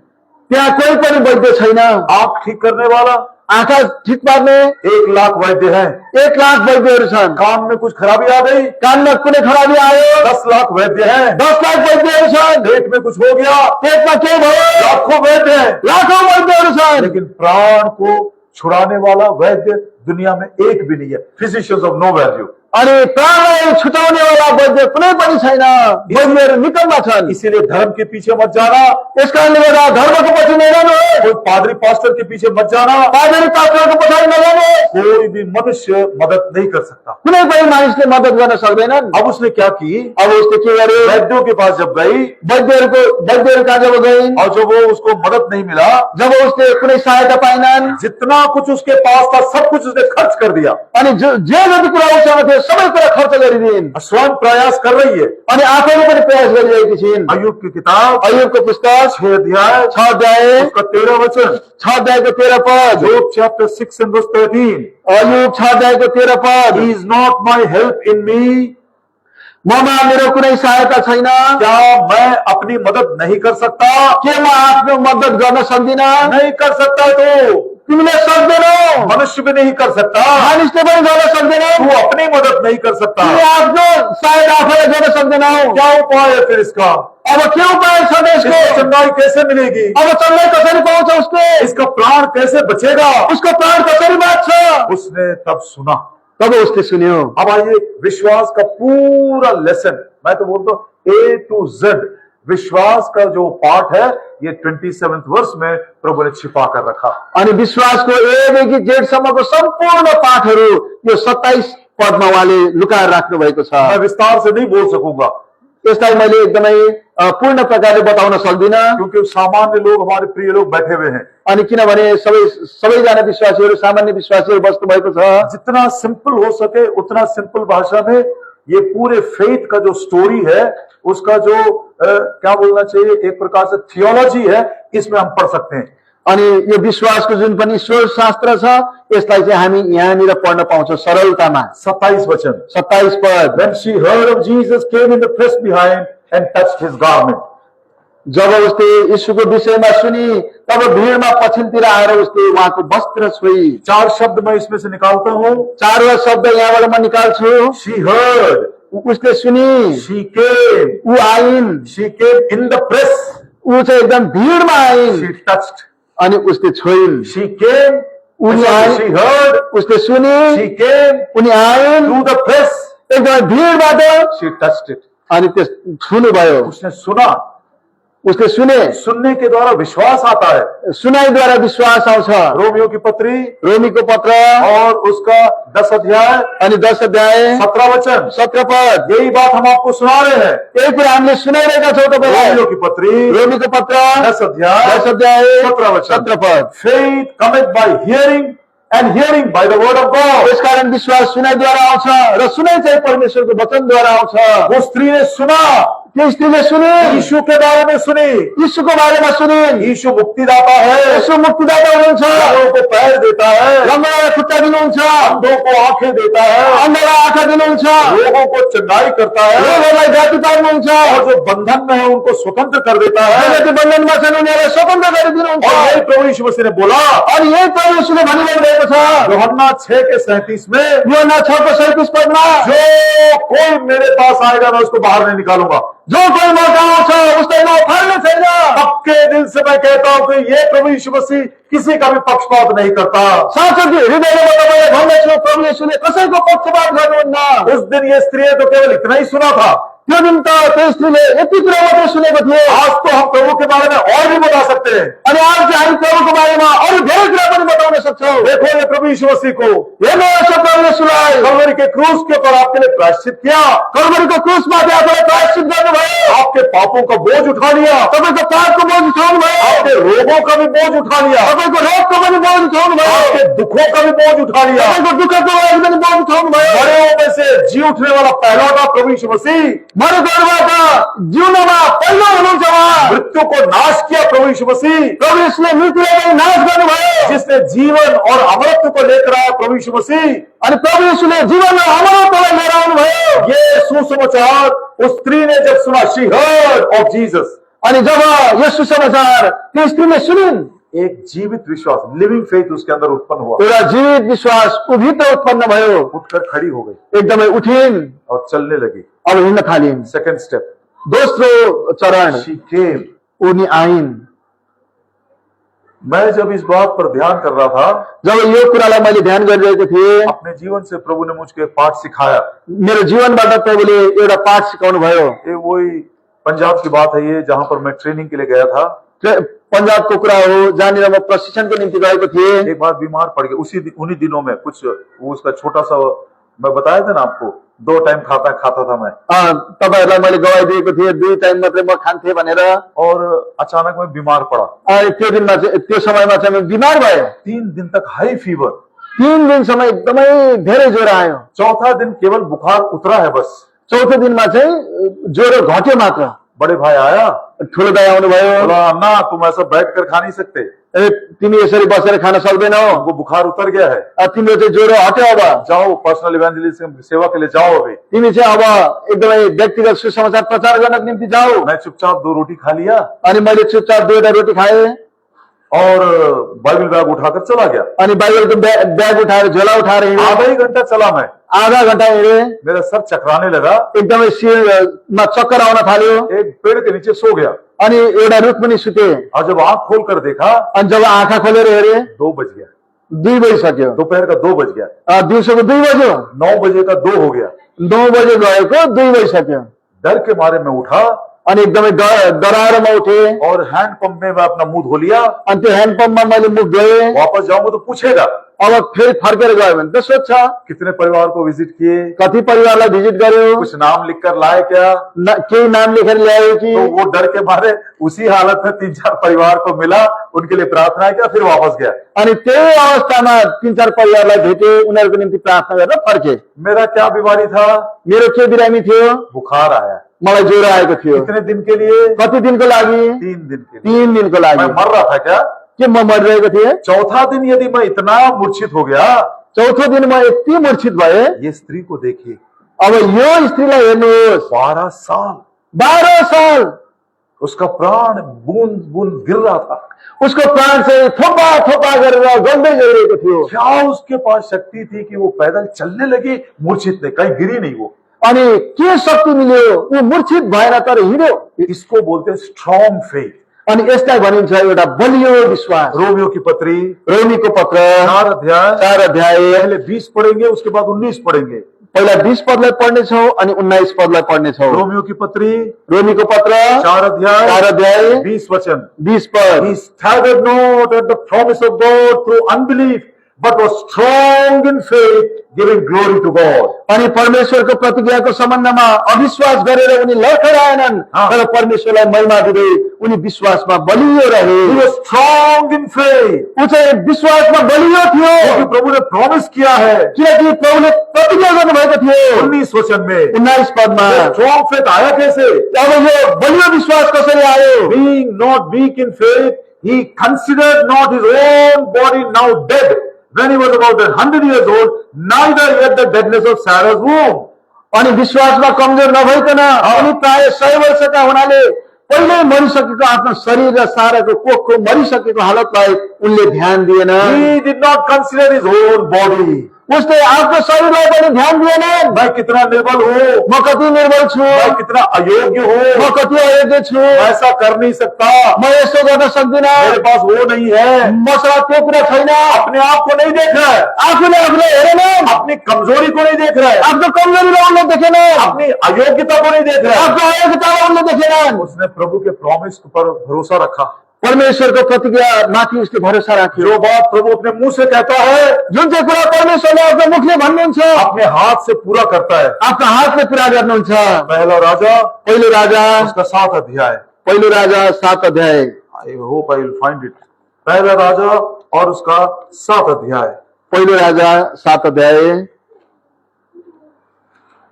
त्यहाँ कोही पनि वैद्य छैन। आंख ठीक करने वाला आँखा ठिक पार्ने 1 लाख वैद्य हैं, 1 लाख वैद्यहरू छन्। कान में कुछ खराबी आ गई, कानमा कुनै खराबी आयो 10 लाख वैद्य हैं, 10 लाख वैद्यहरू छन्। पेट में कुछ हो गया, पेटमा के भयो लाखों वैद्य हैं, लाखौं वैद्यहरू छन्। लेकिन प्राण को छुड़ाने वाला वैद्य दुनिया में एक भी नहीं है। Physicians of no value. अनि प्राणलाई छुटाउने वाला वैद्य कुनै पनि छैन, वैद्यहरू निकम्मा छन्। इसीलिए धर्म के पीछे मत जाना, यस कारणले गर्दा धर्मको पछि नजानु, कोई पादरी पास्टर के पीछे मत जाना, पादरी पास्टरको पछाडि नजानु। कोई भी मनुष्य मदद नहीं कर सकता। कुनै पनि मानिसले मद्दत गर्न सक्दैनन्। अब उसने क्या की, अब उसले के गर्यो, वैद्यों के पास जब गई वैद्यहरू कहाँ जब गइन्, और जब वो उसको मदद नहीं मिला, जब उसले कुनै सहायता पाइनन्, जितना कुछ उसके पास था सब कुछ उसने खर्च कर दिया, अनि जे जति कुरा उसँग थियो सबै कुरा खर्च गरिदिन्। स्वयं प्रयास कर रही है। अनि आफैले पनि प्रयास गरिरहेकी छिन्। अय्यूब की किताब अय्यूबको पुस्तक 6 अध्याय 6 अध्याय उसका 13 वचन, 6 अध्यायको 13 पद, Job chapter 6 and verse 13, अय्यूब 6 अध्यायको 13 पद, he is not my help in me, mama मेरो कुनै सहायता छैन, क्या मैं अपनी मदद नहीं कर सकता? के म आफ्नो मद्दत गर्न सक्दिन, नहीं कर सकता तो तिमीले सक्दैनौ, मनुष्य भी नहीं कर सकता, मानिसले पनि गर्न सक्दैनौ, तू अपनी मदद नहीं कर सकता। तिमीले आफ्नो सायद आफूलाई गर्न सक्दैनौ। क्या उपाय है फिर इसका? अब के उपाय छ त इसको यसको? चंगाई कैसे मिलेगी? अब चङ्गाई कसरी पाउँछ उसले? इसका प्राण कैसे बचेगा? उसको प्राण कसरी बाँच्छ? उसने तब सुना। तब उसले सुन्यो। अब आइए विश्वास का पूरा लेसन, मैं तो बोलता हूं A to Z विश्वास का जो पार्ट है ये 27वें वर्ष में प्रभु ने छिपा कर रखा। अनि विश्वासको एदेखि जेठसम्मको सम्पूर्ण पाठहरू यो 27 पदमा उहाँले लुकाएर राख्नु भएको छ। मैं विस्तार से नहीं बोल सकूंगा यसलाई मैले एकदमै पूर्ण प्रकारले बताउन सक्दिनँ, क्योंकि सामान्य लोग, हमारे प्रिय लोग बैठे हुए हैं। अनि किनभने सबैजना विश्वासीहरू, सामान्य विश्वासीहरू बस्नु भएको छ। जितना सिंपल हो सके उतना सिंपल भाषा में ये पूरे फेथ का जो स्टोरी है, उसका जो क्या बोलना चाहिए, एक प्रकार से थियोलॉजी है, इसमें हम पढ़ सकते हैं। अनि यो विश्वासको जुन पनि ईश्वर शास्त्र छ, यसलाई चाहिँ हामी यहाँनिर पढ्न पाउँछौँ सरलतामा। 27 वचन। 27 पद। When she heard of Jesus, came in the press behind and touched his garment. जब उसले यीशुको विषयमा सुनि, तब भिडमा पछिल्तिर आएर उसले उहाँको वस्त्र छोई। 4 शब्द मैं इसमें से निकालता हूं। 4 शब्द यहाँबाट म निकाल्छु। She heard, उसले सुनि, she came, ऊ आइन्, she came in the press, ऊ चाहिँ एकदम भिडमा आइन्, she touched, अनि उसले छोइन्। she came, उनी आइन्, she heard, उसले सुनि, she came उनी आइन्, through the press, एकदम भिडबाट, she touched it. अनि त्यस छुनु भयो। उसने सुना। उसले सुने। सुनने के द्वारा विश्वास आता है। सुनाइद्वारा विश्वास आउँछ। रोमियो की पत्री, रोमीको पत्र और उसका 10 अध्याय अनि 10 अध्याय 17 वचन, 17 पद। यही बात हम आपको सुना रहे हैं। यही कुरा हामीले सुनाइरहेका छौँ तपाईँलाई। रोमियो की पत्री, रोमीको पत्र 10 अध्याय 10 अध्याय 17 वचन। 17 पद। Faith cometh by hearing and hearing by the word of God. यसकारण विश्वास सुनाइद्वारा आउँछ र सुनाइ चाहिँ परमेश्वरको वचनद्वारा आउँछ। वो स्त्री ने सुना, त्यो स्त्रीले सुने, यीशु के बारे में सुनी। यीशुको बारेमा सुनिन्। यीशु मुक्तिदाता है, यीशु मुक्तिदाता हुनुहुन्छ, लंगड़ों को पैर देता है, लङ्गडालाई खुट्टा दिनुहुन्छ, अंधों को आंखें देता है, अन्धलाई आँखा दिनुहुन्छ, लोगों को चंगाई करता है, रोगहरूलाई जाति पार्नुहुन्छ, और जो बंधन में है उनको स्वतंत्र कर देता है। जति बन्धनमा छन् उनीहरूलाई स्वतन्त्र गरिदिनुहुन्छ। और यही प्रभु यीशु मसीह ने बोला अनि यही प्रभु यीशुले भनिरहनु भएको छ यूहन्ना 6 के 37 में, यूहन्ना 6 को 37 पदमा, जो कोई मेरे पास आएगा मैं उसको बाहर नहीं निकालूंगा। जो कोही मबाट आउँछ उसलाई म फाल्ने छैन। पक्के दिल से मैं कहता हूं कि ये प्रभु यीशु मसीह किसी का भी पक्षपात नहीं करता। साँचो कि हृदयले म तपाईँलाई भन्दैछु, प्रभु यीशुले कसैको पक्षपात गर्नुहुन्न। उस दिन ये स्त्री तो केवल इतना ही सुना था, त्यो दिन त त्यो स्त्रीले यति कुरा मात्रै सुनेको थियो। आज तो हम प्रभु के बारे में और भी बता सकते हैं। अनि आज चाहिँ हामी प्रभुको बारेमा अरू धेरै कुरा पनि बताउन सक्छौँ। देखो ये प्रभु यीशु मसीह को हेर्नुहोस् प्रभु यीशुलाई, कलवरी के क्रूस के ऊपर आपके लिए प्रायश्चित किया, कलवरीको क्रुसमाथि आफूलाई प्रायश्चित गर्नुभयो, आपके पापों का बोझ उठा लिया, तपाईँको पापको बोझ उठाउनुभयो, आपके रोगों का भी बोझ उठा लिया, तपाईँको रोगको पनि बोझ उठाउनुभयो, आपके दुखों का भी बोझ उठा लिया। तपाईँको दुःखको लागि पनि बोझ उठाउनुभयो। मरेओं में से जी उठने वाला पहला था प्रभु यीशु मसीह। मरेकोबाट जिउनमा पहिलो हुनुहुन्छ उहाँ। मृत्यु को नाश किया प्रभु यीशु मसीह। प्रभु यीशुले मृत्युलाई पनि नाश गर्नुभयो। जिसने जीवन और अमरत्व को लेकर आया प्रभु यीशु मसीह। अनि प्रभु यीशुले जीवन र अमरत्वलाई लिएर आउनुभयो। ये सुसमाचार उस स्त्री ने जब सुना, शी हर्ड ऑफ जीसस, अनि जब यो सुसमाचार त्यो स्त्रीले सुनिन्, एक जीवित विश्वास, लिविंग फेथ उसके अंदर उत्पन्न हुआ। एउटा जीवित विश्वास उभित्र उत्पन्न भयो। उठकर खड़ी हो गई एकदमै उठिन्, और चलने लगी। अब हिँड्न थालिन्। सेकंड स्टेप, दोस्रो चरण, शी केम। उनी आइन्। मैं जब इस बात पर ध्यान कर रहा था, जब यो कुरालाई मैले ध्यान गरिरहेको थिएँ, अपने जीवन से प्रभु ने मुझको एक पाठ सिखाया। मेरो जीवनबाट प्रभुले एउटा पाठ सिकाउनु भयो। ये वही पंजाब की बात है, ये जहां पर मैं ट्रेनिंग के लिए गया था। पंजाबको कुरा हो, जहाँनिर म प्रशिक्षणको निम्ति गएको थिएँ। एक बार बीमार पड़ गया, उन्हीं दिनों में कुछ वो उसका छोटा सा, मैं बताया था ना आपको, 2 टाइम खाता था मैं। तपाईँहरूलाई मैले गवाई दिएको थिएँ, 2 टाइम मात्रै म खान्थेँ भनेर। और अचानक मैं बीमार पड़ा। त्यो दिनमा चाहिँ, त्यो समयमा चाहिँ म बिमार भएँ। 3 दिन तक हाई फीवर। 3 दिनसम्म एकदमै धेरै ज्वरो आयो। चौथा दिन केवल बुखार उतरा है बस। चौथो दिनमा चाहिँ ज्वरो घट्यो मात्र। बड़े भाई आया, ठुलो दाइ आउनुभयो। बोला अन्ना तुम ऐसा बैठ कर खा नहीं सकते, ए तिमी यसरी बसेर खान सक्दैनौ, वो बुखार उतर गया है, तिम्रो चाहिँ ज्वरो हट्यो, अब जाओ पर्सनल इवेंजलिज्म सेवा के लिए जाओ। अभी तिमी चाहिँ अब एकदमै व्यक्तिगत सुसमाचार प्रचार गर्नको निम्ति जाऊ। मैं चुपचाप 2 रोटी खा लिया। अनि मैले चुपचाप 2टा रोटी खाएँ। और बाइबल बैग उठाकर चला गया। अनि बाइबलको ब्याग उठाएर झोला उठाएर हिँडे। आधा ही घंटा चला मैं, आधा घन्टा हिँडे, मेरा सर चकराने लगा, एकदमै शिरमा चक्कर आउन थाल्यो एक पेड़ के नीचे सो गया। अनि एउटा रुख पनि सुते। और जब आंख खोल कर देखा अनि जब आँखा खोलेर हेरे 2 बज गया, 2 बजिसक्यो। दोपहर का 2 बज गया, दिउँसोको 2 बज्यो, 9 बजे का 2 हो गया। 9 बजे गएको 2 बजिसक्यो। डर के मारे मैं उठा अनि एकदमै डराएर म उठे और हैंड पंप में मैं अपना मुंह धो लिया। अनि त्यो ह्यान्डपम्पमा मैले मुख धोएँ। वापस जाऊंगा तो पूछेगा अब फेरि फर्केर गयो भने त सोध्छ कितने परिवार को विजिट किए, कति परिवारलाई भिजिट गर्यो, कुछ नाम लिख कर लाए क्या। केही नाम लेखेर ल्यायो कि। तो वो डर के मारे उसी हालत में 3-4 परिवार को मिला, उनके लिए प्रार्थना किया, फिर वापस गया। अनि त्यही अवस्थामा 3-4 परिवारलाई भेटे, उनीहरूको निम्ति प्रार्थना गरेर फर्के। मेरा क्या बीमारी था, मेरो के बिरामी थियो, बुखार आया। मलाई ज्वरो आएको थियो। कितने दिन के लिए, कति दिनको लागि, 3 दिन के लिए। 3 दिनको मैं लागि। मर रहा था क्या, के म मरिरहेको थिएँ। चौथा दिन यदि मैं इतना मूर्छित हो गया, चौथो दिन म यति मूर्छित भए। ये स्त्री को देखिए, अब यो स्त्रीलाई हेर्नुहोस्, 12 साल 12 साल उसका प्राण बूंद बूंद गिर रहा था। उसको प्राण चाहिँ थोपा थोपा गरेर गल्दै गइरहेको थियो। क्या उसके पास शक्ति थी कि वो पैदल चलने लगी, मूर्छित नहीं, कहीं गिरी नहीं वो। अनि के शक्ति मिल्यो, ऊ मूर्छित भएन तर हिँड्यो। इसको बोलते हैं स्ट्रॉन्ग फेथ। अनि यसलाई भनिन्छ एउटा बलियो विश्वास। रोमियो की पत्री रोमीको पत्र 4 अध्याय 4 अध्याय पहले 20 पढ़ेंगे, उसके बाद 19 पढ़ेंगे। पहिला 20 पदलाई पढ्नेछौँ अनि 19 पदलाई पढ्नेछौँ। रोमियो की पत्री रोमीको पत्र 4 अध्याय 4 अध्याय 20 वचन। 20 पद। He staggered not at the promise of God through unbelief, but was strong in faith, giving glory to God. अनि परमेश्वरको प्रतिज्ञाको सम्बन्धमा अविश्वास गरेर उनी लडखडाएनन्, तर परमेश्वरलाई महिमा दिँदै उनी विश्वासमा बलियो रहे। He was strong in faith, ऊ चाहिँ विश्वासमा बलियो थियो, क्योंकि प्रभु ने प्रॉमिस किया है। किनकि प्रभुले प्रतिज्ञा गर्नुभएको थियो। 19 वचन में 19 पदमा स्ट्रॉन्ग फेथ आया कैसे? अब यो बलियो विश्वास कसरी आयो? Being not weak in faith, he considered not his own body now dead when he was about 100 years old, neither yet the deadness of Sarah's womb. अनि विश्वासमा कमजोर नभइकन उनी प्राय 100 वर्षका हुनाले पहिल्यै मरिसकेको आफ्नो शरीर र साराको कोखको मरिसकेको हालतलाई उनले ध्यान दिएन। He did not consider his own body. उसले आफ्नो शरीरलाई पनि ध्यान दिएन। मैं कितना निर्बल हूँ, म कति निर्बल छु, मैं कितना अयोग्य हूँ, म कति अयोग्य छु, मैं ऐसा कर नहीं सकता, म यसो गर्न सक्दिनँ, मेरे पास वो नहीं है। मसँग त्यो कुरा छैन। अपने आप को नहीं देख रहा है, आफूले आफूलाई हेरेन, अपनी कमजोरी को नहीं देख रहा है, आफ्नो कमजोरीलाई उनले देखेन, अपनी अयोग्यता को नहीं देख रहा है। आफ्नो अयोग्यतालाई उनले देखेनन्। उसने प्रभु के प्रॉमिस पर भरोसा रखा। परमेश्वरको प्रतिज्ञा माथि उसले भरोसा राख्यो। जो बात प्रभु अपने मुंह से कहता है, जुन चाहिँ कुरा परमेश्वरले आफ्नो मुखले भन्नुहुन्छ, अपने हाथ से पूरा करता है। आफ्नो हातले पुरा गर्नुहुन्छ। पहला राजा पहिलो राजा उसका 7 अध्याय। पहिलो राजा 7 अध्याय। I hope I will find it. पहला राजा और उसका 7 अध्याय। पहिलो राजा 7 अध्याय,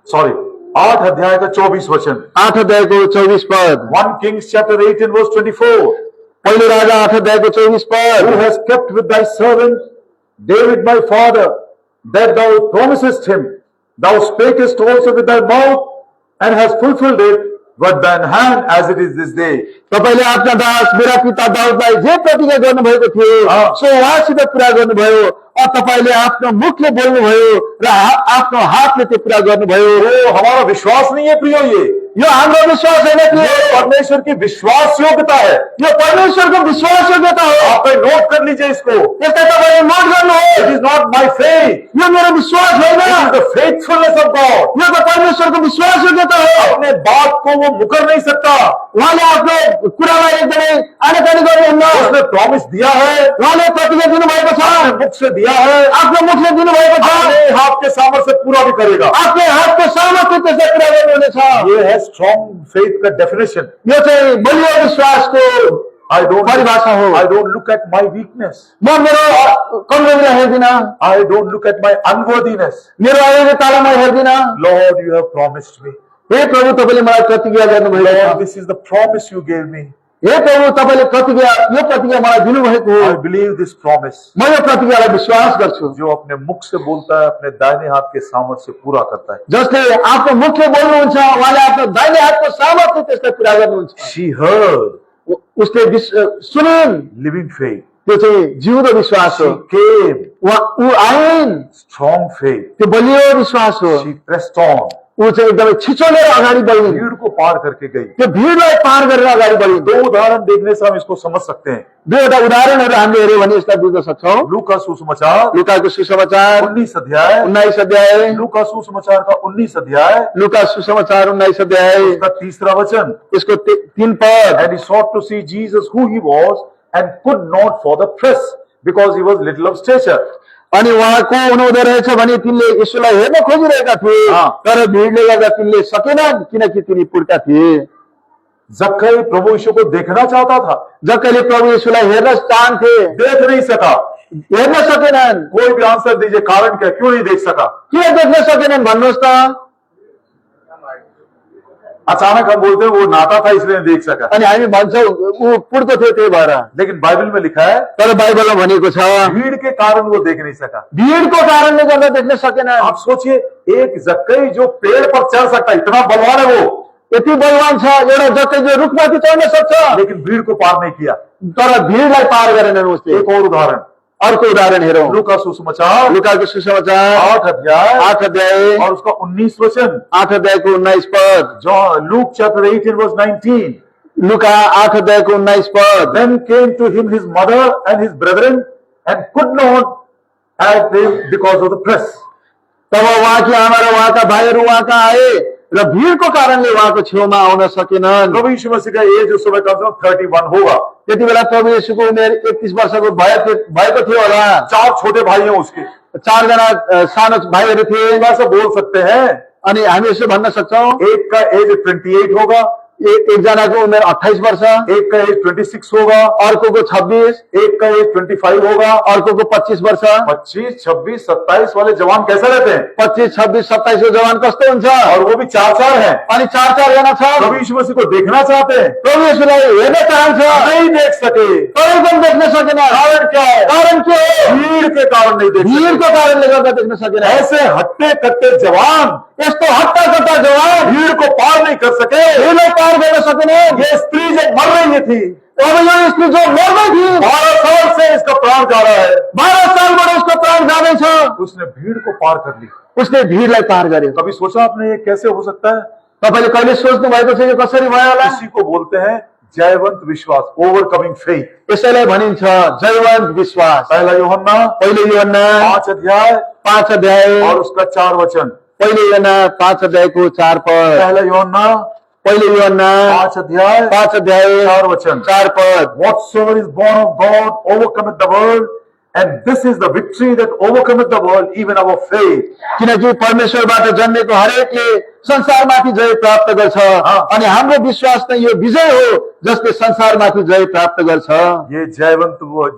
सॉरी 8 अध्याय का 24 वचन। 8 अध्यायको 24 पद। 1 Kings chapter 8 and verse 24. पहिलो राजा 8 अध्यायको 24 Who पद। has kept with thy servant David my father, that thou promisest him, thou spakest also with thy mouth, and hast fulfilled it with thine hand as it is this day. तपाईले आफ्ना दास मेरा पिता दाउदलाई जे प्रतिज्ञा गर्नुभएको थियो सो उहाँसित पुरा गर्नुभयो। तपाईले आफ्नो मुखले बोल्नुभयो र आफ्नो हातले त्यो पुरा गर्नुभयो। वो हमारा विश्वास नहीं है प्रियो, यो हाम्रो विश्वास होइन कि ये परमेश्वर की विश्वास योग्यता है। यो परमेश्वरको विश्वास योग्यता हो। आप नोट कर लीजिए इसको। यसलाई तपाईले नोट गर्नुहोस्। It is not my faith, यो मेरो विश्वास होइन, it is the faithfulness of God. यो त परमेश्वरको विश्वास योग्यता हो। अपने बात को वो मुकर नहीं सकता। उहाँले आफ्नो कुरालाई एकदमै आनाकानी गर्नुहुन्न। उसने प्रॉमिस दिया है, उहाँले प्रतिज्ञा दिनुभएको छ, मुख से दिया है, आफ्नो मुखले दिनुभएको छ, अपने हाथ के सामर्थ्य से पूरा भी करेगा। आफ्नो हातको सामर्थ्य त्यसलाई पुरा गर्नुहुनेछ। ये है स्ट्रॉन्ग फेथ का डेफिनेशन। यो चाहिँ बलियो विश्वासको I don't परिभाषा हो। I don't look at my weakness. म मेरो कमजोरीलाई हेर्दिन, I don't look at my unworthiness. मेरो अयोग्यतालाई म हेर्दिन। Lord, you have promised me. हे प्रभु तपाईँले मलाई प्रतिज्ञा गर्नुभएको Lord, छ। this is the promise you gave me. हे प्रभु तपाईँले यो प्रतिज्ञा मलाई दिनुभएको हो। I believe this promise. म यो प्रतिज्ञालाई विश्वास गर्छु। जो अपने मुख से बोलता है, अपने दाहिने हाथ के सामर्थ्य से पूरा करता है। जसले आफ्नो मुखले बोल्नुहुन्छ उहाँले आफ्नो दाहिने हातको सामर्थ्य त्यसलाई पुरा गर्नुहुन्छ। She heard. उसले सुनिन्, living faith. त्यो चाहिँ जिउँदो विश्वास हो। She came, ऊ आइन्, strong faith. त्यो बलियो विश्वास हो। She pressed on. ऊ चाहिँ एकदमै छिचोलेर अगाडि बढिन्, भीड़ को पार करके गई। त्यो भिडलाई पार गरेर अगाडि बढिन्। दो उदाहरण देखने से हम इसको समझ सकते हैं। दुईवटा उदाहरणहरू हामीले हेऱ्यौँ भने यसलाई बुझ्न सक्छौँ। लूका सुसमाचार लुकाको सुसमाचार 19 अध्याय, 19 अध्याय, लूका सुसमाचार का 19 अध्याय, लुका सुसमाचार 19 अध्याय, उसका 3रा वचन। यसको 3 पद। And he sought to see Jesus who he was and could not for the press because he was little of stature. अनि उहाँ को हुनुहुँदो रहेछ भने तिनले यसुलाई हेर्न खोजिरहेका थिए, तर भिडले गर्दा तिनले सकेनन् किनकि तिनी पुर्खा थिए। जक्कई प्रभु यीशु को देखना चाहता था, जक्कईले प्रभु येशूलाई हेर्न चाहन्थे, देख नहीं सका। हेर्न सकेनन्। कोई भी आंसर दीजिए, कारण क्या, क्यों नहीं देख सका? किन देख्न सकेनन् भन्नुहोस् त। अचानक हम बोलते हैं वो नाता था इसलिए नहीं देख सका, अनि हामी भन्छौँ ऊ पुर्खो थियो त्यही भएर, लेकिन बाइबल में लिखा है तर बाइबलमा भनेको छ भीड़ के कारण वो देख नहीं सका। भिडको कारणले गर्दा देख्न सकेनन्। आप सोचिए, एक जक्कई जो पेड़ पर चढ़ सकता है, इतना बलवान है वो, यति बलवान छ, एउटा जक्कई जो रुखमाथि चढ्न सक्छ, लेकिन भीड़ को पार नहीं किया। तर भिडलाई पार गरेनन् उसले। एक और उदाहरण, अर्को उदाहरण हेरौँ। लूका सुसमाचार लुकाको सुसमाचार 8 अध्याय 8 अध्याय और उसका 19 वचन। 8 अध्यायको 19 पद। Luke chapter 18 verse 19. लुका 8 अध्यायको 19 पद। Then came to him his mother and his brethren and could not at him because of the press. तब उहाँकी आमा र उहाँका भाइहरू उहाँ कहाँ आए र भिडको कारणले उहाँको छेउमा आउन सकेनन्। प्रभु यीशु मसीह का एज उस समय कम से कम 31 होगा। त्यति बेला प्रभु येशूको उमेर 31 वर्षको भएको थियो होला। 4 छोटे भाई हैं उसके। 4 जना सानो भाइहरू थिए। ऐसा बोल सकते हैं, अनि हामी यसो भन्न सक्छौँ, एक का एज 28 होगा, एकजनाको उमेर 28 वर्ष, एक का एज 26 होगा, अर्कोको 26, एक का एज 25 होगा, अर्कोको 25 वर्ष। 25, 26, 27 वाले जवान कैसा रहते हैं? 25, 26, 27 को जवान कस्तो हुन्छ? और वो भी 4-4 हैं। अनि 4-4 जना छ। प्रभु यीशु मसीह को देखना चाहते हैं, प्रभु येशूलाई हेर्न चाहन्छ, नहीं देख सके। तर पनि देख्न सकेन। कारण क्या है? कारण के हो? भीड़ के कारण नहीं देख सके। भिडको कारणले गर्दा देख्न सकेन। ऐसे हट्टे कट्टे जवान यस्तो हट्टा कट्टा जवान भीड़ को पार नहीं कर सके। भिडलाई पार गर्न सकेन। ये स्त्री जब मर रही थी, अब यो स्त्री जो मर्दै थिए, 12 साल से इसका प्राण जा रहा है, 12 सालबाट उसको प्राण जाँदैछ, उसने भीड़ को पार कर ली। उसले भिडलाई पार गर्यो। कभी सोचा आपने ये कैसे हो सकता है? तपाईले कहिले सोच्नु भएको छ यो कसरी भयो होला? इसी को बोलते हैं जयवंत विश्वास, ओवरकमिंग फेथ। यसैलाई भनिन्छ जयवन्त विश्वास। पहला यूहन्ना पहिले यूहन्ना 5 अध्याय 5 अध्याय और उसका 4 वचन। पहिले यूहन्ना 5 अध्यायको 4 पद। पहला यूहन्ना पहिले यूहन्ना 5 अध्याय 5 अध्याय 4 वचन। 4 पद। Whatsoever is born of God overcometh the world, and this is the victory that overcometh the world, even our faith. किनकि परमेश्वरबाट जन्मेको हरेकले संसारमाथि जय प्राप्त गर्छ, अनि हाम्रो विश्वास नै यो विजय हो जसले संसारमाथि जय प्राप्त गर्छ। ये जयवंत वो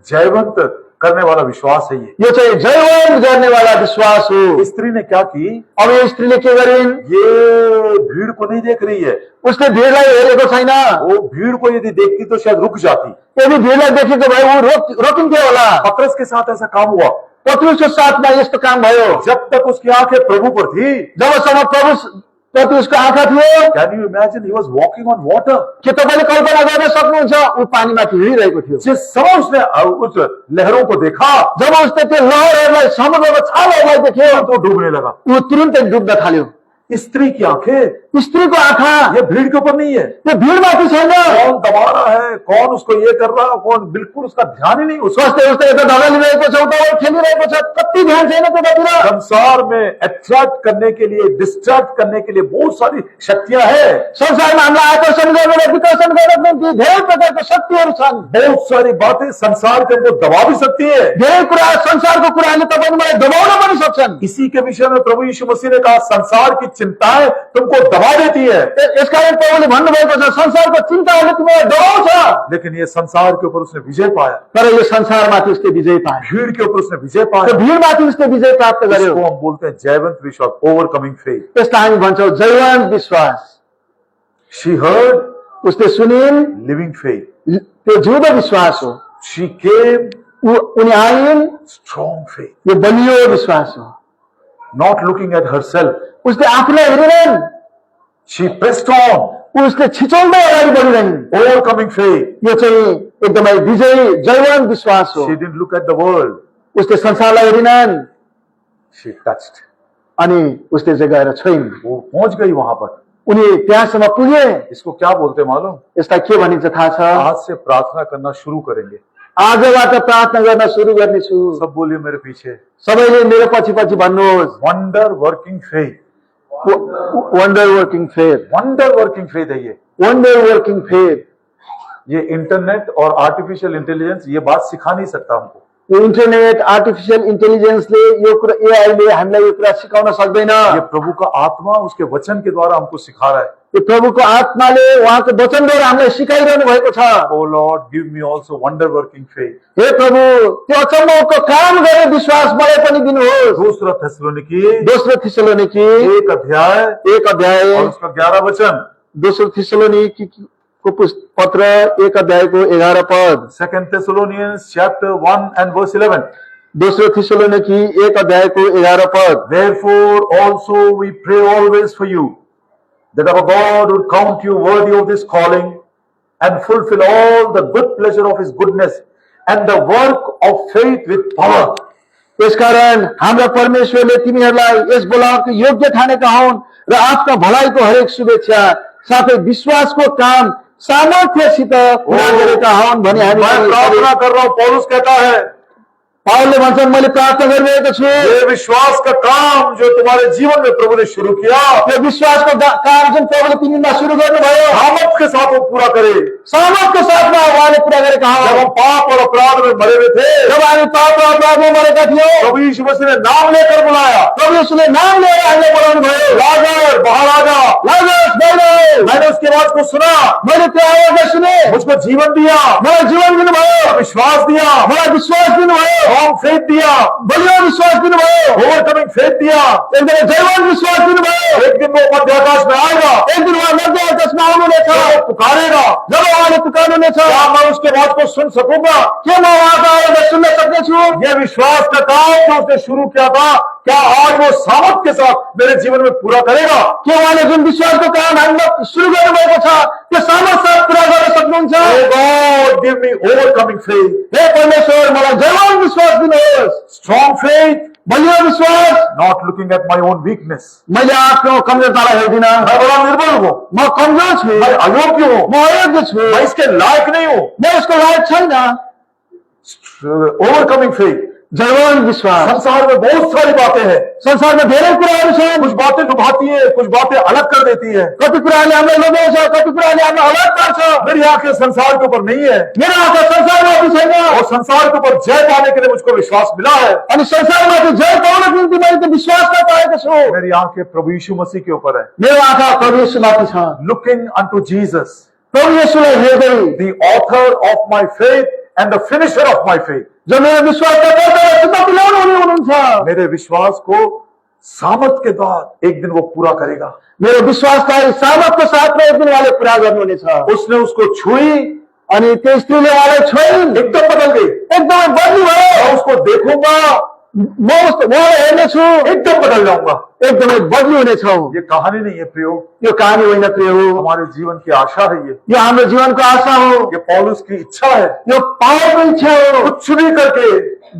जयवंत करने वाला विश्वास है। यो चाहिँ जयवन्त गर्नेवाला विश्वास हो। स्त्री ने क्या की? अब यो स्त्रीले के गरिन्? ये भीड़ को नहीं देख रही है, उसले भिडलाई हेरेको छैन। वो भीड़ को यदि देखती तो शायद रुक जाती। यदि भिडलाई देखेको भए ऊ रोकिन्थ्यो होला। पतरस के साथ ऐसा काम हुआ। पत्रुसको साथमा यस्तो काम भयो। जब तक उसकी आंखें प्रभु पर थी, जबसम्म प्रभु प्रति उसको आँखा थियो। Can you imagine, he was walking on water. के तपाईले कल्पना गर्न सक्नुहुन्छ ऊ पानीमाथि हिँडिरहेको थियो। जिस समय उसने उस लहरों को देखा, जब उसले त्यो लहरहरूलाई समुद्रको छालहरूलाई देख्यो, तो डूबने लगा। ऊ तुरुन्तै डुब्न थाल्यो। स्त्री की आंखें, स्त्रीको आँखा ये भीड़ के ऊपर नहीं है। त्यो भिडमाथि छैन। कौन दबा रहा है, कौन उसको ये कर रहा है, कौन, बिल्कुल उसका ध्यान ही नहीं उसका। कस्तै उस्तै यता ढगालिरहेको छ, उता खेलिरहेको छ, कति ध्यान छैन त्यतातिर। संसार में अट्रैक्ट करने के लिए, डिस्ट्रैक्ट करने के लिए बहुत सारी शक्तियां है। संसारमा हामीलाई आकर्षण गर्न र विकर्षण गर्न निम्ति धेरै प्रकारको शक्तिहरू छन्। बहुत सारी बातें संसार के हमको दबा भी सकती है। धेरै कुरा संसारको कुराले तपाईले मलाई दबाउन पनि सक्छन्। इसी के विषय में प्रभु यीशु मसीह ने कहा, संसार की चिंताएं तुमको दबा देती है, यसकारण प्रभुले भन्नुभएको छ संसारको चिन्ताहरूले तिमीलाई दबाउँछ, लेकिन ये संसार के ऊपर उसने विजय पाया। तर यो संसारमाथि उसले विजय पायो। भीड़ के ऊपर उसने विजय त्यो पाया। भिडमाथि उसले विजय प्राप्त गर्यो। इसको हम बोलते हैं जयवंत विश्वास, ओवरकमिंग फेथ। त्यसलाई हामी भन्छौँ जयवन्त विश्वास। शी हर्ड उसले सुनिन्, लिविंग फेथ। त्यो जिउँदो विश्वास हो। शी केम उनी आइन्, स्ट्रॉन्ग फेथ, यो बलियो विश्वास हो। Not looking at herself. उसले आफूलाई हेरेनन्, शी प्रेस्ड ऑन, उसले छिचोल्दै अगाडि बढिरहन्। Overcoming faith. यो चाहिँ एकदमै विजयी जयवान विश्वास हो। She didn't look at the world. उसले संसारलाई हेरिनन् She touched. अनि उसले चाहिँ गएर छोइन्। वो पहुंच गई वहां पर। उनी त्यहाँसम्म पुगे। इसको क्या बोलते हैं मालूम? यसलाई के भनिन्छ थाहा छ? आज से प्रार्थना करना शुरू करेंगे। आजबाट प्रार्थना गर्न सुरु गर्नेछु। सब बोलिए मेरे पीछे। सबैले मेरो पछि पछि भन्नुहोस्। Wonder working faith. Wonder working faith. Wonder working faith है ये। Wonder working faith. ये इंटरनेट और आर्टिफिशियल इंटेलिजेंस ये बात सिखा नहीं सकता हमको। यो इन्टरनेट आर्टिफिशियल इन्टेलिजेन्सले यो कुरा एआईले हामीलाई यो कुरा सिकाउन सक्दैन। ये प्रभु का आत्मा उसके वचन के द्वारा हमको सिखा रहा है। यो प्रभुको आत्माले उहाँको वचनद्वारा हामीलाई सिकाइरहनु भएको छ। O Lord give me also wonder working faith. हे प्रभु त्यो अचम्मको काम गर्ने विश्वास मलाई पनि दिनुहोस्। दूसरा थेसलोनिकी दोस्रो थिस्सलुनीकी 1 अध्याय 1 अध्याय और उसका 11 वचन। दोस्रो थिस्सलुनीकीको पत्र 1 अध्यायको 11 पद। 2 Thessalonians chapter 1 and verse 11. दोस्रो थिस्सलुनीकी 1 अध्यायको 11 पद। Therefore also we pray always for you, that our God would count you worthy of this calling and fulfill all the good pleasure of his goodness and the work of faith with power. यसकारण हाम्रा परमेश्वरले तिमीहरूलाई yes बोलावटको योग्य ठानेका हुन् र आफ्ना भलाइको हरेक शुभेच्छा साथै विश्वासको काम सामर्थ्यसित पूरा गरेका हुन् भनी हामी मैं प्रार्थना कर रहा हूं, पौलुस कहता है, पावलले भन्छन् मैले प्रार्थना गरिरहेको छु। ये विश्वास का काम जो तुम्हारे जीवन में प्रभु ने शुरू किया, यो विश्वासको काम जुन प्रभुले तिमीमा सुरु गर्नुभयो सामर्थ के साथ वो पूरा करे। सामर्थ्यको साथमा उहाँले पूरा गरेका जब हुन्। हम पाप और अपराध में मरे हुए थे, जब हामी पाप र अपराधमा मरेका थियौँ, प्रभु यीशु मसीह ने नाम लेकर बुलाया, प्रभु येशूले नाम लिएर हामीलाई बोलाउनु भयो। लाजर बाहर आ जा। लाजरस बाहिर आऊ। मैंने उसकी आवाज को सुना, मैले त्यो आवाजलाई सुने, मुझको जीवन दिया, मलाई जीवन दिनुभयो, विश्वास दिया, मलाई विश्वास दिनुभयो, स्ट्रॉन्ग फेथ दिया, बलियो विश्वास दिनुभयो, ओवरकमिंग फेथ दिया। एकदमै जयवान विश्वास दिनुभयो। एक दिन वो मध्य आकाश में आएगा, एक दिन उहाँ मध्य आकाशमा आउनुहुनेछ। वो पुकारेगा, जब उहाँले पुकार्नुहुनेछ, क्या मैं उसके आवाज को सुन सकूंगा? के म उहाँको आवाज सुन्न सक्नेछु? ये विश्वास का काम जो उसने शुरू किया था, क्या आज वो सामर्थ के साथ मेरे जीवन में पूरा करेगा? के उहाँले जुन विश्वासको काम हामीलाई सुरु गर्नुभएको छ त्यो सामर्थ साथ पुरा गर्न सक्नुहुन्छ? Oh God, give me overcoming faith, हे परमेश्वर मलाई जयवान विश्वास दिनुहोस्। strong faith, बलियो विश्वास। not looking at my own weakness. मैले आफ्नो कमजोरतालाई हेर्दिन। मैं बड़ा निर्बल हूँ, म कमजोर छु, मैं अयोग्य हूँ, म अयोग्य छु, मैं इसके लायक नहीं हूँ। म यसको लायक छैन। Overcoming faith. जयवान विश्वास। संसार में बहुत सारी बातें हैं, संसारमा धेरै कुराहरू छन्। कुछ बातें लुभाती है, कुछ बातें अलग कर देती है। कति कुराहरूले हामीलाई लोभ्याउँछ, कति कुराहरूले हामीलाई अलग पार्छ। मेरी आंखें संसार के ऊपर नहीं है, मेरो आँखा संसारमाथि छैन और संसार के ऊपर जय पाने के लिए मुझको विश्वास मिला है। अनि संसारमाथि जय पाउनको निम्ति मैले त्यो विश्वासमा पाएको छु। मेरी आंखें प्रभु यीशु मसीह के ऊपर है। मेरो आँखा प्रभु येशूमाथि छ। लुकिंग अनटू जीसस, प्रभु येशूलाई हेर्दै, the author of my faith and the finisher of my faith. जो मेरो विश्वासका कर्ता र समाप्ति ल्याउनु हुने हुनुहुन्छ। मेरे विश्वास को सामर्थ के बाद एक दिन वो पूरा करेगा। मेरो विश्वासलाई सामर्थ्यको साथमा एक दिन उहाँले पुरा गर्नुहुनेछ। उसने उसको छुई, अनि त्यो स्त्रीले उहाँलाई छोइन्, एकदम बदल गई। एकदमै बदली भयो। मैं उसको देखूंगा, म उहाँलाई हेर्नेछु, एकदम बदल जाऊंगा। एकदमै बदली हुनेछौ। ये कहानी नहीं है प्रियो, यो कहानी होइन प्रिय हो, हमारे जीवन की आशा है ये। यो हाम्रो जीवनको आशा हो, ये पौलुस की इच्छा है, यो पावलको इच्छा हो। कुछ भी करके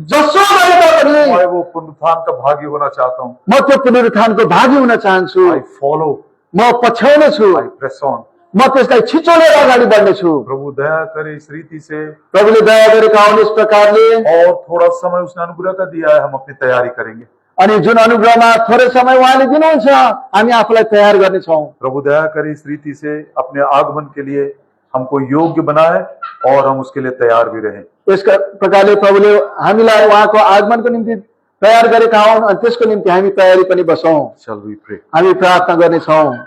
जसो गरे पनि मैं वो पुनरुत्थान का भागी होना चाहता हूँ। म त्यो पुनरुत्थानको भागी हुन चाहन्छु। आई फॉलो, म पछ्याउने छु, आई प्रेस ऑन। म त्यसलाई छिचोलेर अगाडि बढ्नेछु। प्रभु दया करे इस रीति से, प्रभुले दया गरेका हुन् यस प्रकारले। और थोड़ा समय उसने अनुग्रह का दिया है, हम अपनी तैयारी करेंगे। अनि जुन अनुग्रहमा थोरै समय उहाँले दिनुहुन्छ, हामी आफूलाई तयार गर्नेछौँ। प्रभु दया करे इस रीति से अपने आगमन के लिए हमको योग्य बनाए और हम उसके लिए तैयार भी रहें। यस प्रकारले प्रभुले हामीलाई उहाँको आगमनको निम्ति तयार गरेका हुन् अनि त्यसको निम्ति हामी तयारी पनि बसौँ। Shall we pray? हामी प्रार्थना गर्नेछौँ।